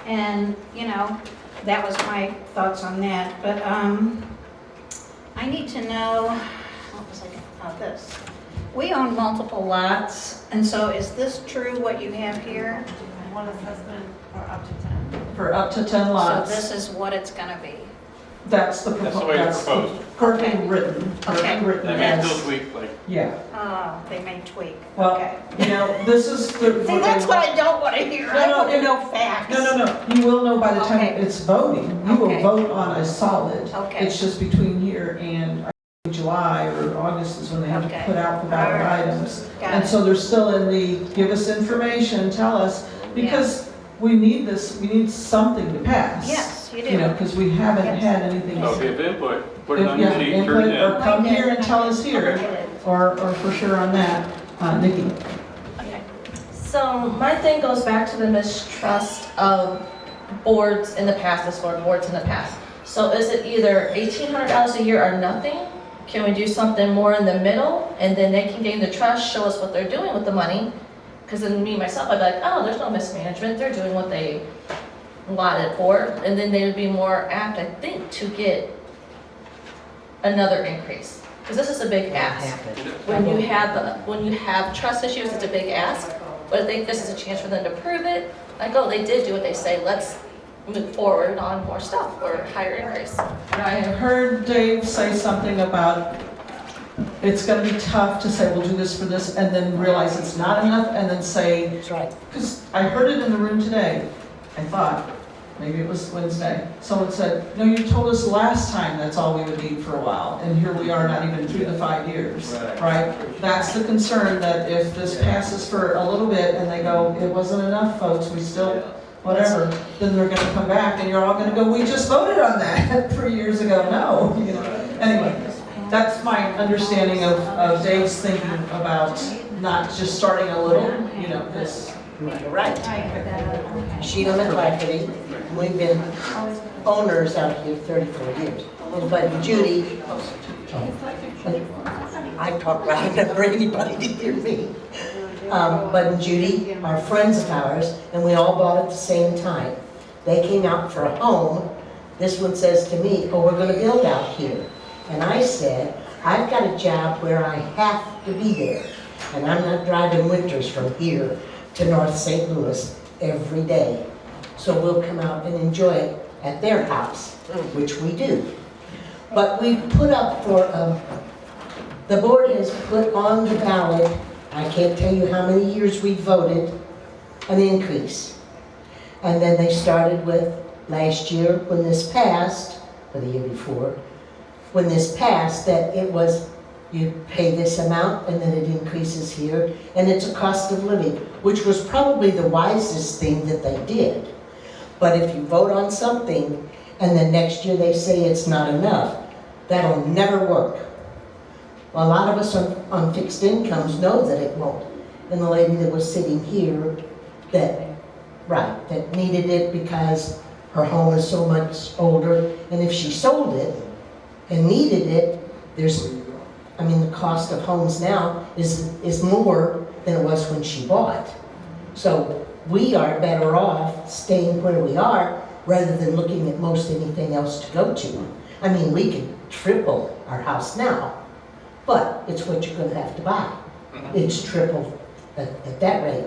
And, you know, that was my thoughts on that. But I need to know, what was I going to about this? We own multiple lots, and so is this true what you have here? One assessment for up to 10. For up to 10 lots. So this is what it's going to be. That's the That's the way it's proposed. currently written. Okay. Currently written That may as- still tweak, like, Yeah. Oh, they may tweak. Well, Okay. you know, this is the. See, that's what I don't want to hear. I want to know facts. No. You will know by the time Okay. it's voting. You will Okay. vote on a solid. Okay. It's just between here and I think July or August is when they have to Okay. put out the ballot All right. items. Got And it. so they're still in the, give us information, tell us, because we need this, we need something to pass. Yes, you do. You know, because we haven't Yes. had anything. so if you have input, put it on Yeah, your sheet, turn it input, or in. come here and tell us here, or for sure on that. Nikki? So my thing goes back to the mistrust of boards in the past, this boards in the past. So is it either $1,800 a year or nothing? Can we do something more in the middle, and then they can gain the trust, show us what they're doing with the money? Because then me, myself, I'd be like, oh, there's no mismanagement, they're doing what they allotted for, and then they would be more apt, I think, to get another increase. Because this is a big ask. When you have trust issues, it's a big ask, but I think this is a chance for them to prove it. Like, oh, they did do what they say, let's move forward on more stuff, or higher increase. I heard Dave say something about it's gonna be tough to say, we'll do this for this, and then realize it's not enough, and then say. That's right. Because I heard it in the room today, I thought, maybe it was Wednesday, someone said, no, you told us last time that's all we would need for a while, and here we are not even through the 5 years, right? That's the concern, that if this passes for a little bit, and they go, it wasn't enough, folks, we still, whatever, then they're gonna come back, and you're all gonna go, we just voted on that 3 years ago, no, you know. Anyway, that's my understanding of Dave's thinking about not just starting a little, you know, this. You're right. Sheila McClafferty, we've been owners out here 34 years. But Judy, I talk loud enough for anybody to hear me. But Judy are friends of ours, and we all bought at the same time. They came out for a home. This one says to me, oh, we're gonna build out here. And I said, I've got a job where I have to be there. And I'm not driving winters from here to North St. Louis every day. So we'll come out and enjoy it at their house, which we do. But we put up for, the board has put on the ballot, I can't tell you how many years we voted, an increase. And then they started with last year when this passed, or the year before, when this passed, that it was, you pay this amount and then it increases here, and it's a cost of living, which was probably the wisest thing that they did. But if you vote on something and then next year they say it's not enough, that'll never work. Well, a lot of us on fixed incomes know that it won't. And the lady that was sitting here that needed it because her home is so much older, and if she sold it and needed it, the cost of homes now is more than it was when she bought. So we are better off staying where we are rather than looking at most anything else to go to. I mean, we could triple our house now, but it's what you're gonna have to buy. It's triple at that rate.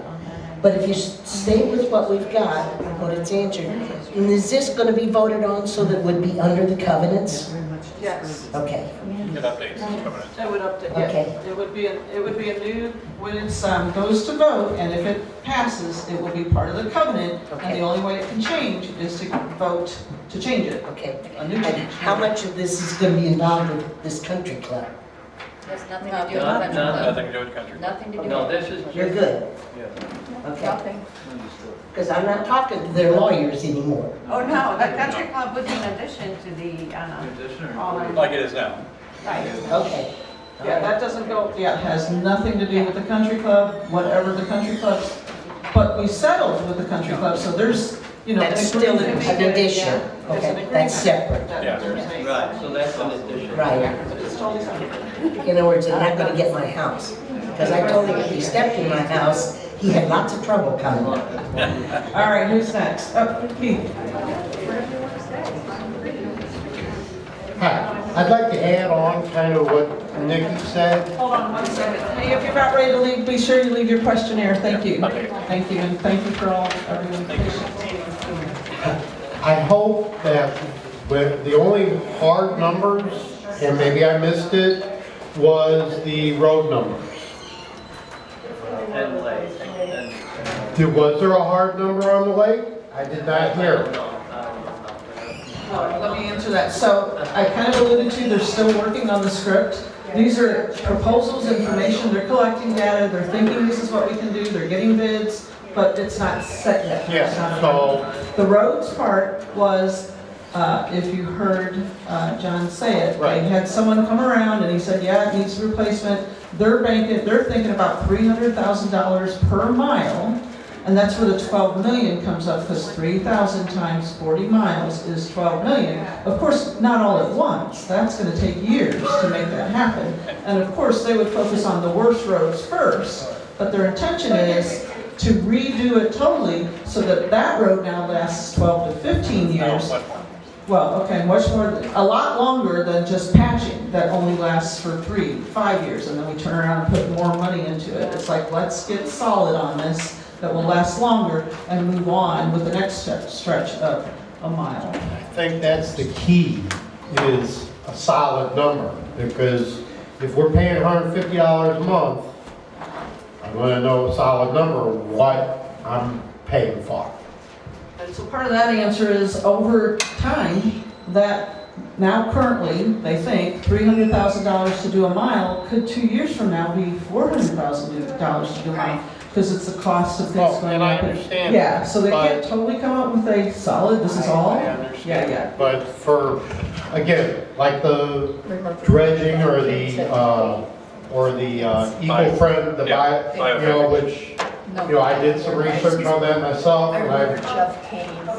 But if you stay with what we've got, what it's answered, and is this gonna be voted on so that it would be under the covenants? Yes. Okay. It updates the covenant. It would update, Okay. yeah. It would be a new, when it's, goes to vote, and if it passes, it will be part of the covenant, and Okay. the only way it can change is to vote to change it. Okay. A new And change. how much of this is gonna be involved with this country club? Has nothing to do with Not- country not- club. Nothing to do with country. Nothing to do with. No, this is You're just, good, yeah. okay. Nothing. Because I'm not talking to their lawyers anymore. Oh, no, the country club would be in addition to the, all-in. Like it is now. Right. Okay. Yeah, that doesn't go, yeah, it has nothing to do with the country club, whatever the country clubs, but we settled with the country club, so there's, you know, an That's still an agreement. addition. There's an Okay, agreement that's separate. that Yeah. there's a- Right, so that's an addition. Right. It's totally separate. In other words, they're not gonna get my house. Because I told him if he stepped in my house, he had lots of trouble coming. All right, who's next? Oh, Keith. Hi, I'd like to add on kind of what Nikki said. Hold on one second. Hey, if you're about ready to leave, be sure you leave your questionnaire. Thank you. Thank you, and thank you for all, everyone's patience. I hope that with the only hard numbers, and maybe I missed it, was the road numbers. And lake, and, Was there a hard number on the lake? I did not hear it. Let me answer that. So I kind of alluded to, they're still working on the script. These are proposals, information, they're collecting data, they're thinking this is what we can do, they're getting bids, but it's not set yet. Yeah, It's not- so- The roads part was, if you heard John say it, they had someone come around and he said, yeah, it needs replacement. They're thinking about $300,000 per mile. And that's where the 12 million comes up, because 3,000 times 40 miles is 12 million. Of course, not all at once. That's going to take years to make that happen. And of course, they would focus on the worst roads first. But their intention is to redo it totally so that that road now lasts 12 to 15 years. Well, okay, much more, a lot longer than just patching that only lasts for 3-5 years. And then we turn around and put more money into it. It's like, let's get solid on this that will last longer and move on with the next stretch of a mile. I think that's the key, is a solid number. Because if we're paying $150 a month, I want to know a solid number of what I'm paying for. And so part of that answer is over time, that now currently, they think $300,000 to do a mile could 2 years from now be $400,000 to do a mile. Because it's the cost of things going and I up. understand Yeah, that, so they but- can't totally come up with a solid, this is all. I understand. Yeah. But for, again, like the dredging or the eco-friend, the bio, you know, which, you know, I did some research on that myself, and I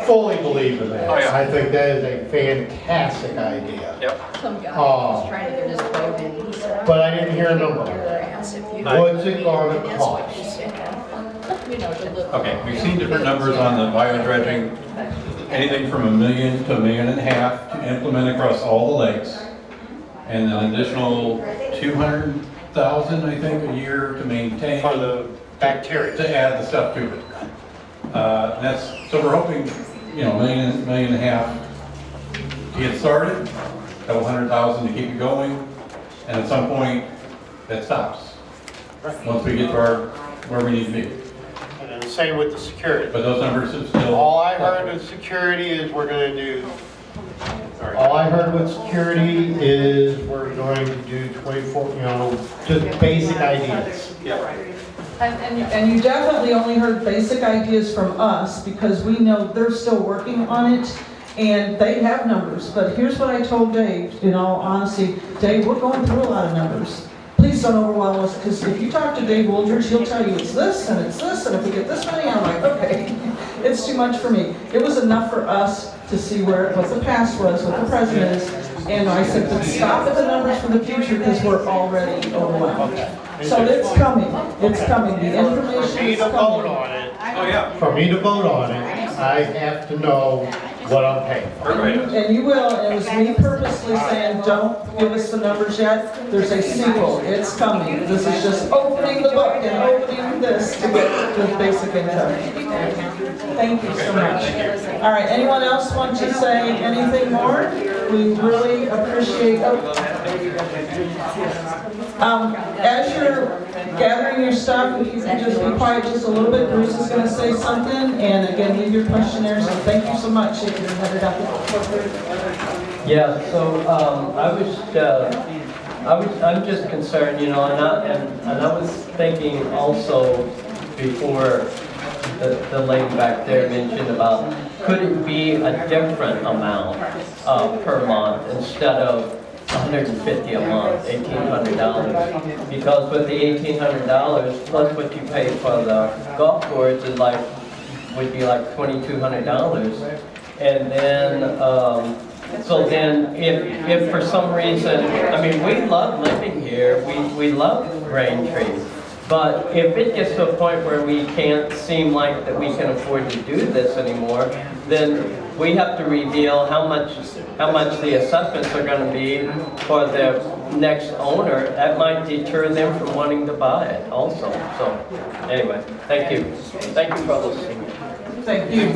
fully believe in that. Oh, yeah. I think that is a fantastic idea. Yep. Some guy was trying to get his boat in, he said. But I didn't hear a number. What's it gonna cost? Okay, we've seen different numbers on the bio dredging, anything from $1 million to $1.5 million to implement across all the lakes. And an additional 200,000, I think, a year to maintain. For the bacteria. To add the stuff to it. So we're hoping, you know, $1.5 million to get started, a couple $100,000 to keep it going, and at some point, it stops. Once we get to where we need to be. And then the same with the security. But those numbers are still. All I heard with security is we're gonna do, all I heard with security is we're going to do 24, you know, just basic ideas. And you definitely only heard basic ideas from us because we know they're still working on it and they have numbers. But here's what I told Dave, in all honesty. Dave, we're going through a lot of numbers. Please don't overwhelm us, because if you talk to Dave Wooldridge, he'll tell you it's this, and it's this, and if we get this many, I'm like, okay, it's too much for me. It was enough for us to see what the past was, what the present is, and I said, but stop at the numbers for the future, because we're already overwhelmed. So it's coming, the information For me is to vote coming. on it, Oh, yeah. for me to vote on it, I have to know what I'm paying for. And you will, and it was me purposely saying, don't give us the numbers yet. There's a sequel, it's coming. This is just opening the book and opening this to get the basic income. Thank you so much. All right, anyone else want to say anything more? We really appreciate, as you're gathering your stuff, if you can just be quiet just a little bit, Bruce is gonna say something, and again, leave your questionnaires, and thank you so much. You can head it up. Yeah, so I'm just concerned, you know, and I was thinking also before the lady back there mentioned about, could it be a different amount per month instead of $150 a month, $1,800? Because with the $1,800 plus what you pay for the golf course is would be like $2,200, and then so then if for some reason, I mean, we love living here, we love Braintree. But if it gets to a point where we can't seem like that we can afford to do this anymore, then we have to reveal how much the assessments are going to be for the next owner. That might deter them from wanting to buy it also. So anyway, thank you. Thank you for listening. Thank you.